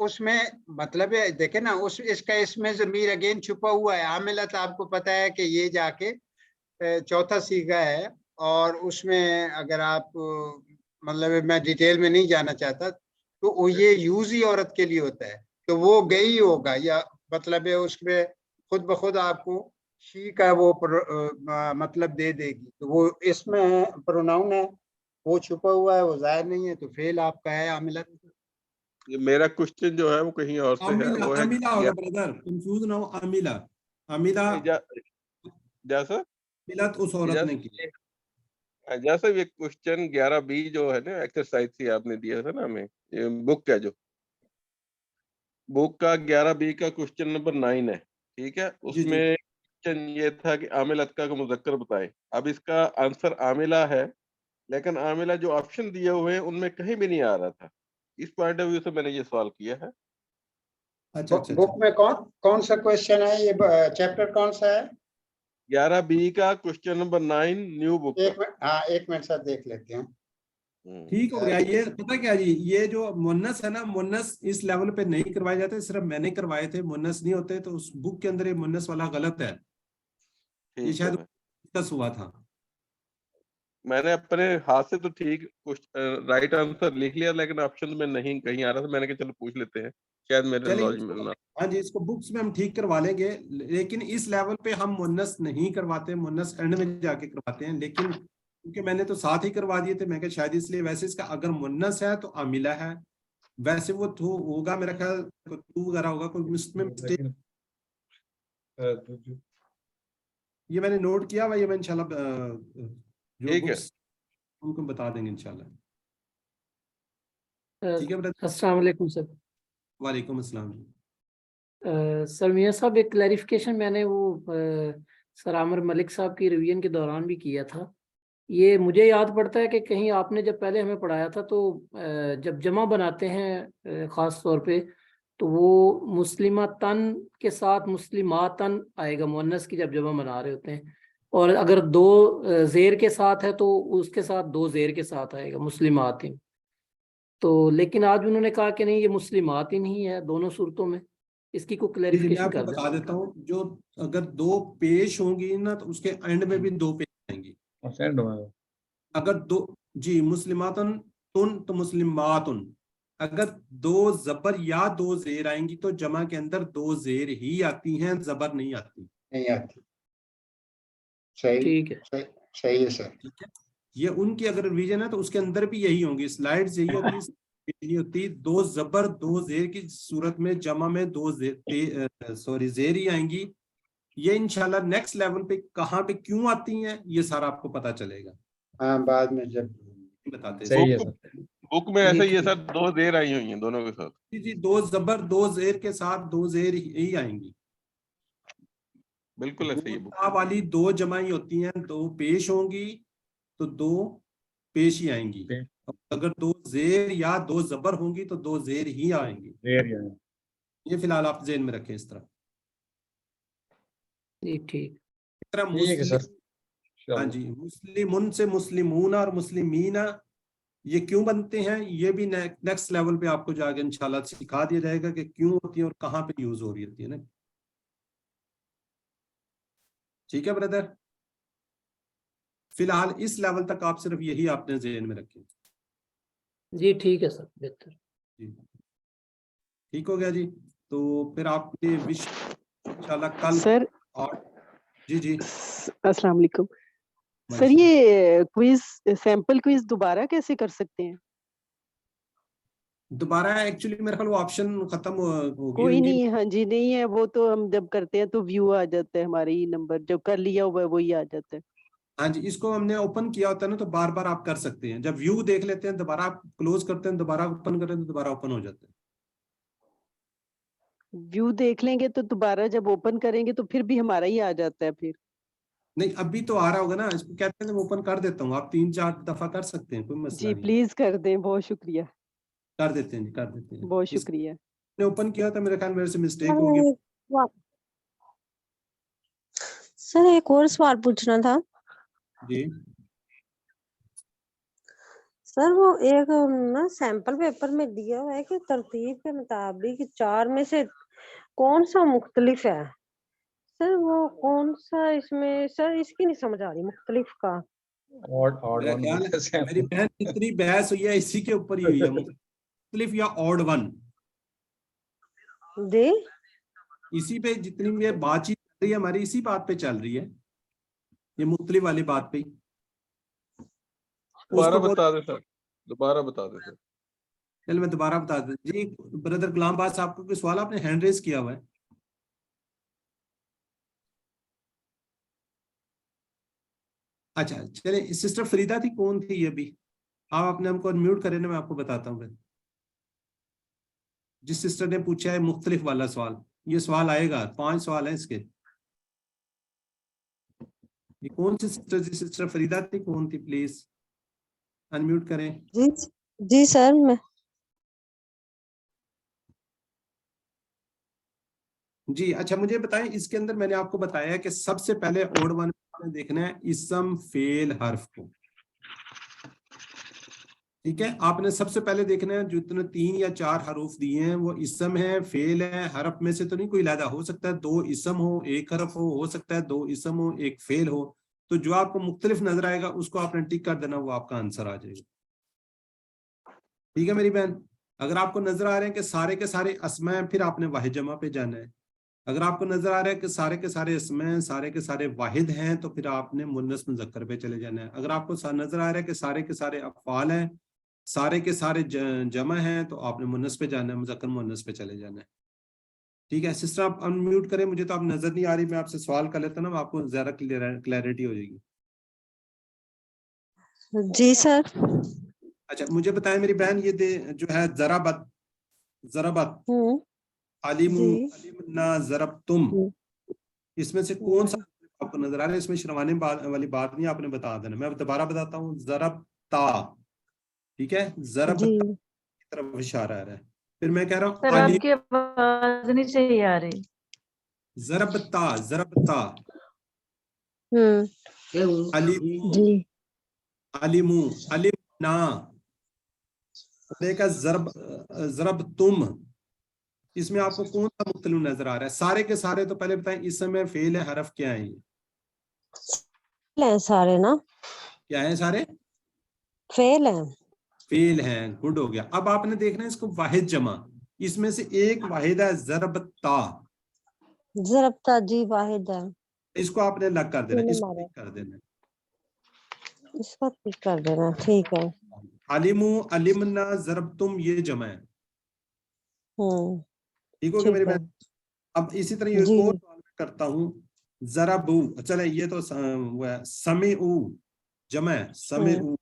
उसमें मतलब है, देखे ना, इसका इसमें ज़मीर अगेन छुपा हुआ है। आमिलत आपको पता है कि ये जाके चौथा सीगा है, और उसमें अगर आप मतलब मैं डिटेल में नहीं जाना चाहता, तो वो ये यूज ही औरत के लिए होता है, तो वो गई होगा, या मतलब है उसमें खुद ब खुद आपको शी का वो मतलब दे देगी। तो वो इसमें प्रोनाउन है, वो छुपा हुआ है, वो जाहिर नहीं है, तो फेल आपका है आमिलत। ये मेरा क्वेश्चन जो है वो कहीं और से है, वो है अमीला होगा ब्रदर, कंफ्यूज ना हो। अमीला जैसा मिलत उस औरत ने की। जैसा ये क्वेश्चन 11B जो है ना, एक्सरसाइज से आपने दिया था ना हमें, ये बुक का जो बुक का 11B का क्वेश्चन नंबर 9 है, ठीक है, उसमें क्वेश्चन ये था कि आमिलत का मुज़क्कर बताएं। अब इसका आंसर आमिला है, लेकिन आमिला जो ऑप्शन दिए हुए हैं उनमें कहीं भी नहीं आ रहा था। इस पॉइंट ऑफ व्यू से मैंने ये सवाल किया है। अच्छा अच्छा बुक में कौन सा क्वेश्चन है ये, चैप्टर कौन सा है? 11B का क्वेश्चन नंबर 9 न्यू बुक का। एक मिनट साथ देख लेते हैं। ठीक हो गया। ये पता क्या जी, ये जो मुन्नस है ना, मुन्नस इस लेवल पे नहीं करवाए जाते, सिर्फ मैंने करवाए थे, मुन्नस नहीं होते। तो उस बुक के अंदर ये मुन्नस वाला गलत है, ये शायद डिस्कस हुआ था। मैंने अपने हाथ से तो ठीक राइट आंसर लिख लिया, लेकिन ऑप्शन में नहीं कहीं आ रहा था। मैंने कहा चलो पूछ लेते हैं, शायद मेरे नॉलेज में ना। हाँ जी, इसको बुक्स में हम ठीक करवा लेंगे, लेकिन इस लेवल पे हम मुन्नस नहीं करवाते, मुन्नस एंड में जाके करवाते हैं। लेकिन क्योंकि मैंने तो साथ ही करवा दिए थे, मैं कहा शायद इसलिए। वैसे इसका अगर मुन्नस है तो आमिला है, वैसे वो तो होगा मेरा ख्याल तू वगैरह होगा कोई उसमें मिस्टेक। ये मैंने नोट किया हुआ, ये मैं इंशाल्लाह जो बुक्स उनको बता देंगे इंशाल्लाह। ठीक है ब्रदर। अस्सलाम वालेकुम सर। वालेकुम अस्सलाम। सर मियां साहब, एक क्लैरिफिकेशन मैंने वो सर आमिर मलिक साहब की रिवीजन के दौरान भी किया था। ये मुझे याद पड़ता है कि कहीं आपने जब पहले हमें पढ़ाया था तो जब जमा बनाते हैं ख़ास तौर पे, तो वो मुस्लिमातन के साथ मुस्लिमातन आएगा, मुअन्नस की जब जमा बना रहे होते हैं। और अगर दो ज़ेर के साथ है तो उसके साथ दो ज़ेर के साथ आएगा, मुस्लिमातिन। तो लेकिन आज उन्होंने कहा कि नहीं, ये मुस्लिमातिन ही है दोनों सूरतों में। इसकी को क्लैरिफिकेशन कर बता देता हूँ। जो अगर दो पेश होंगी ना तो उसके एंड में भी दो पेश आएंगी। अगर दो जी मुस्लिमातन तुन तो मुस्लिमातुन, अगर दो जबर या दो जेर आएंगी तो जमा के अंदर दो जेर ही आती हैं, जबर नहीं आती। नहीं आती। सही, ठीक है, सही है सर। ठीक है, ये उनकी अगर रिवीजन है तो उसके अंदर भी यही होंगी, स्लाइड्स यही होती, यही होती। दो जबर दो जेर की सूरत में जमा में दो जेर ही आएंगी। ये इंशाल्लाह नेक्स्ट लेवल पे कहाँ पे क्यों आती हैं ये सारा आपको पता चलेगा। हाँ, बाद में जब बताते सही है सर। बुक में ऐसा ही है सर, दो जेर आई हुई हैं दोनों के साथ। जी जी, दो जबर दो जेर के साथ दो जेर ही आएंगी। बिल्कुल ऐसा ही है। बुक वाली दो जमाई होती हैं, दो पेश होंगी तो दो पेश ही आएंगी। अगर दो जेर या दो जबर होंगी तो दो जेर ही आएंगी। ये फिलहाल आप ज़हन में रखें इस तरह। ठीक हाँ जी, मुस्लिमुन से मुस्लिमूना और मुस्लिमीना ये क्यों बनते हैं, ये भी नेक्स्ट लेवल पे आपको जाके इंशाल्लाह सिखा दिया जाएगा कि क्यों होती है और कहाँ पे यूज हो रही होती है ना। ठीक है ब्रदर, फिलहाल इस लेवल तक आप सिर्फ यही आपने ज़हन में रखें। जी ठीक है सर, बेहतर जी, ठीक हो गया जी। तो फिर आपके विषय इंशाल्लाह कल सर। और जी जी अस्सलाम वालेकुम सर, ये क्विज सैंपल क्विज दोबारा कैसे कर सकते हैं? दोबारा एक्चुअली मेरे ख्याल वो ऑप्शन खत्म हो गई कोई नहीं, हाँ जी, नहीं है वो तो हम जब करते हैं तो व्यू आ जाता है, हमारे ही नंबर जब कर लिया हुआ है वही आ जाता है। हाँ जी, इसको हमने ओपन किया होता है ना तो बार बार आप कर सकते हैं। जब व्यू देख लेते हैं दोबारा आप क्लोज करते हैं, दोबारा ओपन करते हैं तो दोबारा ओपन हो जाता है। व्यू देख लेंगे तो दोबारा जब ओपन करेंगे तो फिर भी हमारा ही आ जाता है फिर। नहीं, अभी तो आ रहा होगा ना, इसको कहते हैं मैं ओपन कर देता हूँ, आप 3-4 दफा कर सकते हैं, कोई मसला जी नहीं। प्लीज कर दें, बहुत शुक्रिया। कर देते हैं जी, कर देते हैं। बहुत शुक्रिया। इसने ओपन किया था, मेरे ख्याल मेरे से मिस्टेक हो गई। सर एक और सवाल पूछना था जी सर। वो एक ना सैंपल पेपर में दिया हुआ है कि तरतीब के मुताबिक 4 में से कौन सा मुख्तलिफ है। सर वो कौन सा इसमें, सर इसकी नहीं समझ आ रही मुख्तलिफ का। मेरा ख्याल मेरी बहन इतनी बहस हुई है इसी के ऊपर ही हुई है, मुख्तलिफ या ऑड वन। दे इसी पे जितनी भी बातचीत चल रही है हमारी, इसी बात पे चल रही है, ये मुख्तलिफ वाली बात पे। दोबारा बता दे सर, दोबारा बता दे सर। चल मैं दोबारा बता दूं जी। ब्रदर गुलाम बास, आपको कोई सवाल, आपने हैंड रेज किया हुआ है? अच्छा चले, सिस्टर फरीदा थी, कौन थी ये भी? आप अपने हमको म्यूट करें ना, मैं आपको बताता हूँ। जिस सिस्टर ने पूछा है मुख्तलिफ वाला सवाल, ये सवाल आएगा, 5 सवाल है इसके। ये कौन सी सिस्टर थी? सिस्टर फरीदा थी? कौन थी? प्लीज अनम्यूट करें। जी जी सर, मैं जी अच्छा, मुझे बताएं, इसके अंदर मैंने आपको बताया कि सबसे पहले ओड वन में देखना है इसम फेल हर्फ को, ठीक है। आपने सबसे पहले देखना है जो इतने 3 या 4 हरूफ दिए हैं वो इसम है, फेल है, हरफ में से तो नहीं कोई लहदा, हो सकता है 2 इसम हो 1 हरफ हो सकता है 2 इसम हो 1 फेल हो, तो जो आपको मुख्तलिफ नजर आएगा उसको आपने टिक कर देना, वो आपका आंसर आ जाएगा, ठीक है मेरी बहन। अगर आपको नजर आ रहे हैं कि सारे के सारे अस्मा हैं, फिर आपने वाहिद जमा पे जाना है। अगर आपको नजर आ रहा है कि सारे के सारे इसमें सारे के सारे वाहिद हैं, तो फिर आपने मुन्नस मुज़क्कर पे चले जाना है। अगर आपको नजर आ रहा है कि सारे के सारे अफ़आल हैं, सारे के सारे जमा हैं, तो आपने मुन्नस पे जाना है, मुज़क्कर मुन्नस पे चले जाना है, ठीक है। सिस्टर आप अनम्यूट करें, मुझे तो आप नजर नहीं आ रही, मैं आपसे सवाल कर लेता ना, आपको ज्यादा क्लैरिटी हो जाएगी। जी सर। अच्छा मुझे बताएं मेरी बहन, ये जो है ज़राबत, ज़राबत, अलिमु, अलिमना, ज़रबतुम, इसमें से कौन सा आपको नजर आ रहा है? इसमें शर्माने वाली बात नहीं, आपने बता देना। मैं दोबारा बताता हूँ, ज़रबता, ठीक है, ज़रबता की तरफ इशारा आ रहा है। फिर मैं कह रहा हूँ सर आपकी आवाज नहीं सही आ रही। ज़रबता, ज़रबता, अलिमु, जी अलिमु, अलिमना, देखा ज़रबतुम, इसमें आपको कौन सा मुख्तलिफ नजर आ रहा है? सारे के सारे तो पहले बताएं, इस समय फेल है, हरफ क्या है? है सारे ना, क्या है? सारे फेल है। फेल हैं, गुड हो गया। अब आपने देखना है इसको वाहिद जमा, इसमें से एक वाहिद है ज़रबता, ज़रबता, जी वाहिद है, इसको आपने लग कर देना, इसको टिक कर देना, इसको टिक कर देना, ठीक है। अलिमु, अलिमना, ज़रबतुम, ये जमा है, ठीक हो गया मेरी बहन। अब इसी तरह एक और सवाल करता हूँ, ज़रबू, चले ये तो वो है, समीउ जमा है, समीउ।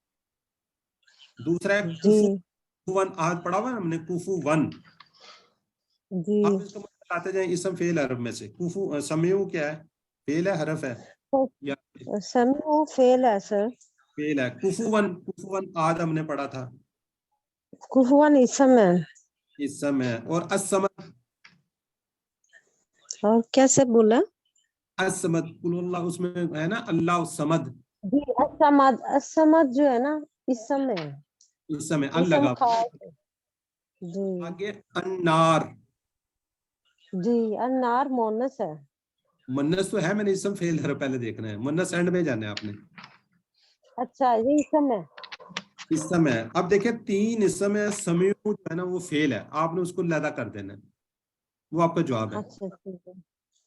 दूसरा है कुफुवन, आज पढ़ा हुआ है हमने, कुफुवन। आप इसको बताते जाएं, इसम फेल हरफ में से कुफु, समीउ क्या है? फेल है, हरफ है या समीउ फेल है सर, फेल है। कुफुवन, कुफुवन आज हमने पढ़ा था, कुफुवन इसम है, इसम है। और असमद, और कैसे बोला? असमद, कुल अल्लाह, उसमें है ना अल्लाह समद, जी असमद, असमद जो है ना इसम है, इसम है, अन लगा। जी आगे अन्नार, जी अन्नार मोनस है, मुन्नस तो है, मैंने इसम फेल हरफ पहले देखना है, मुन्नस एंड में जाना है आपने। अच्छा ये इसम है, इसम है। अब देखिए 3 इसम है, समीउ जो है ना वो फेल है, आपने उसको लदा कर देना है, वो आपका जवाब है। अच्छा ठीक है,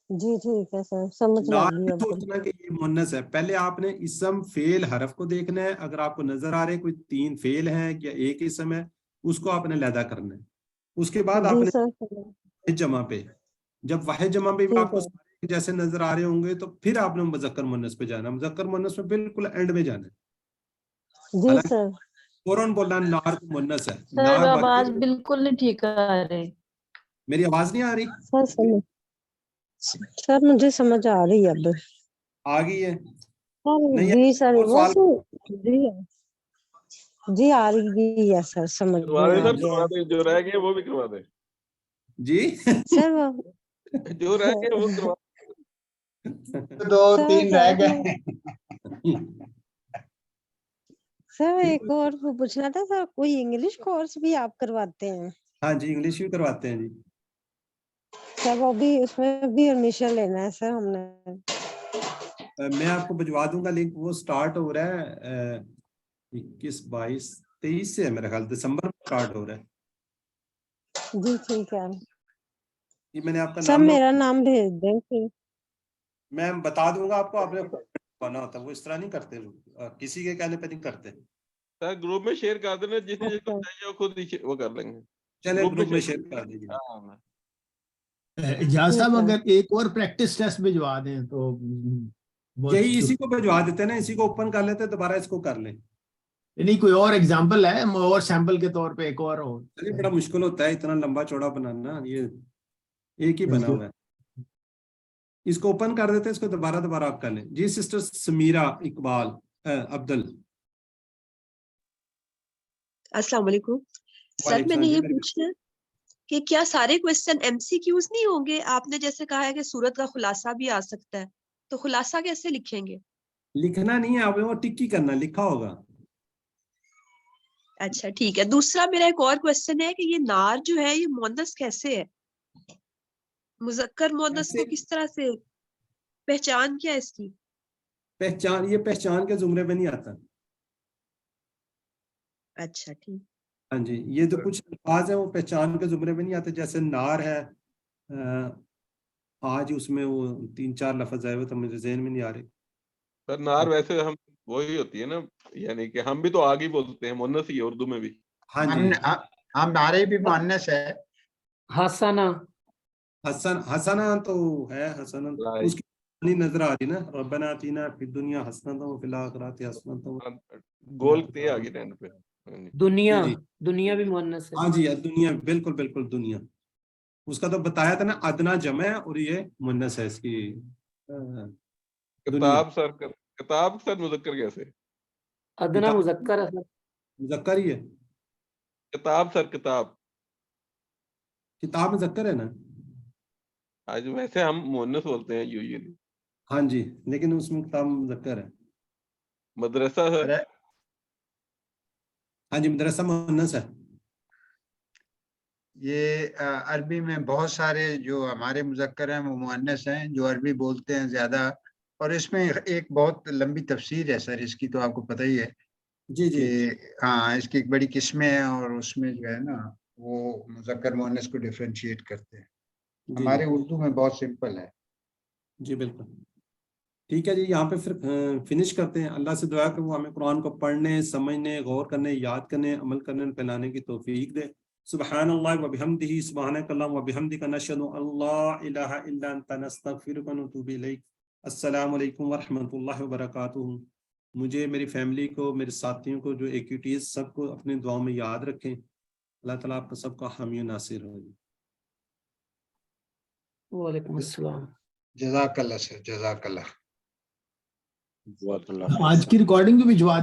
जी ठीक है सर, समझ लग गई अब। सोचना कि ये मुन्नस है, पहले आपने इसम फेल हरफ को देखना है, अगर आपको नजर आ रहे कोई 3 फेल है या एक इसम है, उसको आपने लदा करना है। उसके बाद आपने वाहिद जमा पे, जब वाहिद जमा पे आपको सारे जैसे नजर आ रहे होंगे, तो फिर आपने मुज़क्कर मुन्नस पे जाना, मुज़क्कर मुन्नस में बिल्कुल एंड में जाना है। जी सर, फौरन बोलना नार को मुन्नस है, सर नार आवाज बिल्कुल नहीं ठीक आ रही। मेरी आवाज नहीं आ रही? सर मुझे समझ आ रही है, अब आ गई है? जी सर, वो जी आ रही है सर, समझ सर जो रह गए वो भी करवा दे जी सर, वो जो रह गए वो करवा 2-3 रह गए। सर एक और वो पूछना था सर, कोई इंग्लिश कोर्स भी आप करवाते हैं? हाँ जी, इंग्लिश भी करवाते हैं जी सर, वो भी उसमें भी एडमिशन लेना है सर हमने। मैं आपको भिजवा दूंगा लिंक, वो स्टार्ट हो रहा है 21, 22, 23 से है मेरा ख्याल, दिसंबर में स्टार्ट हो रहा है जी ठीक है, ये मैंने आपका सर नाम मेरा नाम भेज दें फिर। मैं बता दूंगा आपको, आपने बना होता, वो इस तरह नहीं करते लोग, किसी के कहने पे नहीं करते। सर ग्रुप में शेयर कर देना, जिसने जिसको चाहिए वो खुद ही वो कर लेंगे। चले ग्रुप में शेयर कर दीजिए। एजाज साहब अगर एक और प्रैक्टिस टेस्ट भिजवा दें तो यही इसी को भिजवा देते हैं ना, इसी को ओपन कर लेते हैं, दोबारा इसको कर लें। नहीं कोई और एग्जांपल है, और सैंपल के तौर पे एक और हो। चलिए, बड़ा मुश्किल होता है इतना लंबा चौड़ा बनाना, ये एक ही बना हुआ है। इसको ओपन कर देते हैं, इसको दोबारा आप कर लें जी। सिस्टर समीरा इकबाल अब्दुल। अस्सलाम वालेकुम सर, मैंने ये पूछना है कि क्या सारे क्वेश्चन MCQs नहीं होंगे? आपने जैसे कहा है कि सूरत का खुलासा भी आ सकता है, तो खुलासा कैसे लिखेंगे? लिखना नहीं है, आप वो टिक ही करना, लिखा होगा। अच्छा ठीक है। दूसरा मेरा एक और क्वेश्चन है कि ये नार जो है ये मुअन्नस कैसे है? मुज़क्कर मुअन्नस को किस तरह से पहचान क्या है इसकी? पहचान, ये पहचान के जुमरे में नहीं आता। अच्छा ठीक। हाँ जी, ये जो कुछ अल्फाज है वो पहचान के जुमरे में नहीं आते। जैसे नार है, आज उसमें वो 3-4 लफ्ज आए हुए तो मुझे ज़हन में नहीं आ रहे। सर नार वैसे हम वही होती है ना, यानी कि हम भी तो आगे बोलते हैं, मुन्नस ही है उर्दू में भी। हाँ जी, हम नारे भी मुअन्नस है। हसना, हसना तो है, हसना उसकी नहीं नजर आ रही ना। रब्बना आतिना फिद दुनिया हसनतन व फिल आखिरति हसनतन। गोल ते आ गई एंड पे। दुनिया, जी। दुनिया भी मुअन्नस है। हाँ जी, दुनिया, बिल्कुल बिल्कुल दुनिया। उसका तो बताया था ना, अदना जमा है और ये मुन्नस है इसकी। किताब सर, किताब सर मुज़क्कर कैसे? अदना मुज़क्कर है सर। मुज़क्कर ही है। किताब सर, किताब मुज़क्कर है ना। आज वैसे हम मुन्नस बोलते हैं यूजुअली। हाँ जी, लेकिन उसमें किताब मुज़क्कर है। मदरसा सर, हाँ जी, मदरसा मुन्नस है। ये अरबी में बहुत सारे जो हमारे मुज़क्कर हैं वो मुअन्नस हैं, जो अरबी बोलते हैं ज्यादा। और इसमें एक बहुत लंबी तफसीर है सर, इसकी तो आपको पता ही है जी जी। कि हाँ, इसकी एक बड़ी किस्में हैं और उसमें जो है ना वो मुज़क्कर मुअन्नस को डिफरेंशिएट करते हैं। हमारे उर्दू में बहुत सिंपल है। जी बिल्कुल ठीक है जी। यहाँ पे फिर फिनिश करते हैं। अल्लाह से दुआ कि वो हमें कुरान को पढ़ने, समझने, गौर करने, याद करने, अमल करने और फैलाने की तौफीक दे। सुब्हानल्लाह व बिहम्दिही, सुब्हानकल्लाहुम्मा व बिहम्दिका, नशहदु अल्ला इलाहा इल्ला अंता, नस्तगफिरुका व नतूबु इलैक। अस्सलामु अलैकुम व रहमतुल्लाहि व बरकातुहू। मुझे, मेरी फैमिली को, मेरे साथियों को, जो एक्टिविटीज, सबको अपने दुआओं में याद रखें। अल्लाह ताला आप सबका हामी नासिर हो। वालेकुम अस्सलाम। जज़ाकल्लाह सर, जज़ाकल्लाह। आज की रिकॉर्डिंग भी भिजवा